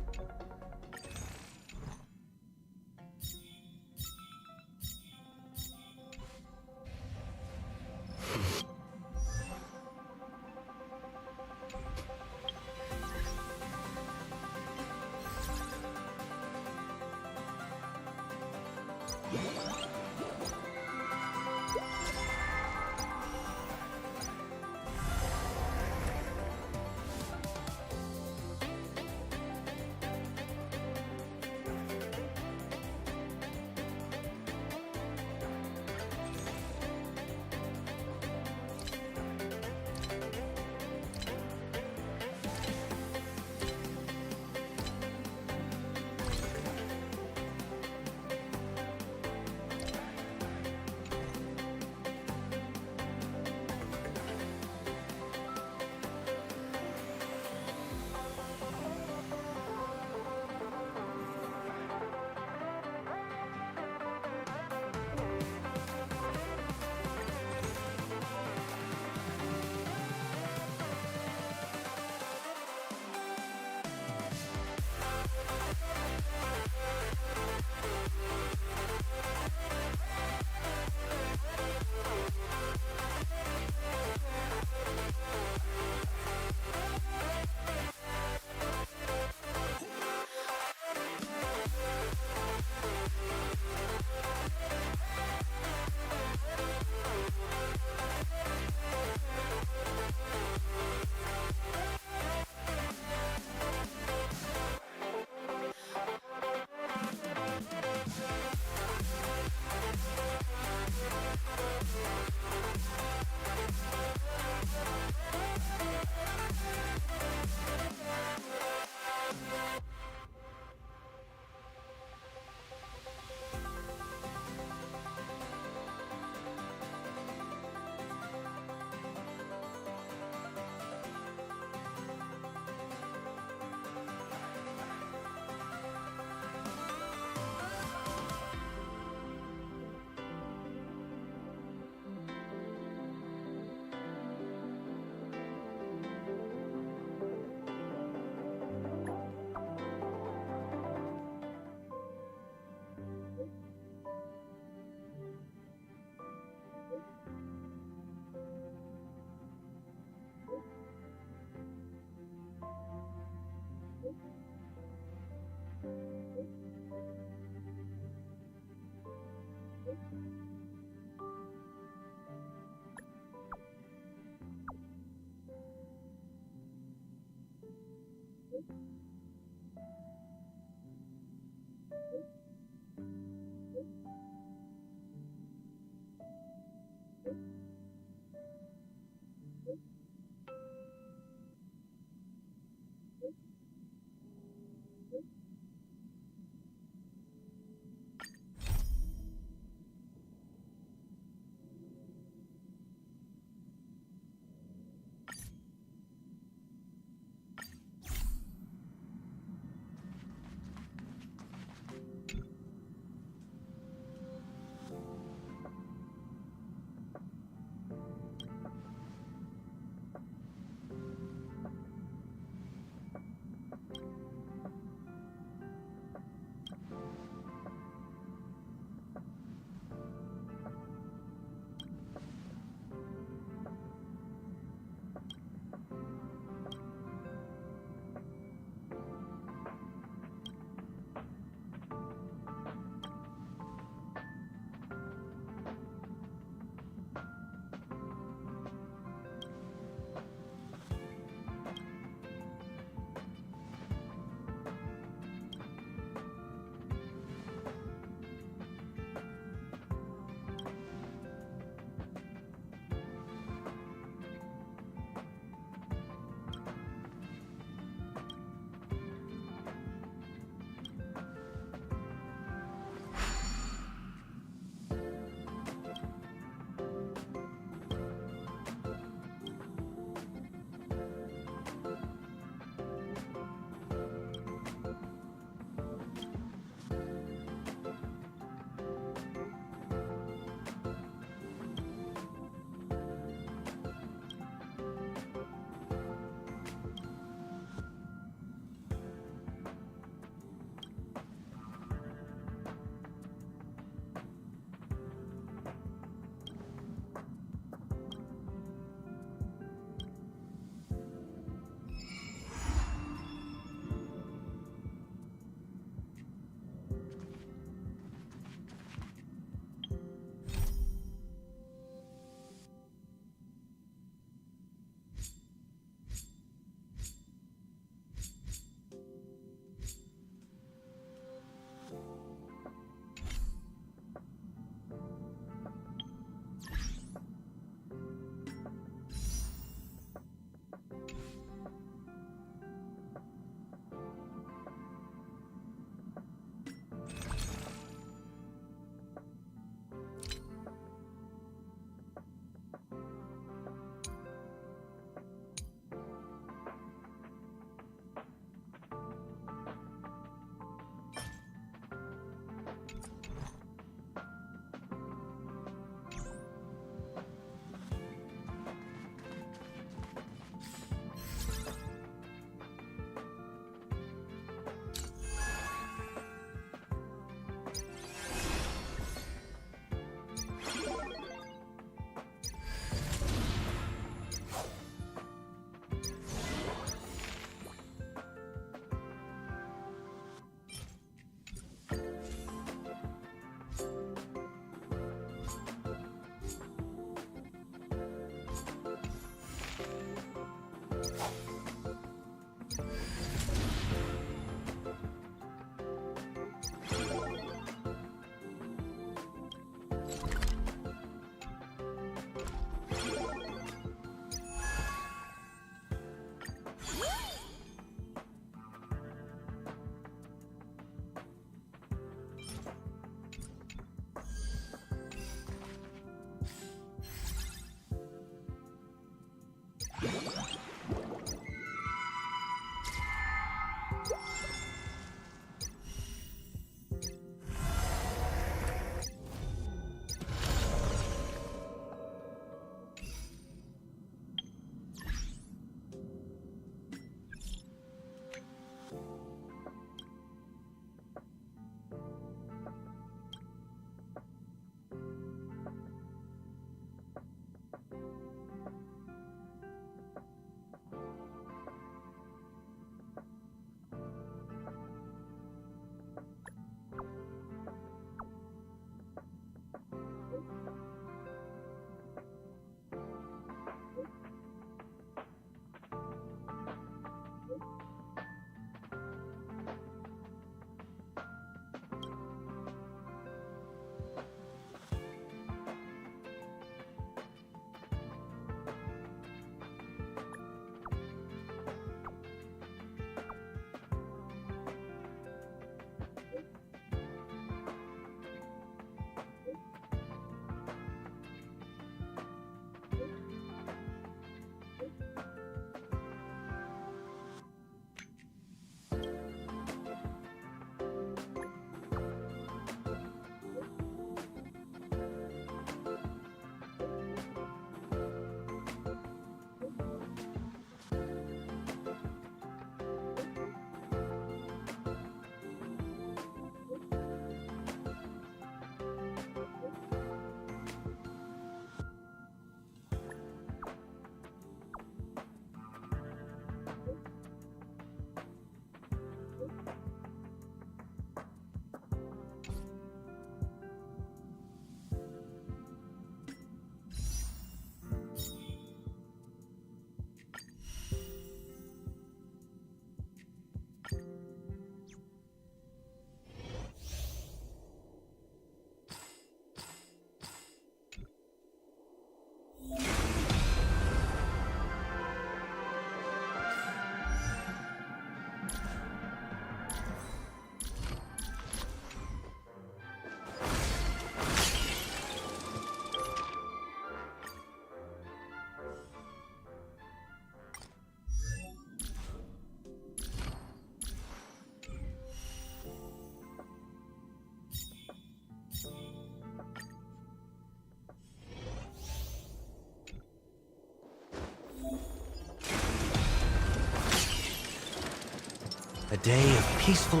A day of peaceful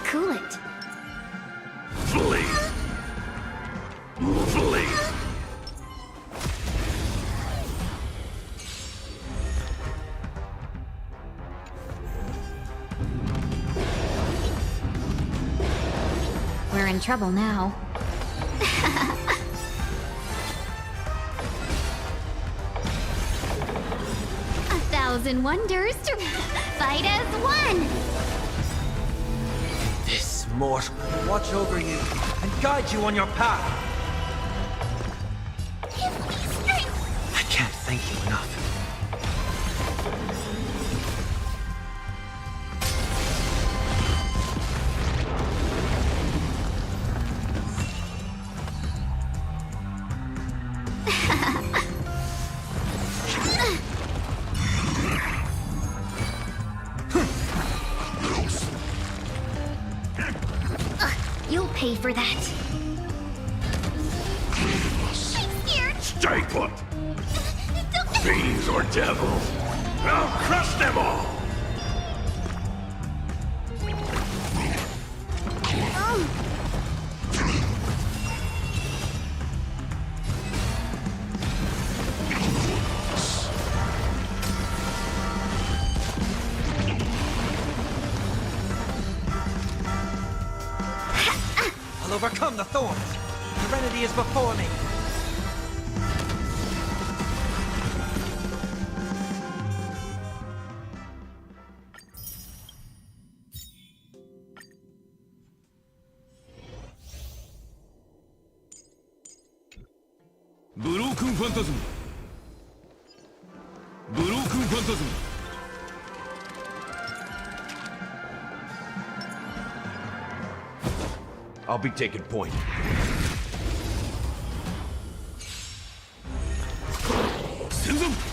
Cool it. Flee! Flee! We're in trouble now. A thousand wonders to fight as one! This mortal Watch over you and guide you on your path. I can't thank you enough. You'll pay for that. I'm scared. Stay put! Fiends or devils, I'll crush them all! I'll overcome the thorns. Serenity is before me. Broken Phantasm. Broken Phantasm. I'll be taking point. Send them!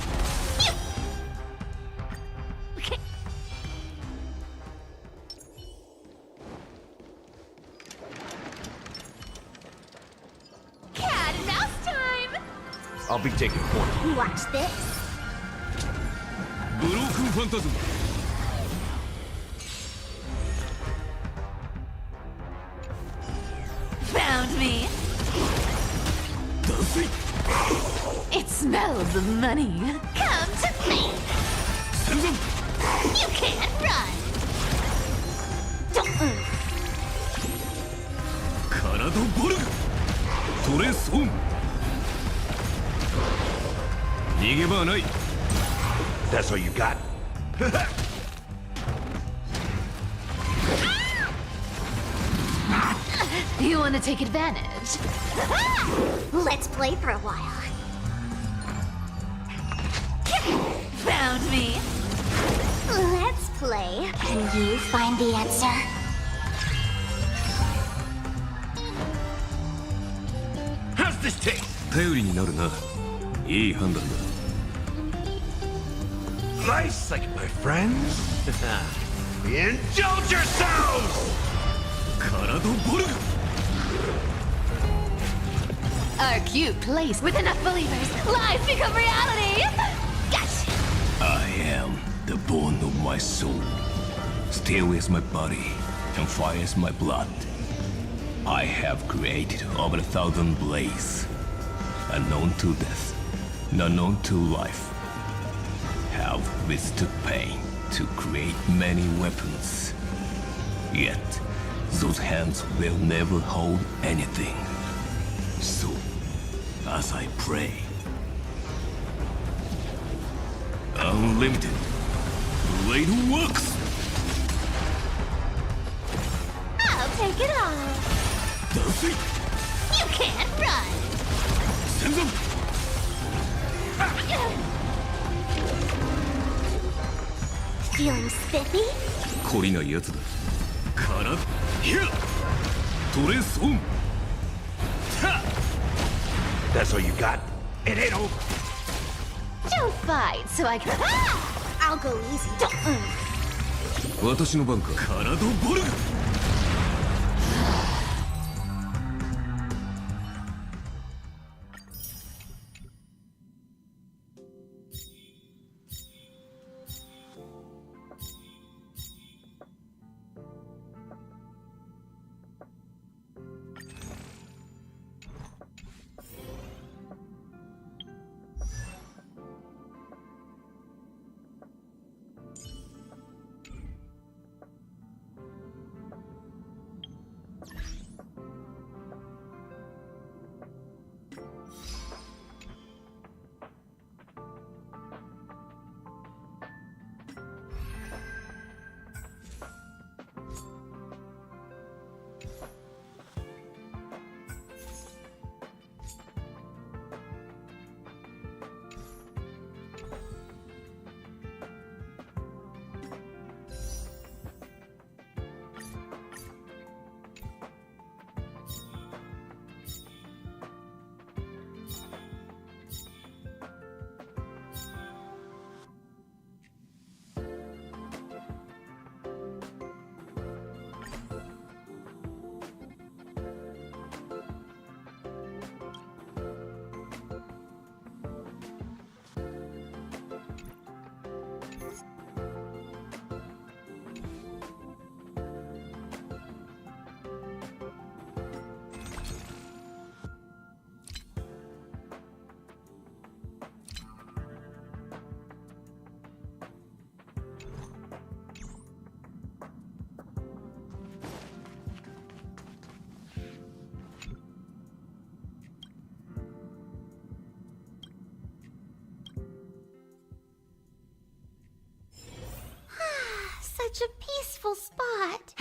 I'll be taking point. Watch this. Broken Phantasm. Found me. It smells of money. Come to me. You can't run. That's all you got? You want to take advantage? Let's play for a while. Found me. Let's play. Can you find the answer? How's this taste? 頼りになるな。いい判断だ。 Nice, like my friends. Indulge yourselves! Our cute place with enough believers, lies become reality! Gotcha! I am the bone of my soul. Steel is my body, and fire is my blood. I have created over 1,000 blades, unknown to death, unknown to life. Have withstood pain to create many weapons. Yet, those hands will never hold anything. So, as I pray, unlimited blade works. I'll take it all. You can't run. Feeling spiffy? 懲りないやつだ。からひゃトレソン。That's all you got? It ain't over. Don't fight so I can... I'll go easy. 私の番か。カラドボルグ。 Such a peaceful spot.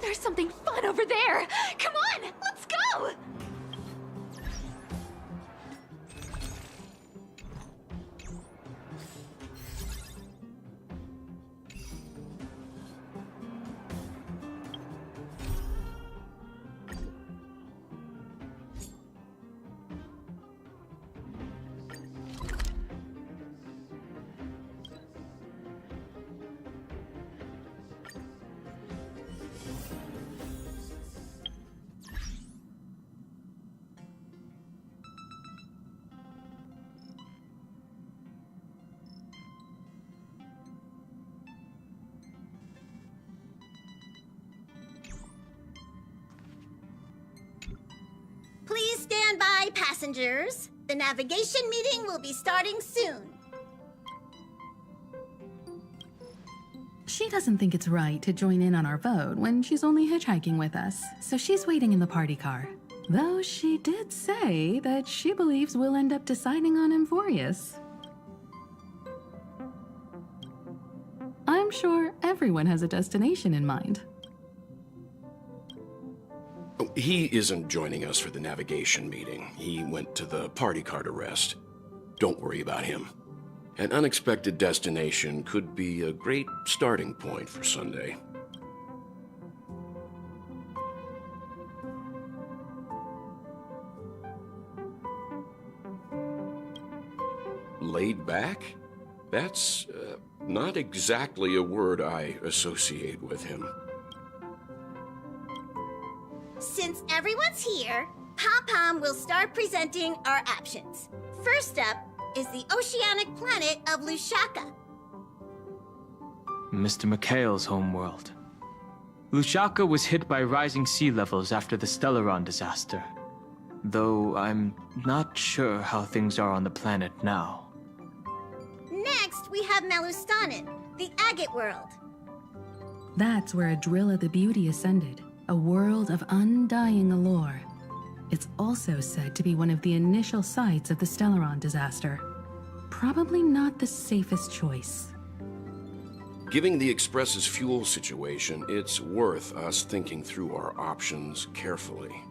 There's something fun over there! Come on, let's go! Please stand by, passengers. The navigation meeting will be starting soon. She doesn't think it's right to join in on our vote when she's only hitchhiking with us, so she's waiting in the party car. Though she did say that she believes we'll end up deciding on Amphorius. I'm sure everyone has a destination in mind. Oh, he isn't joining us for the navigation meeting. He went to the party car to rest. Don't worry about him. An unexpected destination could be a great starting point for Sunday. Laid back? That's not exactly a word I associate with him. Since everyone's here, Pom-Pom will start presenting our options. First up is the oceanic planet of Lushaka. Mr. McHale's homeworld. Lushaka was hit by rising sea levels after the Stellaron disaster, though I'm not sure how things are on the planet now. Next, we have Malustanin, the Agate world. That's where Adrilla the Beauty ascended, a world of undying allure. It's also said to be one of the initial sites of the Stellaron disaster. Probably not the safest choice. Given the Express's fuel situation, it's worth us thinking through our options carefully.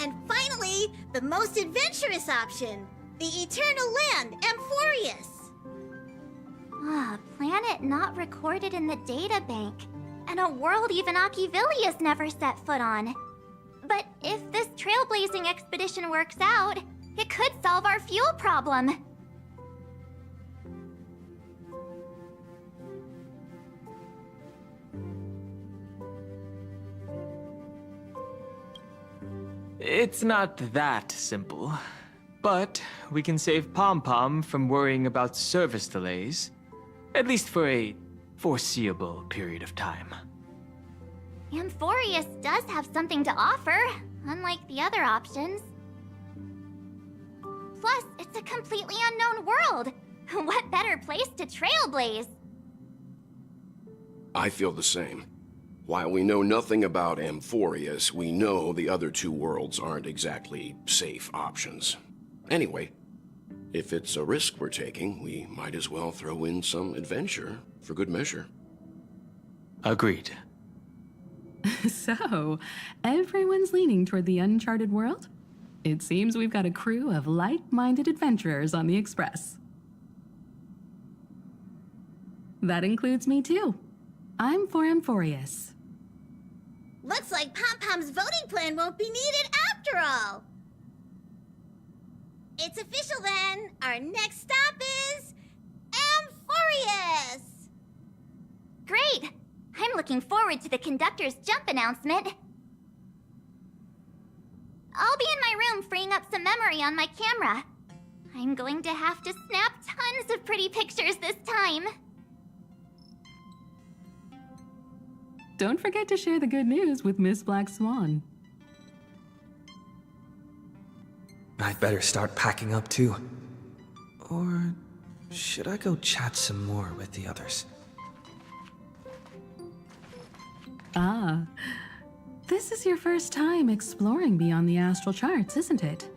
And finally, the most adventurous option, the Eternal Land, Amphorius. Ah, planet not recorded in the databank, and a world even Achivilius never set foot on. But if this trailblazing expedition works out, it could solve our fuel problem. It's not that simple, but we can save Pom-Pom from worrying about service delays, at least for a foreseeable period of time. Amphorius does have something to offer, unlike the other options. Plus, it's a completely unknown world. What better place to trailblaze? I feel the same. While we know nothing about Amphorius, we know the other two worlds aren't exactly safe options. Anyway, if it's a risk we're taking, we might as well throw in some adventure for good measure. Agreed. So, everyone's leaning toward the uncharted world? It seems we've got a crew of like-minded adventurers on the Express. That includes me too. I'm for Amphorius. Looks like Pom-Pom's voting plan won't be needed after all. It's official then. Our next stop is Amphorius! Great! I'm looking forward to the conductor's jump announcement. I'll be in my room freeing up some memory on my camera. I'm going to have to snap tons of pretty pictures this time. Don't forget to share the good news with Miss Black Swan. I'd better start packing up too. Or should I go chat some more with the others? Ah, this is your first time exploring beyond the astral charts, isn't it?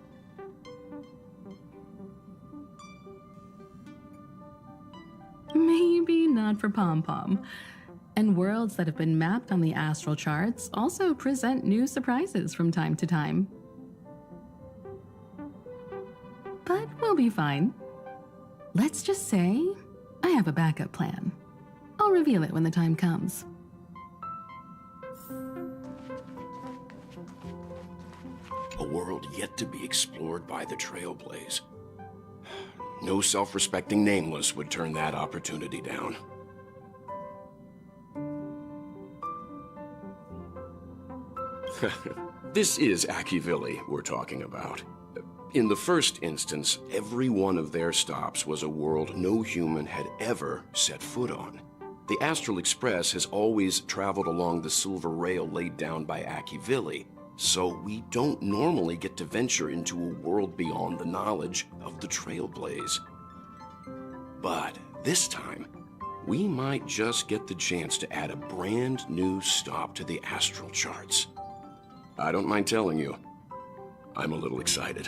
Maybe not for Pom-Pom. And worlds that have been mapped on the astral charts also present new surprises from time to time. But we'll be fine. Let's just say I have a backup plan. I'll reveal it when the time comes. A world yet to be explored by the Trailblaze. No self-respecting nameless would turn that opportunity down. This is Akivili we're talking about. In the first instance, every one of their stops was a world no human had ever set foot on. The Astral Express has always traveled along the silver rail laid down by Akivili, so we don't normally get to venture into a world beyond the knowledge of the Trailblaze. But this time, we might just get the chance to add a brand new stop to the astral charts. I don't mind telling you, I'm a little excited.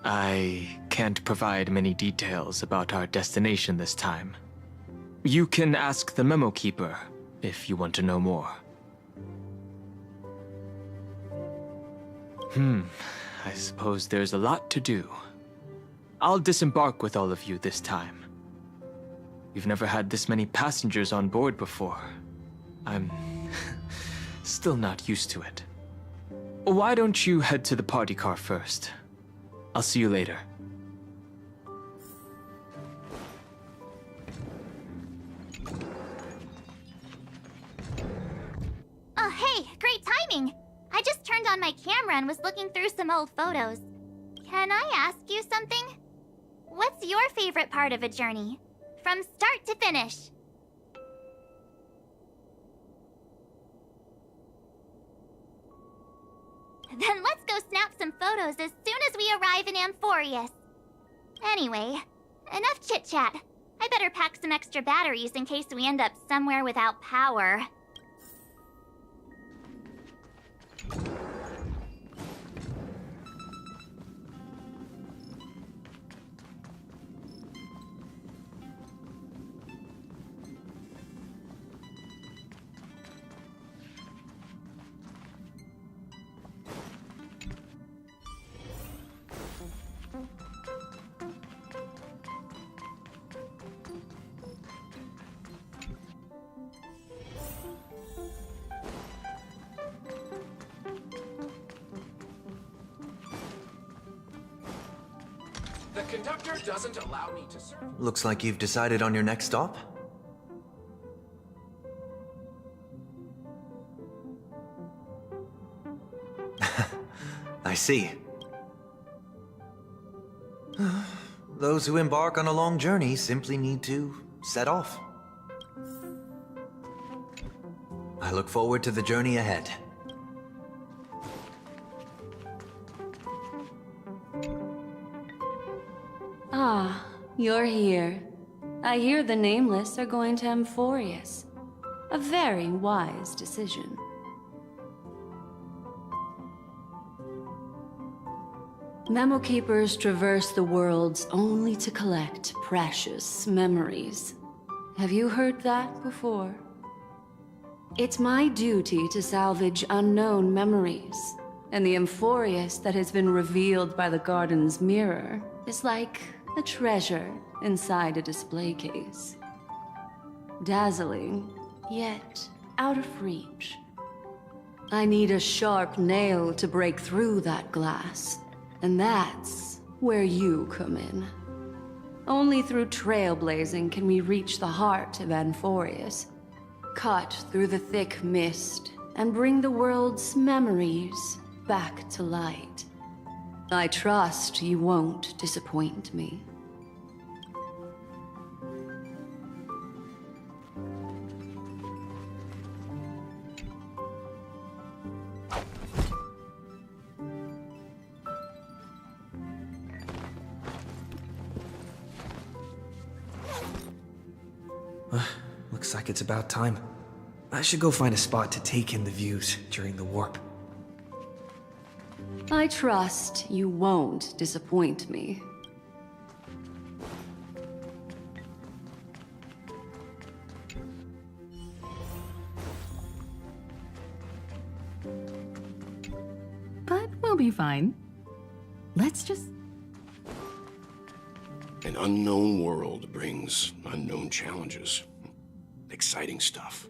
I can't provide many details about our destination this time. You can ask the Memo Keeper if you want to know more. I suppose there's a lot to do. I'll disembark with all of you this time. We've never had this many passengers on board before. I'm still not used to it. Why don't you head to the party car first? I'll see you later. Oh, hey, great timing! I just turned on my camera and was looking through some old photos. Can I ask you something? What's your favorite part of a journey? From start to finish? Then let's go snap some photos as soon as we arrive in Amphorius. Anyway, enough chit-chat. I better pack some extra batteries in case we end up somewhere without power. The conductor doesn't allow me to serve. Looks like you've decided on your next stop. I see. Those who embark on a long journey simply need to set off. I look forward to the journey ahead. Ah, you're here. I hear the Nameless are going to Amphorius. A very wise decision. Memo Keepers traverse the worlds only to collect precious memories. Have you heard that before? It's my duty to salvage unknown memories, and the Amphorius that has been revealed by the garden's mirror is like a treasure inside a display case. Dazzling, yet out of reach. I need a sharp nail to break through that glass, and that's where you come in. Only through trailblazing can we reach the heart of Amphorius, cut through the thick mist, and bring the world's memories back to light. I trust you won't disappoint me. Looks like it's about time. I should go find a spot to take in the views during the warp. I trust you won't disappoint me. But we'll be fine. Let's just... An unknown world brings unknown challenges. Exciting stuff.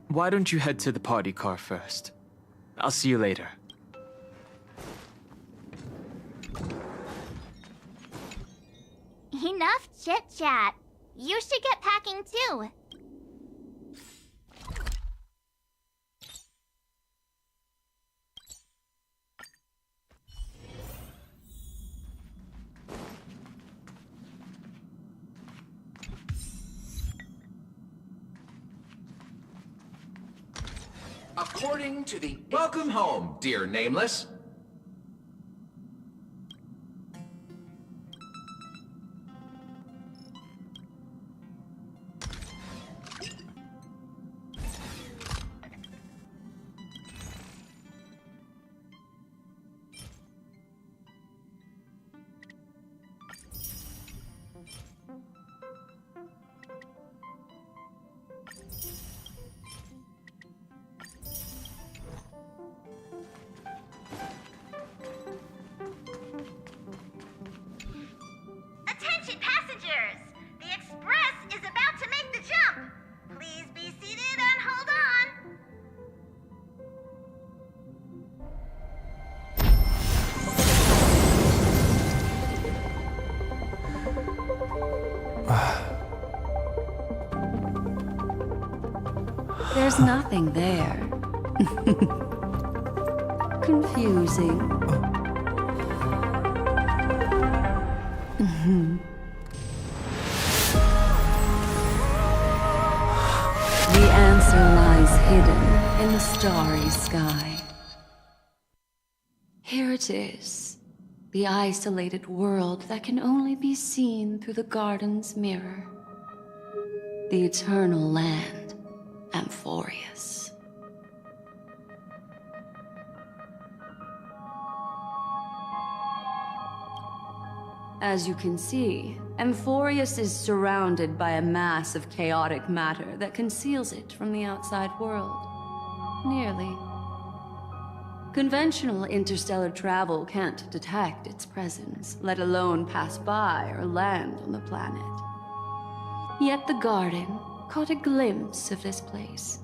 Why don't you head to the party car first? I'll see you later. Enough chit-chat. You should get packing too. According to the... Welcome home, dear Nameless. Attention passengers! The express is about to make the jump. Please be seated and hold on. There's nothing there. Confusing. The answer lies hidden in the starry sky. Here it is, the isolated world that can only be seen through the garden's mirror. The eternal land, Amphorius. As you can see, Amphorius is surrounded by a mass of chaotic matter that conceals it from the outside world. Nearly. Conventional interstellar travel can't detect its presence, let alone pass by or land on the planet. Yet the garden caught a glimpse of this place,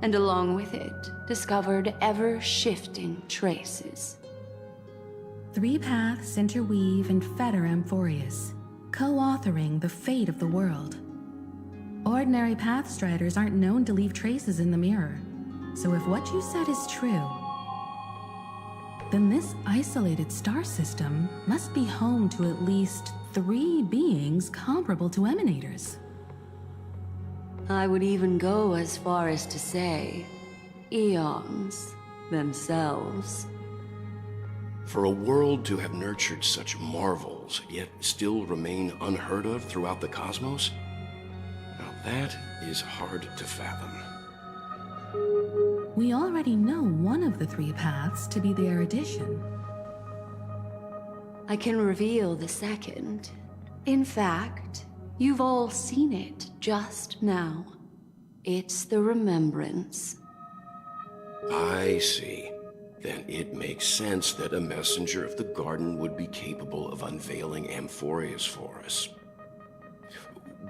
and along with it, discovered ever-shifting traces. 3 paths interweave and fetter Amphorius, co-authoring the fate of the world. Ordinary pathstriders aren't known to leave traces in the mirror, so if what you said is true, then this isolated star system must be home to at least 3 beings comparable to emanators. I would even go as far as to say, eons themselves. For a world to have nurtured such marvels, yet still remain unheard of throughout the cosmos? Now that is hard to fathom. We already know one of the 3 paths to be the erudition. I can reveal the second. In fact, you've all seen it just now. It's the remembrance. I see. Then it makes sense that a messenger of the garden would be capable of unveiling Amphorius for us.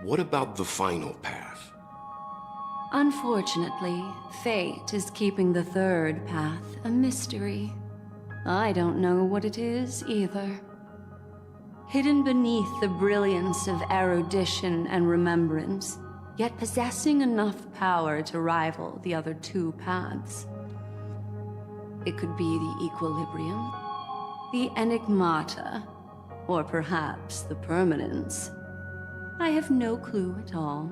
What about the final path? Unfortunately, fate is keeping the 3rd path a mystery. I don't know what it is either. Hidden beneath the brilliance of erudition and remembrance, yet possessing enough power to rival the other 2 paths. It could be the equilibrium, the enigmata, or perhaps the permanence. I have no clue at all.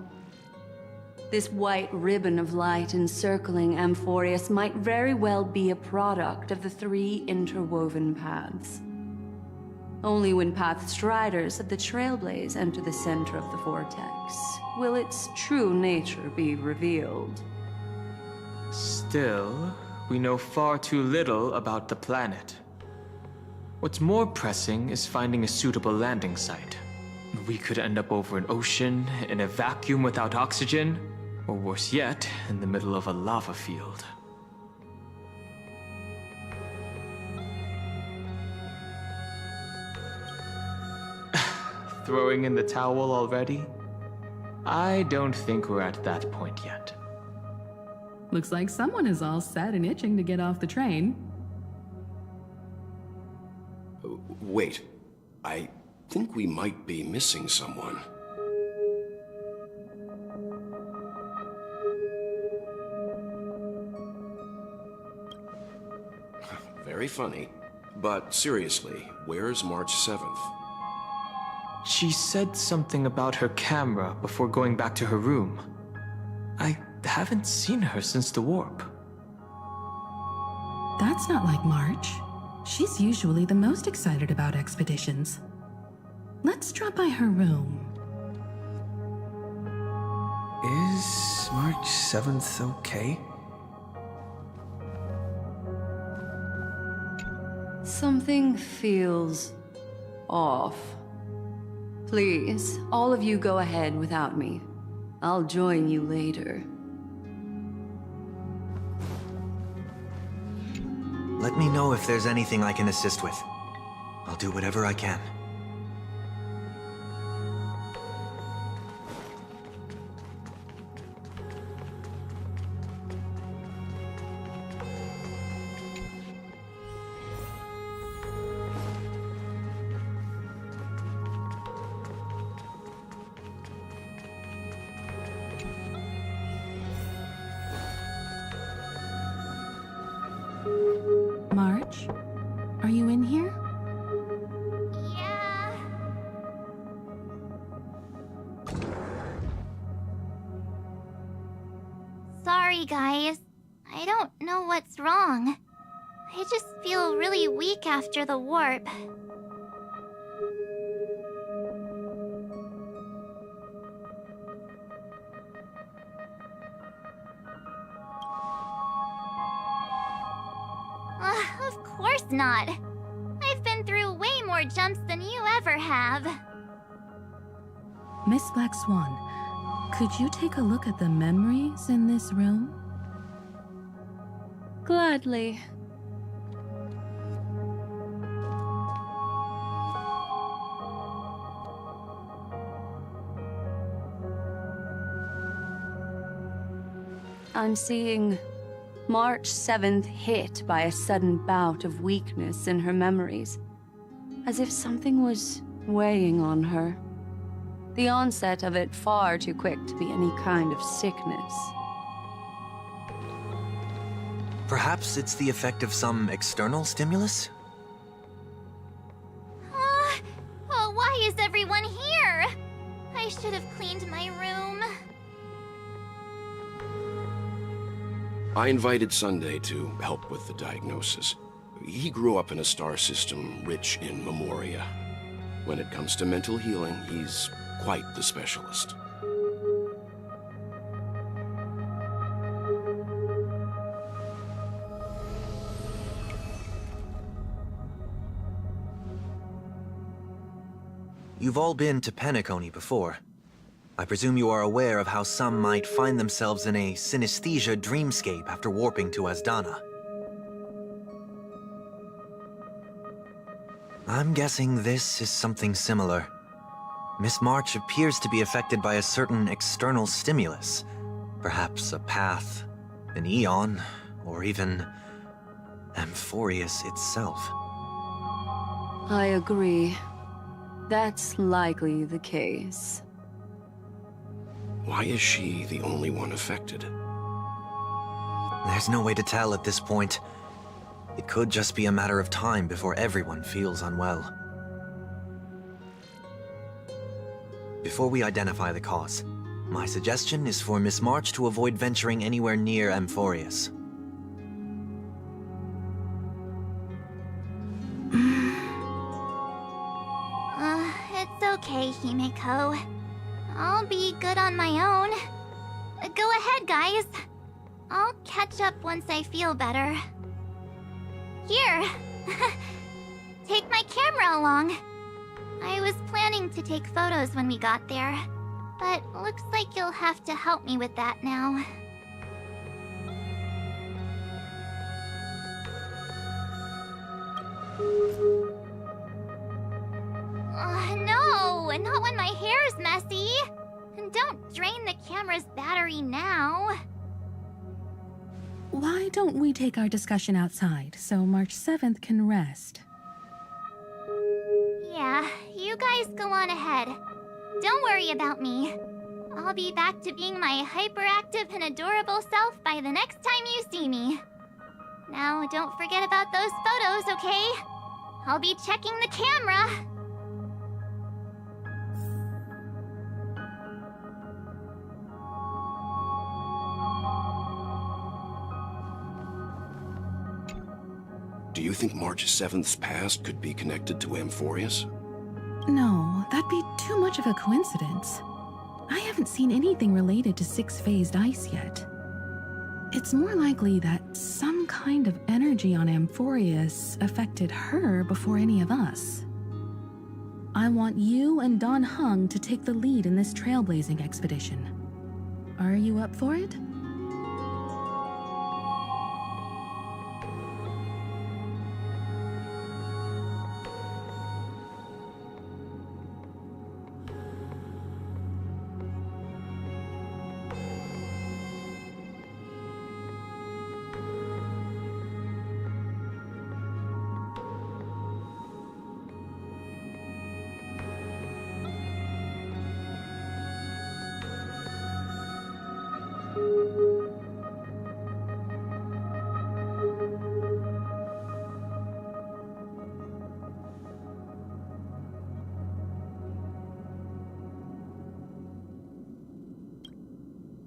This white ribbon of light encircling Amphorius might very well be a product of the 3 interwoven paths. Only when path striders of the Trailblaze enter the center of the vortex will its true nature be revealed. Still, we know far too little about the planet. What's more pressing is finding a suitable landing site. We could end up over an ocean, in a vacuum without oxygen, or worse yet, in the middle of a lava field. Throwing in the towel already? I don't think we're at that point yet. Looks like someone is all set and itching to get off the train. Wait, I think we might be missing someone. Very funny. But seriously, where's March 7th? She said something about her camera before going back to her room. I haven't seen her since the warp. That's not like March. She's usually the most excited about expeditions. Let's drop by her room. Is March 7th okay? Something feels off. Please, all of you go ahead without me. I'll join you later. Let me know if there's anything I can assist with. I'll do whatever I can. March, are you in here? Yeah. Sorry, guys. I don't know what's wrong. I just feel really weak after the warp. Of course not. I've been through way more jumps than you ever have. Miss Black Swan, could you take a look at the memories in this room? Gladly. I'm seeing March 7th hit by a sudden bout of weakness in her memories, as if something was weighing on her. The onset of it far too quick to be any kind of sickness. Perhaps it's the effect of some external stimulus? Oh, why is everyone here? I should have cleaned my room. I invited Sunday to help with the diagnosis. He grew up in a star system rich in memoria. When it comes to mental healing, he's quite the specialist. You've all been to Penacony before. I presume you are aware of how some might find themselves in a synesthesia dreamscape after warping to Asdana. I'm guessing this is something similar. Miss March appears to be affected by a certain external stimulus. Perhaps a path, an eon, or even Amphorius itself. I agree. That's likely the case. Why is she the only one affected? There's no way to tell at this point. It could just be a matter of time before everyone feels unwell. Before we identify the cause, My suggestion is for Miss March to avoid venturing anywhere near Amphorius. It's okay, Himeko. I'll be good on my own. Go ahead, guys. I'll catch up once I feel better. Here. Take my camera along. I was planning to take photos when we got there, but looks like you'll have to help me with that now. No, not when my hair's messy. And don't drain the camera's battery now. Why don't we take our discussion outside so March 7th can rest? Yeah, you guys go on ahead. Don't worry about me. I'll be back to being my hyperactive and adorable self by the next time you see me. Now, don't forget about those photos, okay? I'll be checking the camera. Do you think March 7th's past could be connected to Amphorius? No, that'd be too much of a coincidence. I haven't seen anything related to six-phased ice yet. It's more likely that some kind of energy on Amphorius affected her before any of us. I want you and Don Hung to take the lead in this trailblazing expedition. Are you up for it?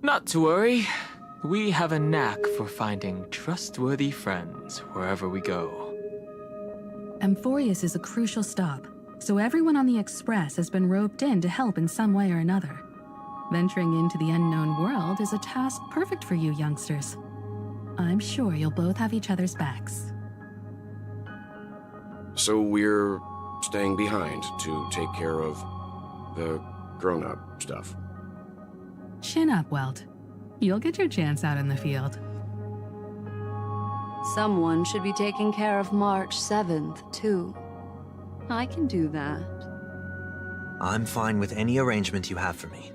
Not to worry. We have a knack for finding trustworthy friends wherever we go. Amphorius is a crucial stop, so everyone on the Express has been roped in to help in some way or another. Venturing into the unknown world is a task perfect for you youngsters. I'm sure you'll both have each other's backs. So we're staying behind to take care of the grown-up stuff. Chin up, Welt. You'll get your chance out in the field. Someone should be taking care of March 7th, too. I can do that. I'm fine with any arrangement you have for me.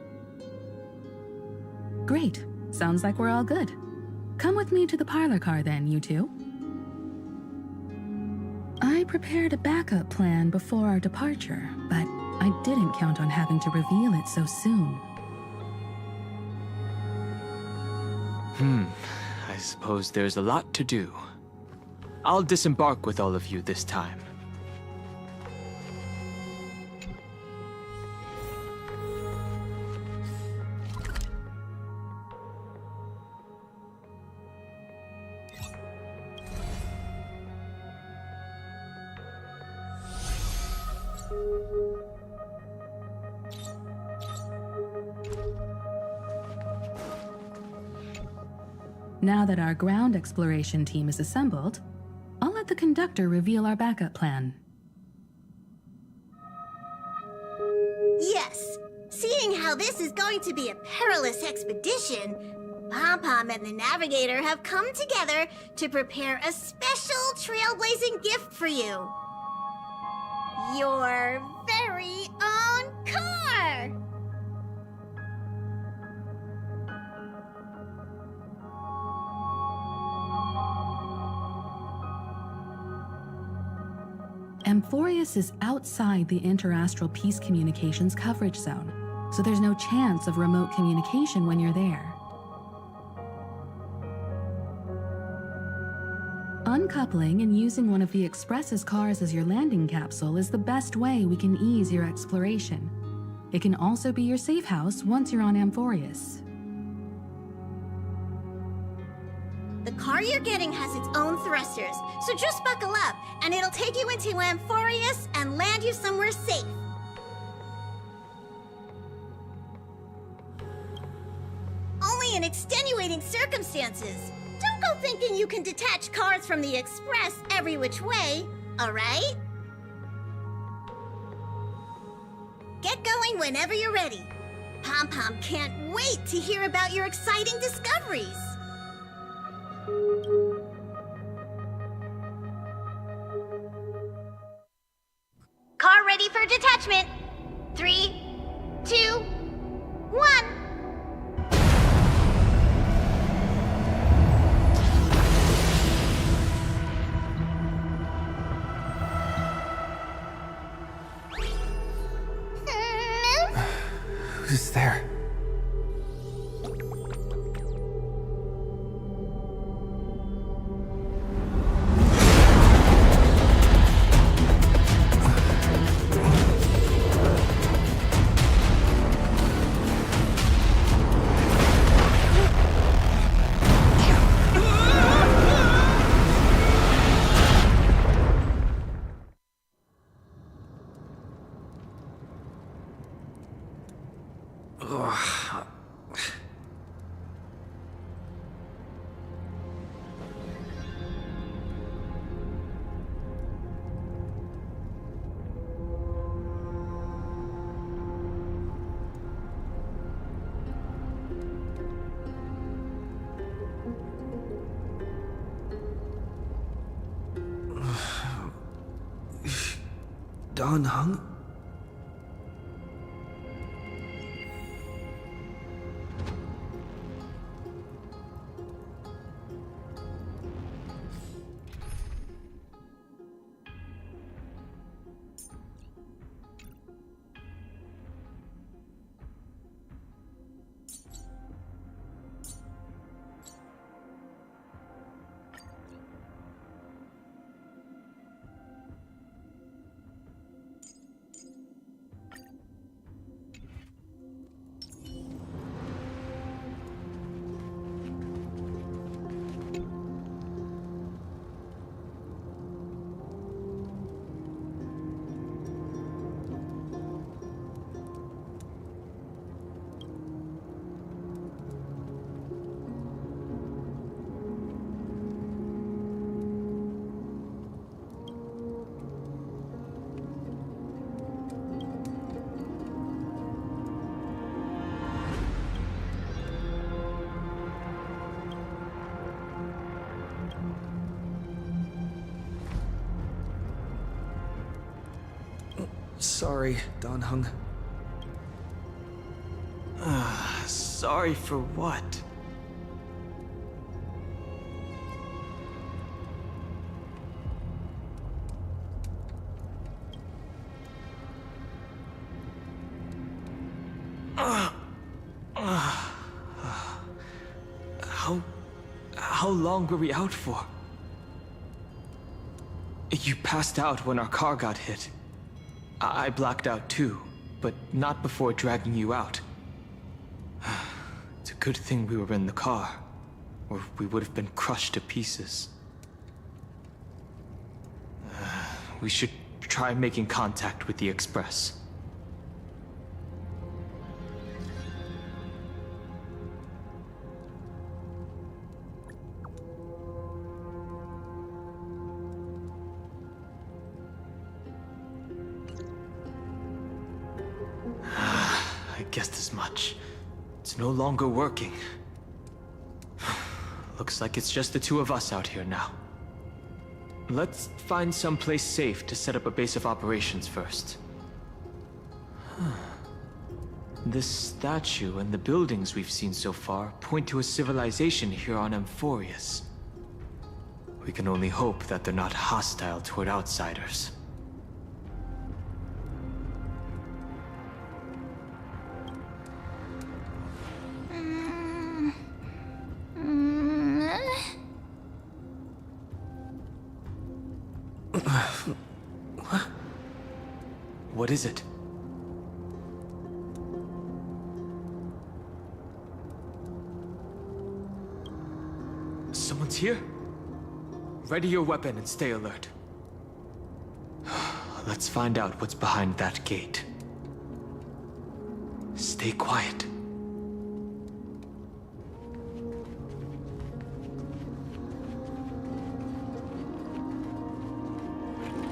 Great. Sounds like we're all good. Come with me to the parlor car then, you two. I prepared a backup plan before our departure, but I didn't count on having to reveal it so soon. I suppose there's a lot to do. I'll disembark with all of you this time. Now that our ground exploration team is assembled, I'll let the conductor reveal our backup plan. Yes, seeing how this is going to be a perilous expedition, Pom-Pom and the Navigator have come together to prepare a special trailblazing gift for you. Your very own car! Amphorius is outside the interastral peace communications coverage zone, so there's no chance of remote communication when you're there. Uncoupling and using one of the Express's cars as your landing capsule is the best way we can ease your exploration. It can also be your safe house once you're on Amphorius. The car you're getting has its own thrusters, so just buckle up, and it'll take you into Amphorius and land you somewhere safe. Only in extenuating circumstances. Don't go thinking you can detach cars from the Express every which way, alright? Get going whenever you're ready. Pom-Pom can't wait to hear about your exciting discoveries. Car ready for detachment. 3, 2, 1. Who's there? Dan Heng? Sorry, Dan Heng. Sorry for what? How long were we out for? You passed out when our car got hit. I blacked out too, but not before dragging you out. It's a good thing we were in the car, or we would have been crushed to pieces. We should try making contact with the Express. I guessed as much. It's no longer working. Looks like it's just the two of us out here now. Let's find someplace safe to set up a base of operations first. This statue and the buildings we've seen so far point to a civilization here on Amphorius. We can only hope that they're not hostile toward outsiders. What is it? Someone's here? Ready your weapon and stay alert. Let's find out what's behind that gate. Stay quiet.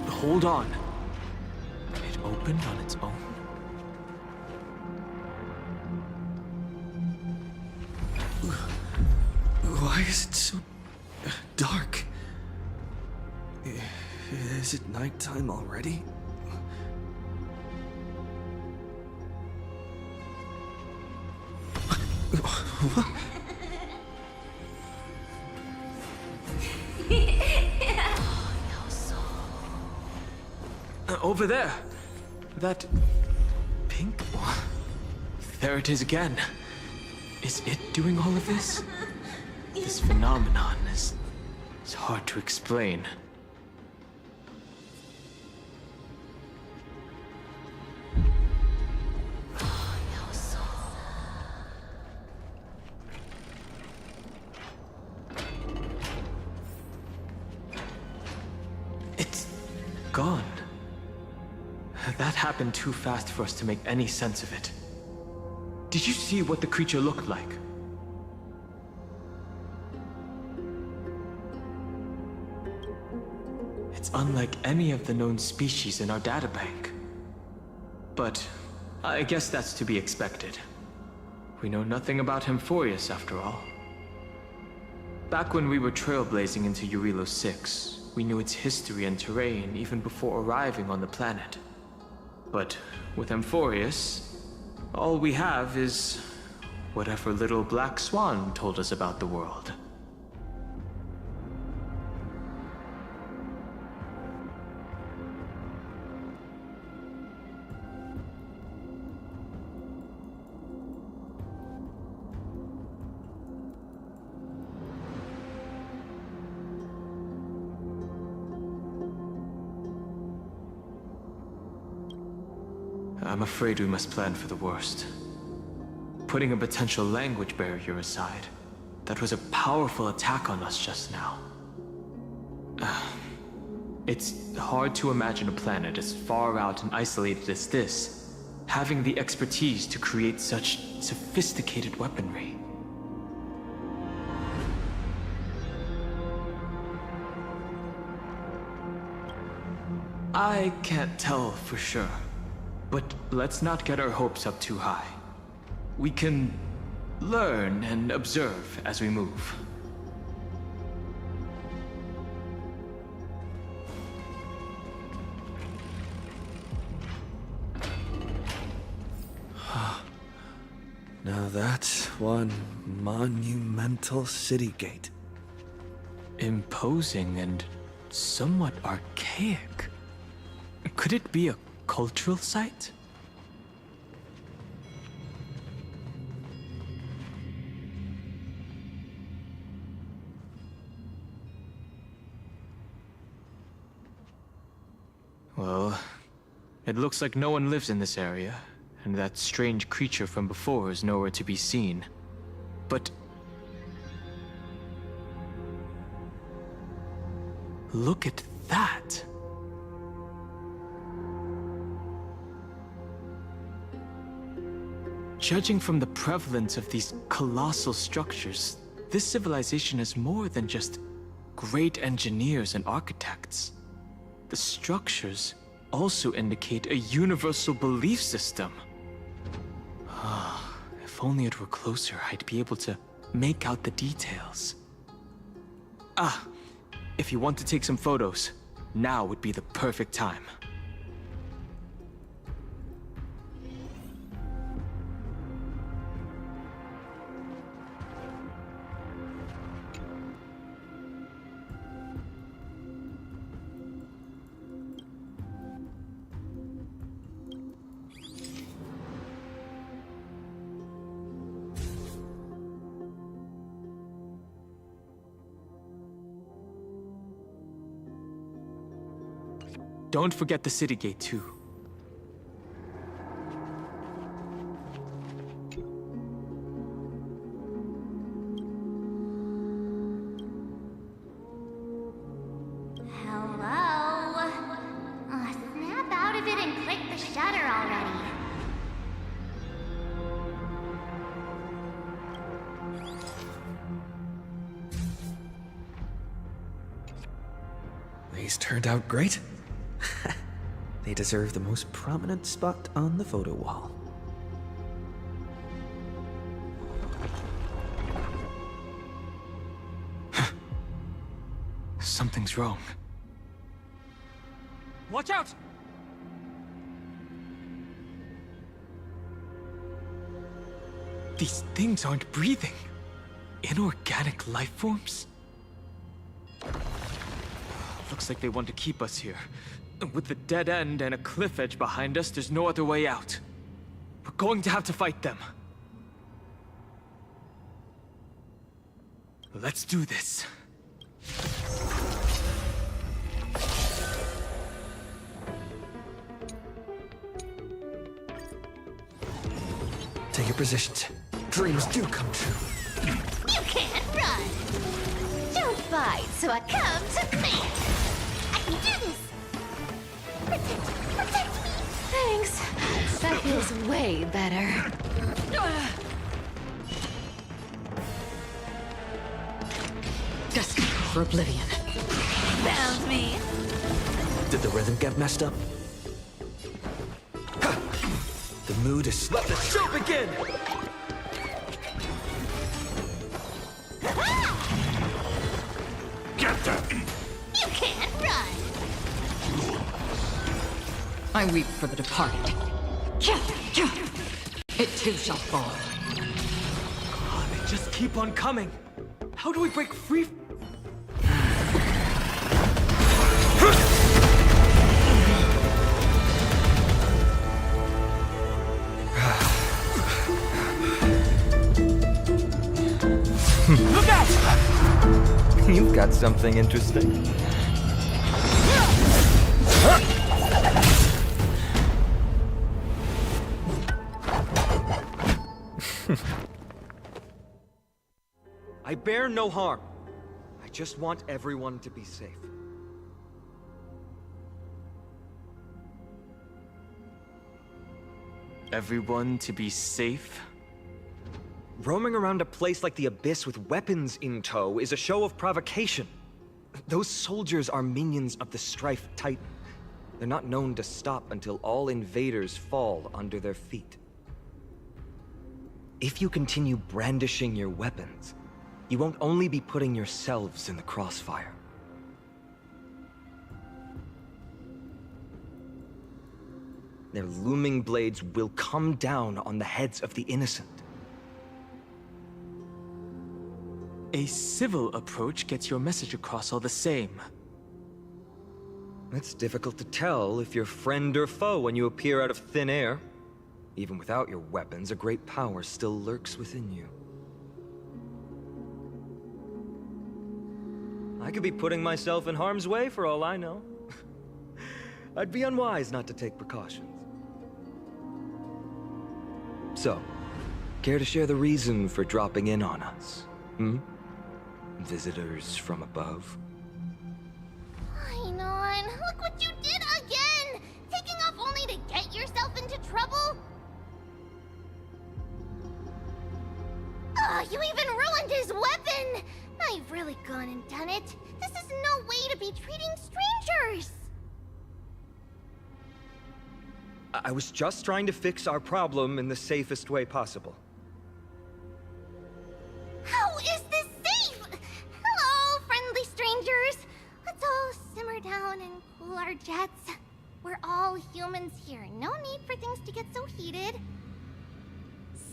Hold on. It opened on its own. Why is it so dark? Is it nighttime already? What? Over there. That pink. There it is again. Is it doing all of this? This phenomenon is hard to explain. It's gone. That happened too fast for us to make any sense of it. Did you see what the creature looked like? It's unlike any of the known species in our databank. But I guess that's to be expected. We know nothing about Hemphorius after all. Back when we were trailblazing into Eurilo 6, we knew its history and terrain even before arriving on the planet. But with Hemphorius, all we have is whatever little black swan told us about the world. I'm afraid we must plan for the worst. Putting a potential language barrier aside, that was a powerful attack on us just now. It's hard to imagine a planet as far out and isolated as this, having the expertise to create such sophisticated weaponry. I can't tell for sure. But let's not get our hopes up too high. We can learn and observe as we move. Now that's one monumental city gate. Imposing and somewhat archaic. Could it be a cultural site? Well, it looks like no one lives in this area, and that strange creature from before is nowhere to be seen. But look at that! Judging from the prevalence of these colossal structures, this civilization is more than just great engineers and architects. The structures also indicate a universal belief system. If only it were closer, I'd be able to make out the details. If you want to take some photos, now would be the perfect time. Don't forget the city gate, too. These turned out great. They deserve the most prominent spot on the photo wall. Something's wrong. Watch out! These things aren't breathing. Inorganic life forms? Looks like they want to keep us here. With the dead end and a cliff edge behind us, there's no other way out. We're going to have to fight them. Let's do this. Take your positions. Dreams do come true. You can't run! Don't fight, so I come to me! I can do this! Protect me! Thanks. That feels way better. Destined for oblivion. Found me! Did the rhythm get messed up? The mood is... Let the show begin! Get them! You can't run! I weep for the departed. It too shall fall. Oh, they just keep on coming. How do we break free? Look out! You've got something interesting. I bear no harm. I just want everyone to be safe. Everyone to be safe? Roaming around a place like the Abyss with weapons in tow is a show of provocation. Those soldiers are minions of the Strife Titan. They're not known to stop until all invaders fall under their feet. If you continue brandishing your weapons, you won't only be putting yourselves in the crossfire. Their looming blades will come down on the heads of the innocent. A civil approach gets your message across all the same. It's difficult to tell if you're friend or foe when you appear out of thin air. Even without your weapons, a great power still lurks within you. I could be putting myself in harm's way for all I know. I'd be unwise not to take precautions. So, care to share the reason for dropping in on us? Visitors from above? Ainon, look what you did again! Taking off only to get yourself into trouble? You even ruined his weapon! Now you've really gone and done it. This is no way to be treating strangers! I was just trying to fix our problem in the safest way possible. How is this safe? Hello, friendly strangers. Let's all simmer down and cool our jets. We're all humans here. No need for things to get so heated.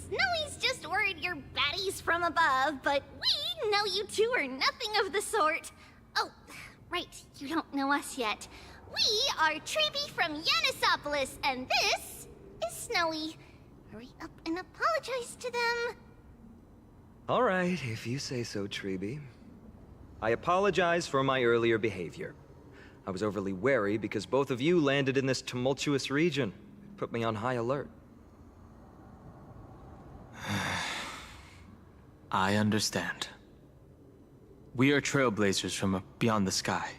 Snowy's just worried you're baddies from above, but we know you two are nothing of the sort. Oh, right, you don't know us yet. We are Treeby from Yanisopolis, and this is Snowy. Hurry up and apologize to them. All right, if you say so, Treeby. I apologize for my earlier behavior. I was overly wary because both of you landed in this tumultuous region. It put me on high alert. I understand. We are trailblazers from beyond the sky.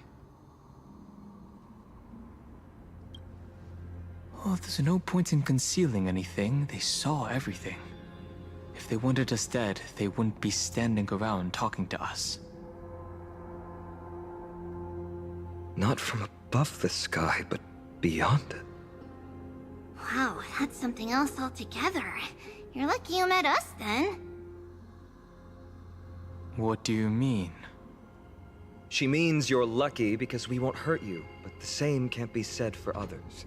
Well, there's no point in concealing anything. They saw everything. If they wanted us dead, they wouldn't be standing around talking to us. Not from above the sky, but beyond it. Wow, that's something else altogether. You're lucky you met us then. What do you mean? She means you're lucky because we won't hurt you, but the same can't be said for others.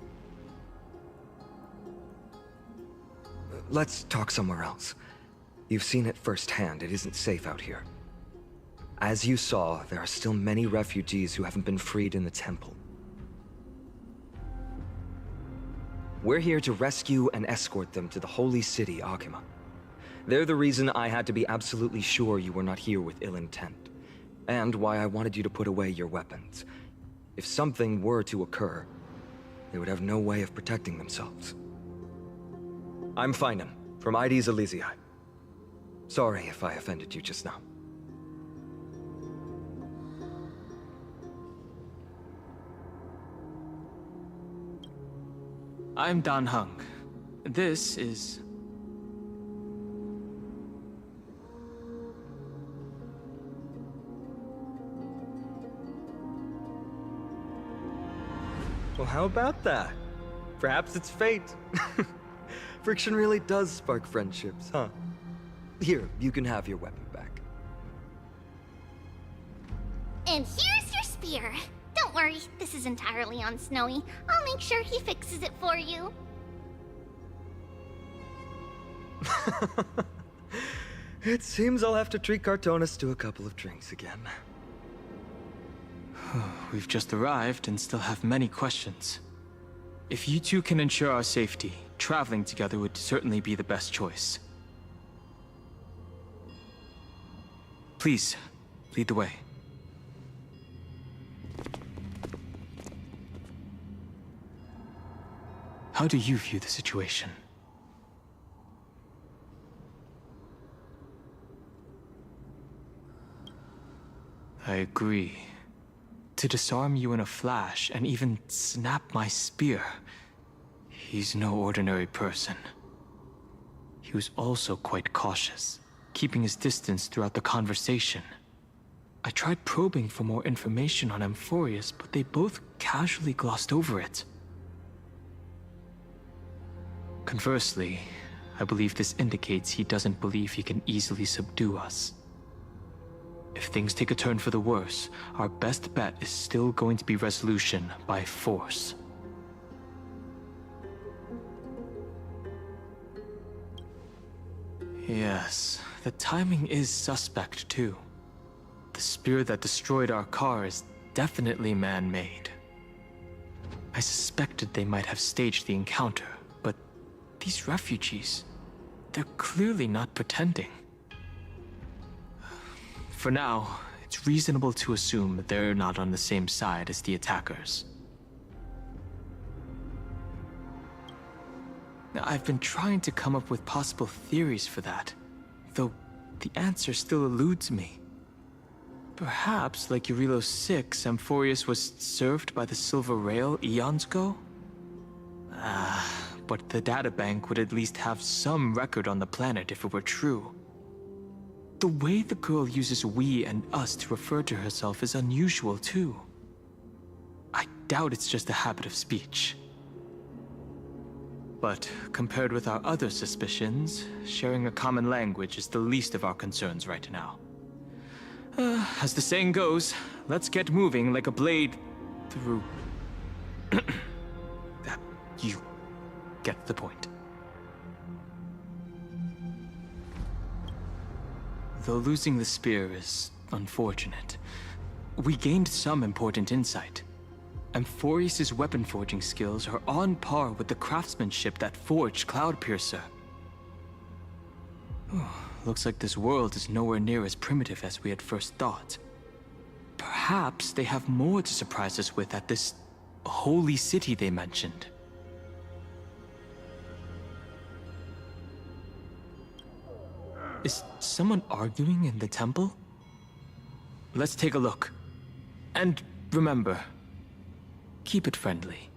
Let's talk somewhere else. You've seen it firsthand, it isn't safe out here. As you saw, there are still many refugees who haven't been freed in the temple. We're here to rescue and escort them to the holy city, Aiyima. They're the reason I had to be absolutely sure you were not here with ill intent, and why I wanted you to put away your weapons. If something were to occur, they would have no way of protecting themselves. I'm Finan, from ID's Elysiae. Sorry if I offended you just now. I'm Dan Hung. This is... Well, how about that? Perhaps it's fate. Friction really does spark friendships, huh? Here, you can have your weapon back. And here's your spear. Don't worry, this is entirely on Snowy. I'll make sure he fixes it for you. It seems I'll have to treat Cartonis to a couple of drinks again. We've just arrived and still have many questions. If you two can ensure our safety, traveling together would certainly be the best choice. Please, lead the way. How do you view the situation? I agree. To disarm you in a flash and even snap my spear, he's no ordinary person. He was also quite cautious, keeping his distance throughout the conversation. I tried probing for more information on Amphorius, but they both casually glossed over it. Conversely, I believe this indicates he doesn't believe he can easily subdue us. If things take a turn for the worse, our best bet is still going to be resolution by force. Yes, the timing is suspect too. The spear that destroyed our car is definitely man-made. I suspected they might have staged the encounter, but these refugees, they're clearly not pretending. For now, it's reasonable to assume that they're not on the same side as the attackers. Now, I've been trying to come up with possible theories for that, though the answer still eludes me. Perhaps, like Eurilo 6, Amphorius was served by the Silver Rail eons ago? But the databank would at least have some record on the planet if it were true. The way the girl uses we and us to refer to herself is unusual, too. I doubt it's just a habit of speech. But compared with our other suspicions, sharing a common language is the least of our concerns right now. As the saying goes, let's get moving like a blade through... You get the point. Though losing the spear is unfortunate, we gained some important insight. Amphorius' weapon forging skills are on par with the craftsmanship that forged Cloudpiercer. Looks like this world is nowhere near as primitive as we had first thought. Perhaps they have more to surprise us with at this holy city they mentioned. Is someone arguing in the temple? Let's take a look. And remember, keep it friendly.